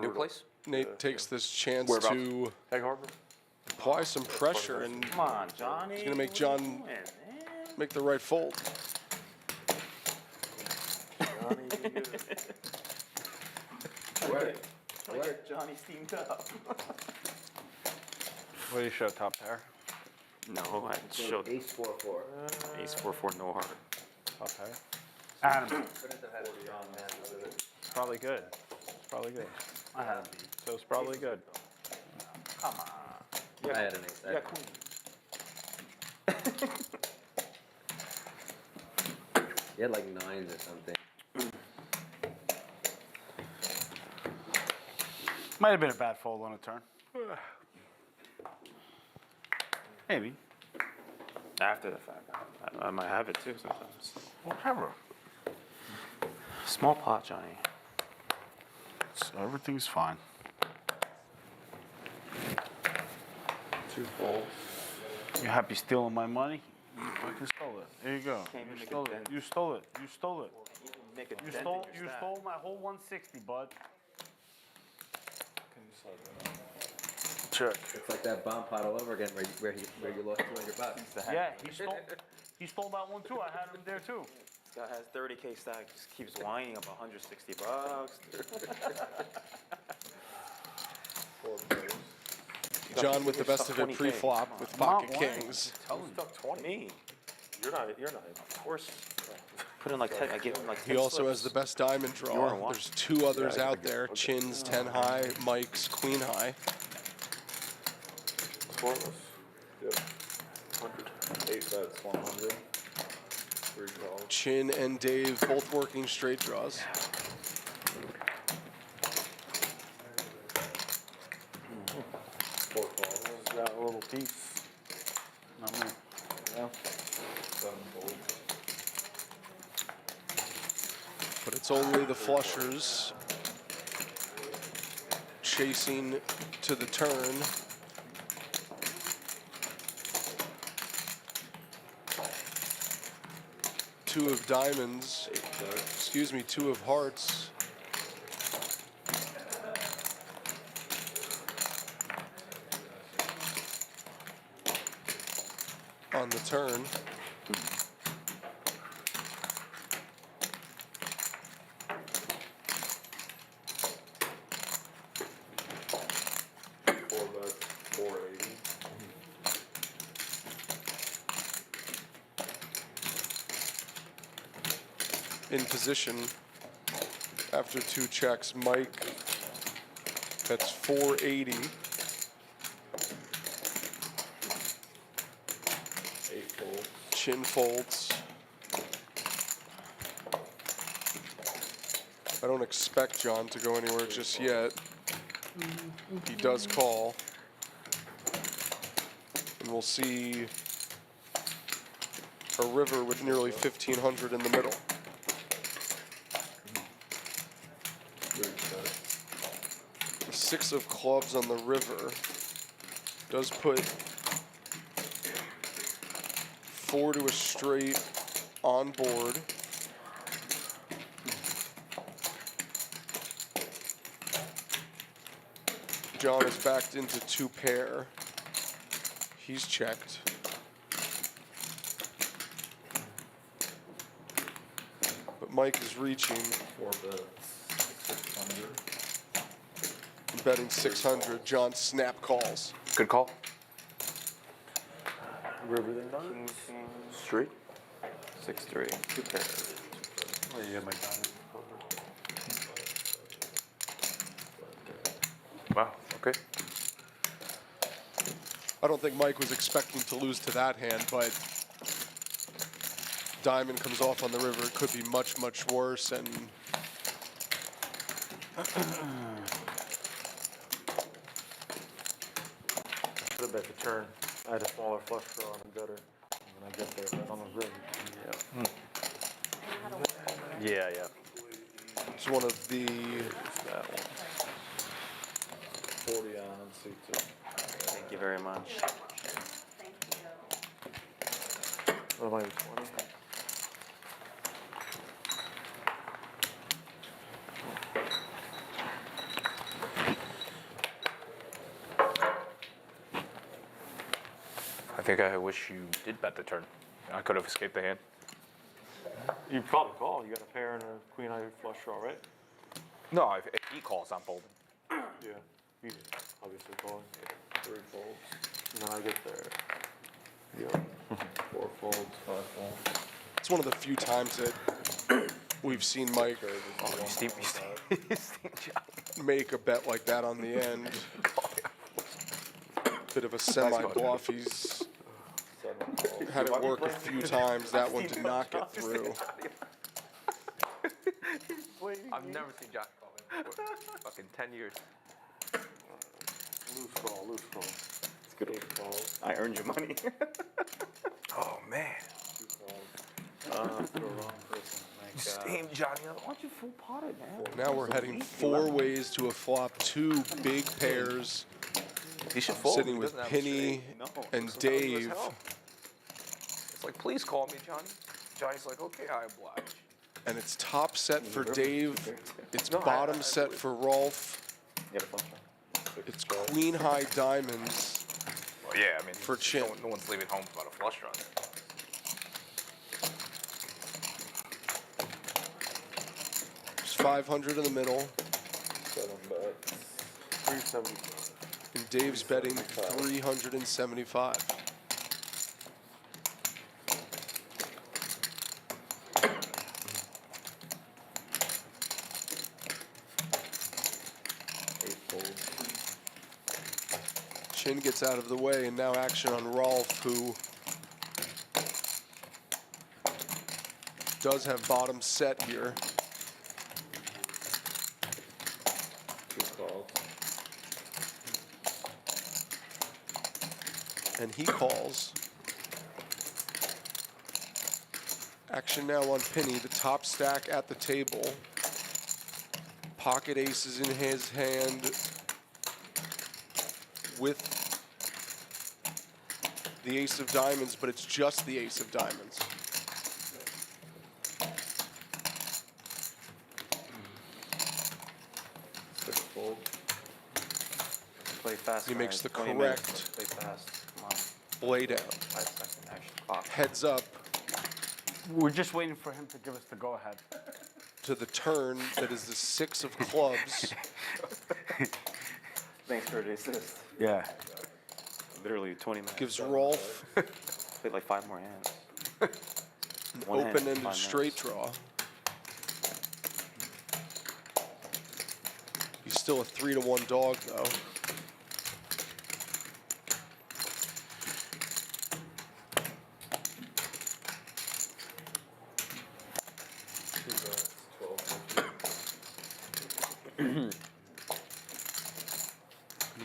New place?
Nate takes this chance
Whereabouts?
to
Egg Harbor.
apply some pressure, and
Come on, Johnny.
he's going to make John make the right fold.
Johnny steamed up.
What do you show, top pair?
No, I showed
Ace 4-4.
Ace 4-4, no heart.
Top pair?
Adam.
It's probably good. It's probably good.
I had a beat.
So it's probably good.
Come on.
I had an ace.
Yeah, queen.
He had like 9s or something.
Might have been a bad fold on a turn. Maybe.
After the fact, I might have it too sometimes.
Whatever.
Small pot, Johnny.
So everything's fine.
2 folds.
You happy stealing my money? You fucking stole it. There you go.
Can't even
You
make a
stole it.
dent.
You stole it. You stole it.
Make a
You
dent
stole.
in your
You
stack.
stole my whole 160, bud.
Check.
It's like that bomb pot all over again where you lost $200.
Yeah, he stole that one too. I had him there too.
This guy has 30K stack, just keeps whining about $160.
John with the best of it pre-flop with pocket kings.
Stuck 20. Me.
You're not.
Of course. Put in like 10, I give him like 10
He also has
slips.
the best diamond
You
draw.
wanna watch?
There's 2 others out there. Chin's 10 high, Mike's queen high.
4 of us. Yep. 100. 8 bets, 100. 3 draws.
Chin and Dave both working straight draws.
Got a little piece. Not me. Yeah.
7 folds.
But it's only the flushers chasing to the turn. Two of diamonds, excuse me, 2 of hearts. On the turn. In position after 2 checks. Mike, that's 480.
8 folds.
Chin folds. I don't expect John to go anywhere just yet. He does call. And we'll see a river with nearly 1,500 in the middle. The 6 of clubs on the river does put 4 to a straight on board. John is backed into 2 pair. He's checked. But Mike is reaching.
4 bets. 600.
Betting 600. John snap calls.
Good call.
River then none.
Straight. 6-3. 2 pairs.
Oh, you have my diamond.
Wow. Okay.
I don't think Mike was expecting to lose to that hand, but diamond comes off on the river. It could be much, much worse. And
should have bet the turn. I had a smaller flush draw and better. And when I get there, right on the rim.
Yeah, yeah.
It's one of the
That one. 40 on C2.
Thank you very much.
What am I, 20?
I think I wish you did bet the turn. I could have escaped the hand.
You probably call. You got a pair and a queen eye flush draw, right?
No, if he calls, I'm folding.
Yeah. He's obviously calling. 3 folds. And then I get there. Yeah. 4 folds, 5 folds.
It's one of the few times that we've seen Mike make a bet like that on the end. Bit of a semi-bluff. He's had it work a few times. That one did not get through.
I've never seen Jack call in before. Fucking 10 years.
Loose call, loose call.
It's good.
8 calls.
I earned your money.
Oh, man.
2 calls. To the wrong person.
Same Johnny.
Why don't you full pot it, man?
Now we're heading 4 ways to a flop. 2 big pairs.
He should fold.
Sitting
He
with
doesn't have
Penny
straight.
and
It's as
Dave.
hell. It's like, please call me, Johnny. Johnny's like, okay, I oblige.
And it's top set for Dave. It's bottom set for Rolf. It's queen high diamonds.
Well, yeah, I mean,
for Chin.
No one's leaving home without a flush draw.
There's 500 in the middle.
7 bets. 375.
And Dave's betting 375. Chin gets out of the way, and now action on Rolf, who does have bottom set here.
2 calls.
And he calls. Action now on Penny, the top stack at the table. Pocket aces in his hand with the ace of diamonds, but it's just the ace of diamonds.
Play fast.
He makes
guys.
the
20
correct
minutes. Play fast. Come on.
lay down.
5 second action clock.
Heads up
We're just waiting for him to give us the go-ahead.
to the turn that is the 6 of clubs.
Thanks for the assist.
Yeah.
Literally 20 minutes.
Gives Rolf
Played like 5 more hands.
an
One hand,
open-ended
5
straight
minutes.
draw. He's still a 3-1 dog, though. And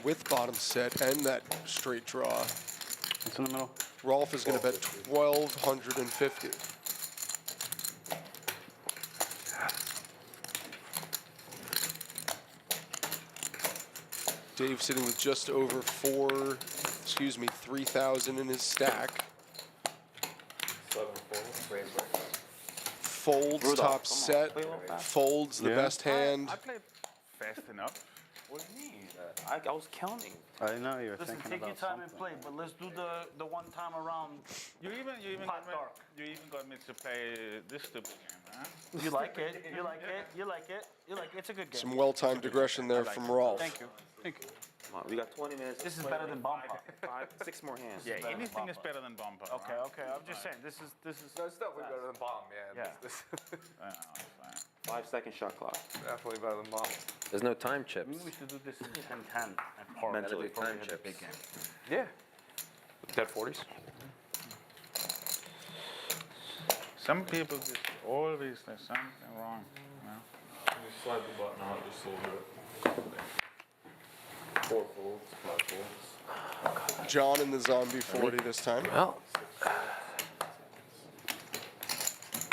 with bottom set and that straight draw,
It's in the middle.
Rolf is going to bet 1,250. Dave sitting with just over 3,000 in his stack.
7 folds.
Folds
Rudolph,
top
come on.
set,
Play a little fast.
folds the
Yeah.
best hand.
I played fast enough.
What do you mean? I was counting.
I know you were
Listen,
thinking
take your
about
time
something.
and play, but let's do the one time around.
You even
Pot
got me,
dark.
you even got me to play this stupid game, huh?
You like it? You like it? You like it? You like it? It's a good game.
Some well-timed aggression there from Rolf.
Thank you. Thank you.
Come on, we got 20 minutes.
This is
Play
better
like
than bumper.
6 more hands.
Yeah, anything is better than bumper.
Okay,
right?
okay. I'm just saying this is.
No, it's definitely better than bomb, yeah.
Yeah.
This,
I know, it's fine.
5 second shot clock.
definitely better than bomb.
There's no time chips.
Maybe we should do this in 10-10 at par.
Mentally
before we
time
hit the
chips.
big game.
Yeah. Dead 40s.
Some people just always there's something wrong. You know?
You slide the button out just a little bit. 4 folds, 5 folds.
John in the zombie 40 this time.
Well,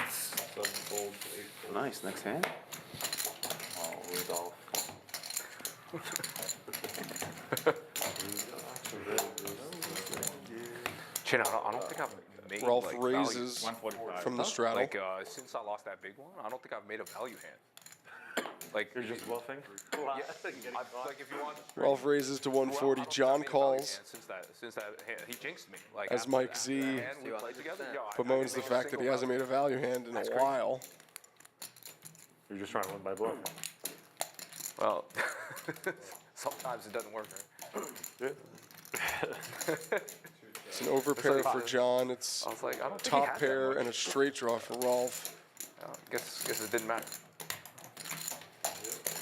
7 folds, 8 folds.
Nice, next hand.
Oh, Rudolph.
Chin, I don't think I've made
Ralph
like,
raises from the straddle.
Like since I lost that big one, I don't think I've made a value hand. Like
You're just bluffing?
Yeah, like if you want.
Ralph raises to 140. John calls.
Since that hand, he jinxed me. Like
As
after
Mike
that
Z
hand we played together,
bemoans the fact that he hasn't made a value hand in a while.
You're just trying to win by bluffing.
Well, sometimes it doesn't work, right?
It's an overpair for John. It's
I was like, I don't think he
top
had that
pair
much.
and a straight draw for Rolf.
Guess it didn't matter.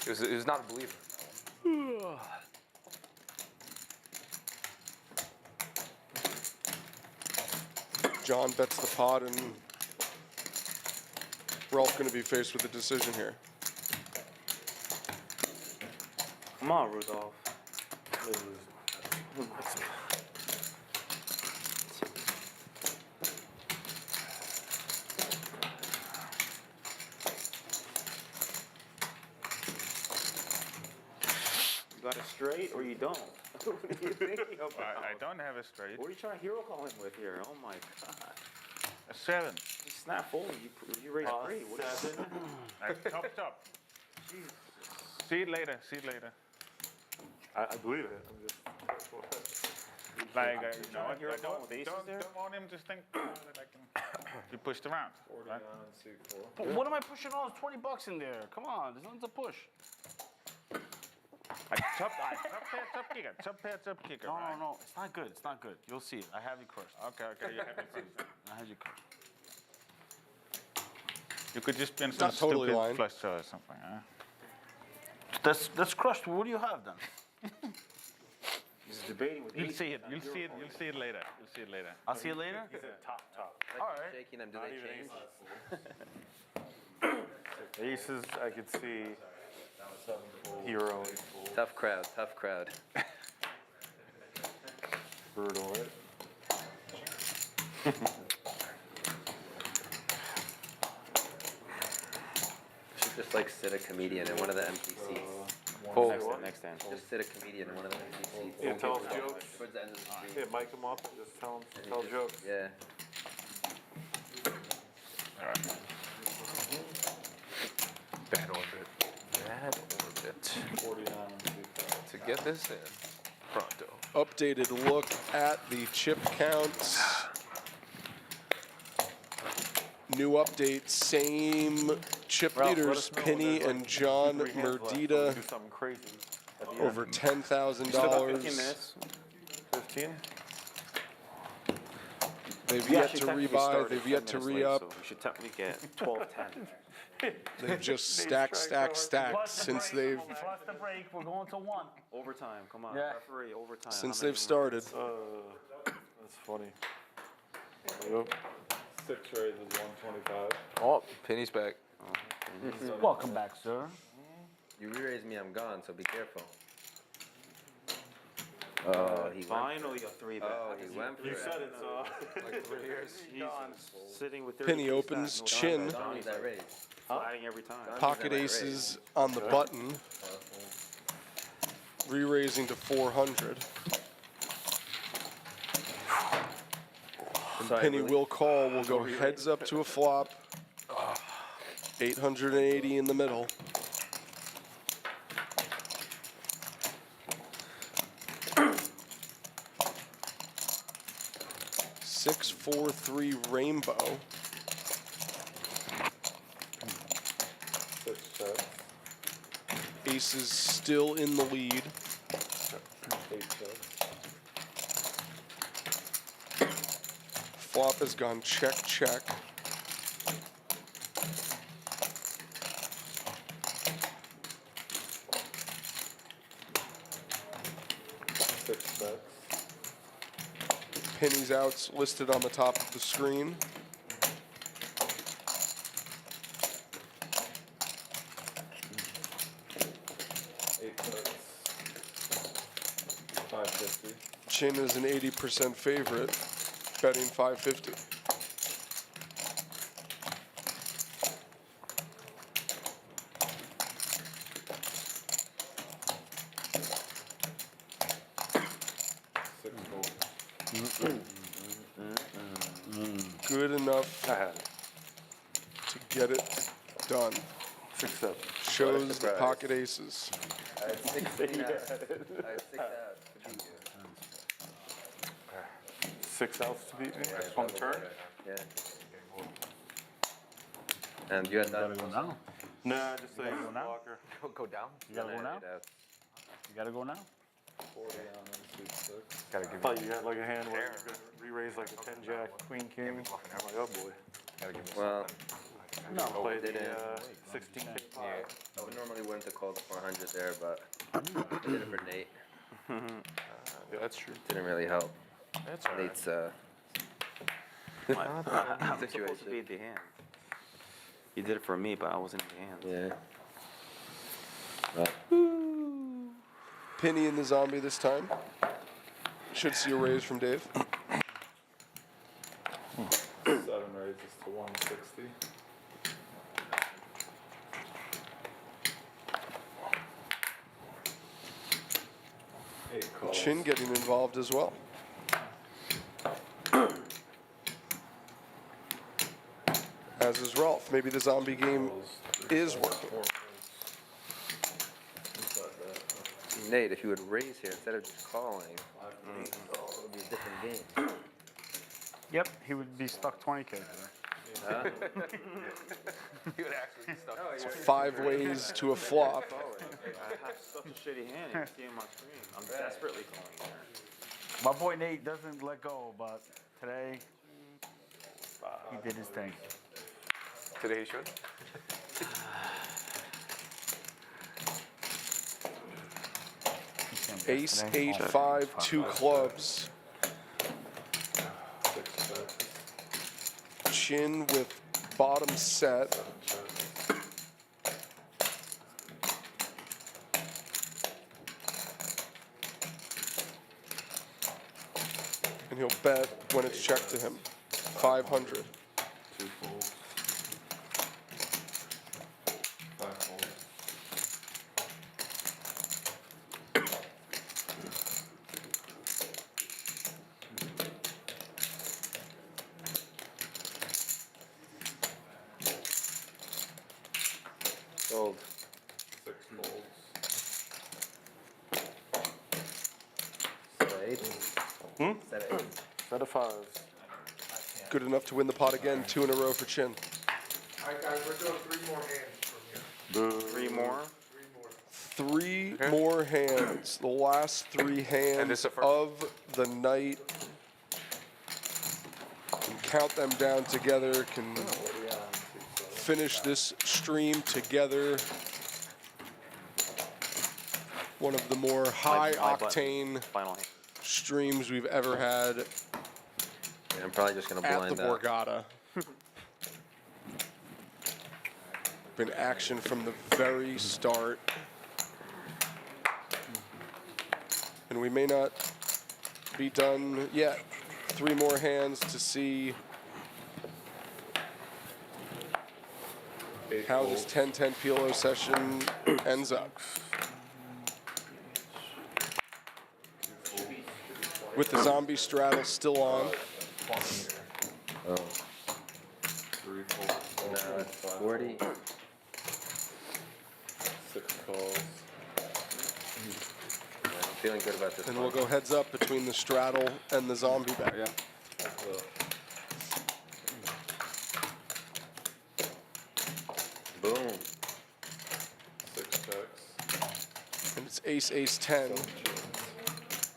It was not a believer.
John bets the pot, and Rolf going to be faced with a decision here.
Come on, Rudolph. You got it straight or you don't? What are you thinking about?
I don't have a straight.
What are you trying to hero call him with here? Oh my god.
A 7.
You snap folding, you raise 3. What is
7. Top. See it later.
I believe it. I'm just.
Like,
Don't
want him to think that I can be pushed around. Right?
But what am I pushing on? There's $20 in there. Come on, there's nothing to push.
Top pair, top kicker.
No, it's not good. It's not good. You'll see it. I have you crushed.
Okay, you have it first.
I have you crushed.
You could just spin some
Not totally
stupid
lying.
flush draw or something, huh?
That's crushed. What do you have then?
He's debating with
You'll see it later.
I'll see it later.
Top.
Like
All right.
shaking them, do they change?
Aces, I could see. Hero.
Tough crowd.
Brutal, right?
Should just like sit a comedian in one of the empty seats.
Next hand.
Just sit a comedian in one of the empty seats.
Yeah, tell us jokes.
Towards the end of the stream.
Yeah, mic him up and just tell jokes.
Yeah.
Bad orbit.
49
To get this in, pronto.
Updated look at the chip counts. New update, same chip
Ralph, let
leaders,
us know when
Penny
there's,
and
like,
John
2-3 hands left, so we
Merdita,
do something crazy at the
over
end.
$10,000.
15?
They've
We
yet
actually
to
technically
rebuy,
started
they've
10
yet to
minutes late,
re-up.
so we should technically get 12-10.
They've just stacked since they've
Plus the break, we're going to 1.
Overtime, come on.
Yeah.
Referee, overtime.
since
How many
they've started.
That's funny. Yep. 6 raises, 125.
Oh, Penny's back.
Welcome back, sir.
You re-raise me, I'm gone, so be careful. Oh, he went.
Finally a 3 bet.
Oh, he went for
You
it.
said it, so.
Like 3 years. Sitting with 30
Penny
stacks,
opens,
no
chin.
doubt.
Gone is that raise.
Flying every time.
Pocket aces on the button. Re-raising to 400. And Penny will call, will go heads up to a flop. 880 in the middle. Six, 4, 3 rainbow.
6 checks.
Ace is still in the lead.
8 checks.
Flop has gone check, check. Penny's outs listed on the top of the screen. Chin is an 80% favorite, betting 550. Good enough to get it done.
6-7.
Shows the pocket aces.
I had 16 outs. I had 6 outs to beat you.
6 outs to beat me on the turn?
Yeah. And you had
Gotta
that.
go now.
Nah, just a
go now?
blocker.
Go down.
You gotta go now. You gotta go now.
40 on and 6-6.
Gotta
I
give
thought you had like a hand where you could re-raise like a 10-jack, queen, king. I'm like, oh boy.
Gotta give me
Well,
No, play the
didn't.
16K pot.
I would normally win to call the 400 there, but I did it for Nate.
Yeah, that's true.
Didn't really help.
That's all right.
Nate's
I'm supposed to be in the hand. He did it for me, but I wasn't in the hand.
Yeah.
Penny in the zombie this time. Should see a raise from Dave.
7 raises to 160.
Chin getting involved as well. As is Rolf. Maybe the zombie game is working.
Nate, if you would raise here instead of just calling, it would be a different game.
Yep, he would be stuck 20K there.
Huh?
He would actually be stuck.
5 ways to a flop.
I have such a shitty hand. You can see on my screen. I'm desperately calling there.
My boy Nate doesn't let go, but today he did his thing.
Today he should.
Ace, 8, 5, 2 clubs. Chin with bottom set. And he'll bet when it's checked to him. 500.
2 folds. 5 folds.
Sold.
6 folds.
7 8.
Hmm?
7 8.
Set of 5s.
Good enough to win the pot again. 2 in a row for Chin.
All right, guys, we're doing 3 more hands from here.
3 more?
3 more hands. The last 3 hands of the night. Can count them down together. Can finish this stream together. One of the more high octane streams we've ever had.
Yeah, I'm probably just gonna
at
blind
the
out.
Borgata. Been action from the very start. And we may not be done yet. 3 more hands to see how this 10-10 PLO session ends up. With the zombie straddle still on.
Oh.
3 folds.
Now it's 40.
6 calls.
I'm feeling good about this.
And we'll go heads up between the straddle and the zombie bet. Yeah.
Boom.
6 checks.
And it's ace, ace, 10.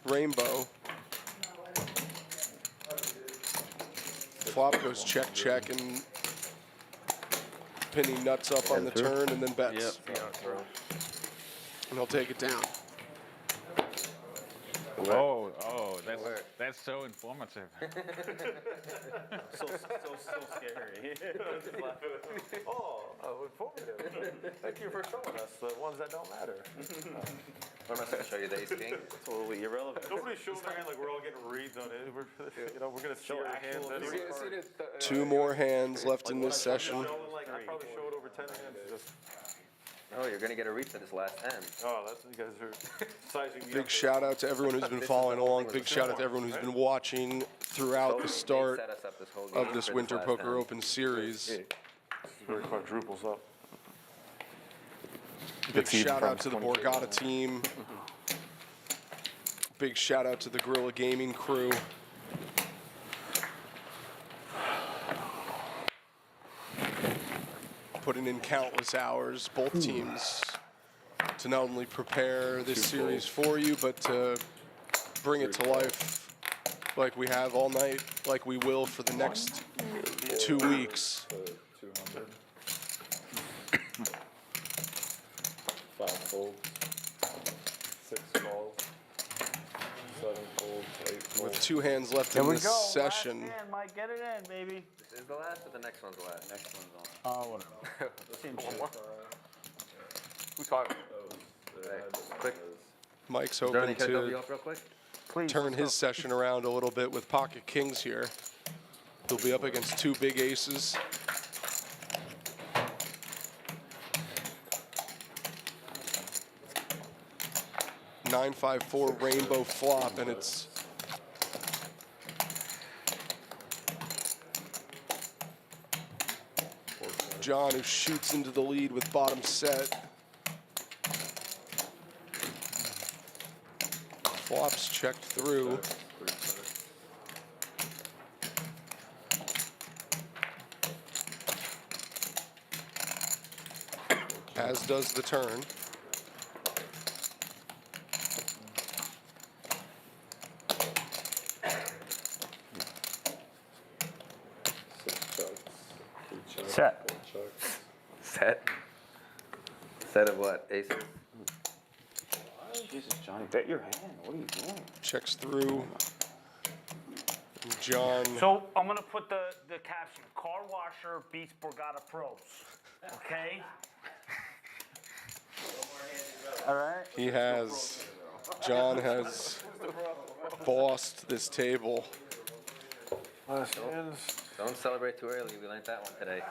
Rainbow. Flop goes check, check, and Penny nuts up on the turn and then bets. And he'll take it down.
Oh, that's so informative.
So scary.
Oh, informative. Thank you for showing us the ones that don't matter.
What am I supposed to show you? The ace king?
Totally irrelevant.
Nobody shows their hand like we're all getting reads on it. We're gonna see our hands. Anyway.
2 more hands left in this session.
I probably showed over 10 hands. Just.
Oh, you're gonna get a read for this last hand.
Oh, that's you guys are sizing me
Big
up.
shout out to everyone who's been following along. Big shout out to everyone who's been watching throughout the start of this Winter Poker Open Series.
Very quadruples up.
Big shout out to the Borgata team. Big shout out to the Gorilla Gaming crew. Putting in countless hours, both teams, to not only prepare this series for you, but to bring it to life like we have all night, like we will for the next 2 weeks.
200. 5 folds. 6 calls. 7 folds. 8 folds.
With 2 hands left in this session.
Last hand, Mike, get it in, baby.
This is the last, or the next one's the last? Next one's on.
Oh, whatever. Same shit.
Who's talking?
Quick.
Mike's
Is there
hoping
any can I double you
to
up real quick?
turn his session around a little bit with pocket kings here. He'll be up against 2 big aces. (954) rainbow flop, and it's John who shoots into the lead with bottom set. Flops checked through. As does the turn.
Set.
Set? Set of what? Aces?
Jesus, Johnny, bet your hand. What are you doing?
Checks through. John.
So I'm gonna put the caption: Car washer beats Borgata pros. Okay. All right.
He has. John has bossed this table.
Don't celebrate too early. We learned that one today.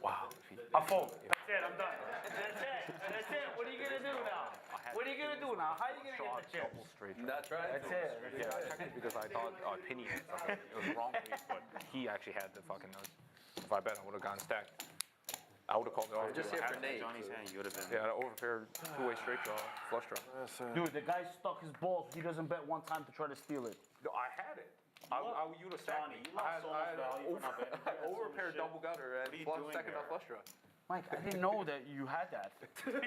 Wow. I fold. That's it. I'm done. That's it. That's it. What are you gonna do now? What are you gonna do now? How are you gonna get the chips?
That's right.
That's it.
Yeah, I checked it because I thought Penny had something. It was wrong place, but he actually had the fucking notes. If I bet, I would have gotten stacked. I would have called it off.
Just here for Nate.
Johnny's hand, you would have been.
Yeah, an overpaired 2-way straight draw, flush draw.
Dude, the guy stuck his balls. He doesn't bet one time to try to steal it.
No, I had it. You would have stacked me. I had an overpaired double gutter and second off flush draw.
Mike, I didn't know that you had that. What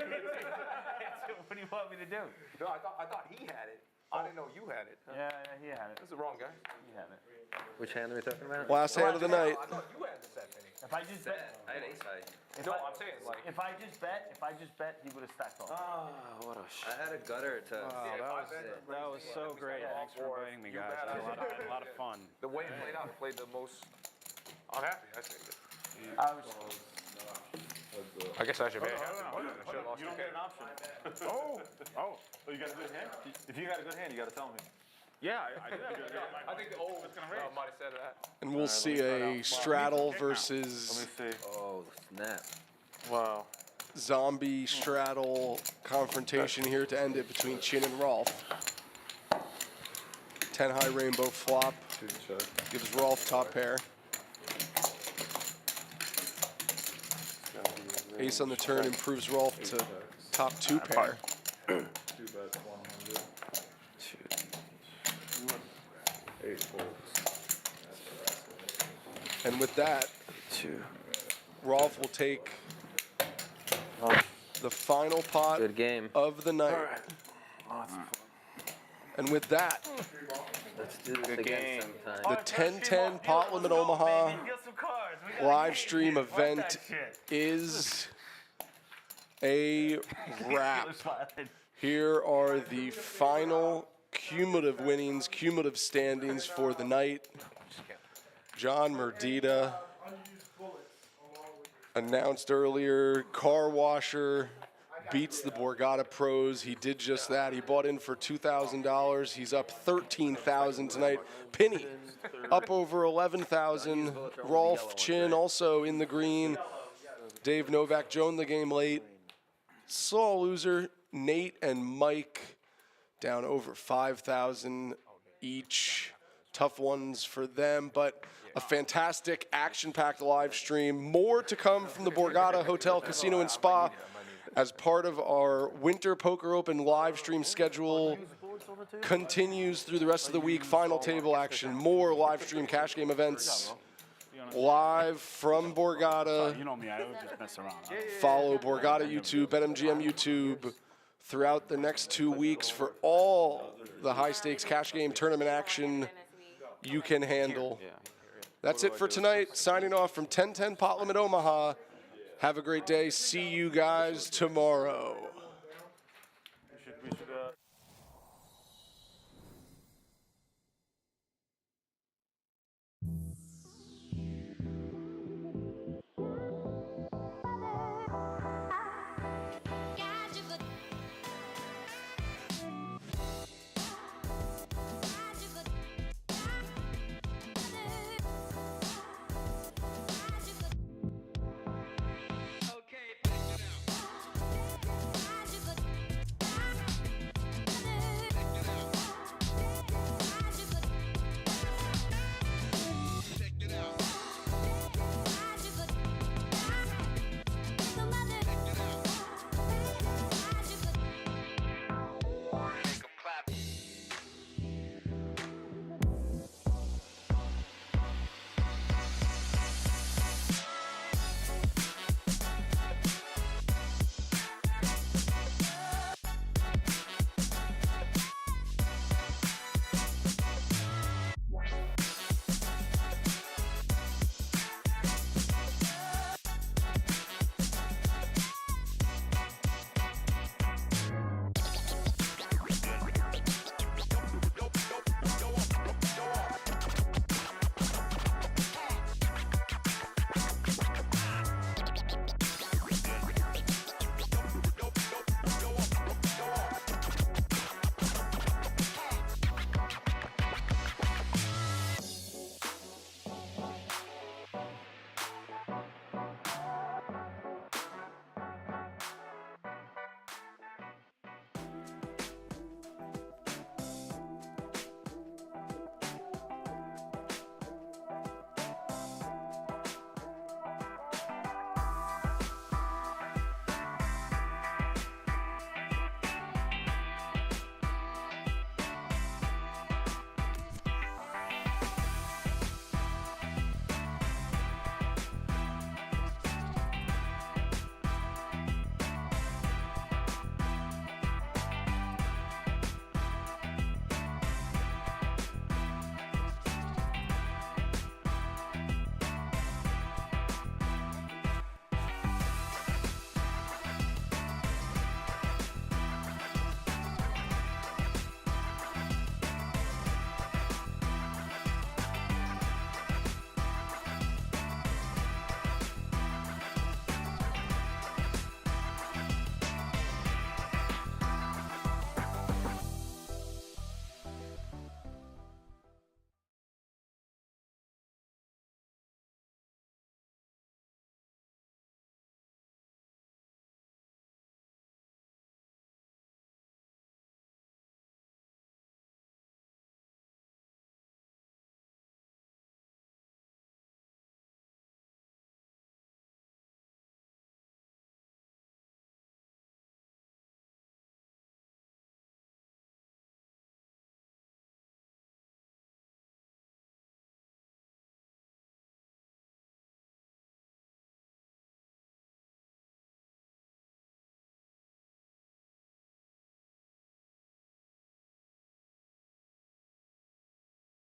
do you want me to do?
No, I thought he had it. I didn't know you had it.
Yeah, he had it.
That's the wrong guy.
He had it.
Which hand are we talking about?
Last hand of the night.
I thought you had the set, Penny.
If I just bet,
I had ace high.
I'm saying like.
if I just bet, he would have stacked off.
What a
I had a gutter to.
That was so great. Thanks for inviting me, guys. I had a lot of fun.
The way it played out, it played the most. I'm happy. I saved it. I guess I should bet.
You don't get an option. Oh, you got a good hand? If you got a good hand, you got to tell me.
Yeah, I did have a good hand.
I think the old might have said that.
And we'll see a straddle versus
Let me see.
Oh, snap.
Wow.
zombie straddle confrontation here to end it between Chin and Rolf. 10 high rainbow flop. Gives Rolf top pair. Ace on the turn improves Rolf to top 2 pair.
2 bets 100. 8 folds.
And with that, Rolf will take the final pot
Good game.
of the night. And with that,
Let's do this again sometime.
the 10-10 Pot Limit Omaha live stream event is a wrap. Here are the final cumulative winnings, cumulative standings for the night. John Merdita announced earlier, car washer beats the Borgata pros. He did just that. He bought in for $2,000. He's up $13,000 tonight. Penny up over $11,000. Rolf Chin also in the green. Dave Novak joined the game late. Saw loser Nate and Mike down over 5,000 each. Tough ones for them, but a fantastic action-packed live stream. More to come from the Borgata Hotel, Casino, and Spa as part of our Winter Poker Open live stream schedule. Continues through the rest of the week. Final table action, more live stream cash game events. Live from Borgata.
You know me, I always just mess around.
Follow Borgata YouTube, BetMGM YouTube throughout the next 2 weeks for all the high-stakes cash game tournament action you can handle. That's it for tonight. Signing off from 1010 Pot Limit Omaha. Have a great day. See you guys tomorrow.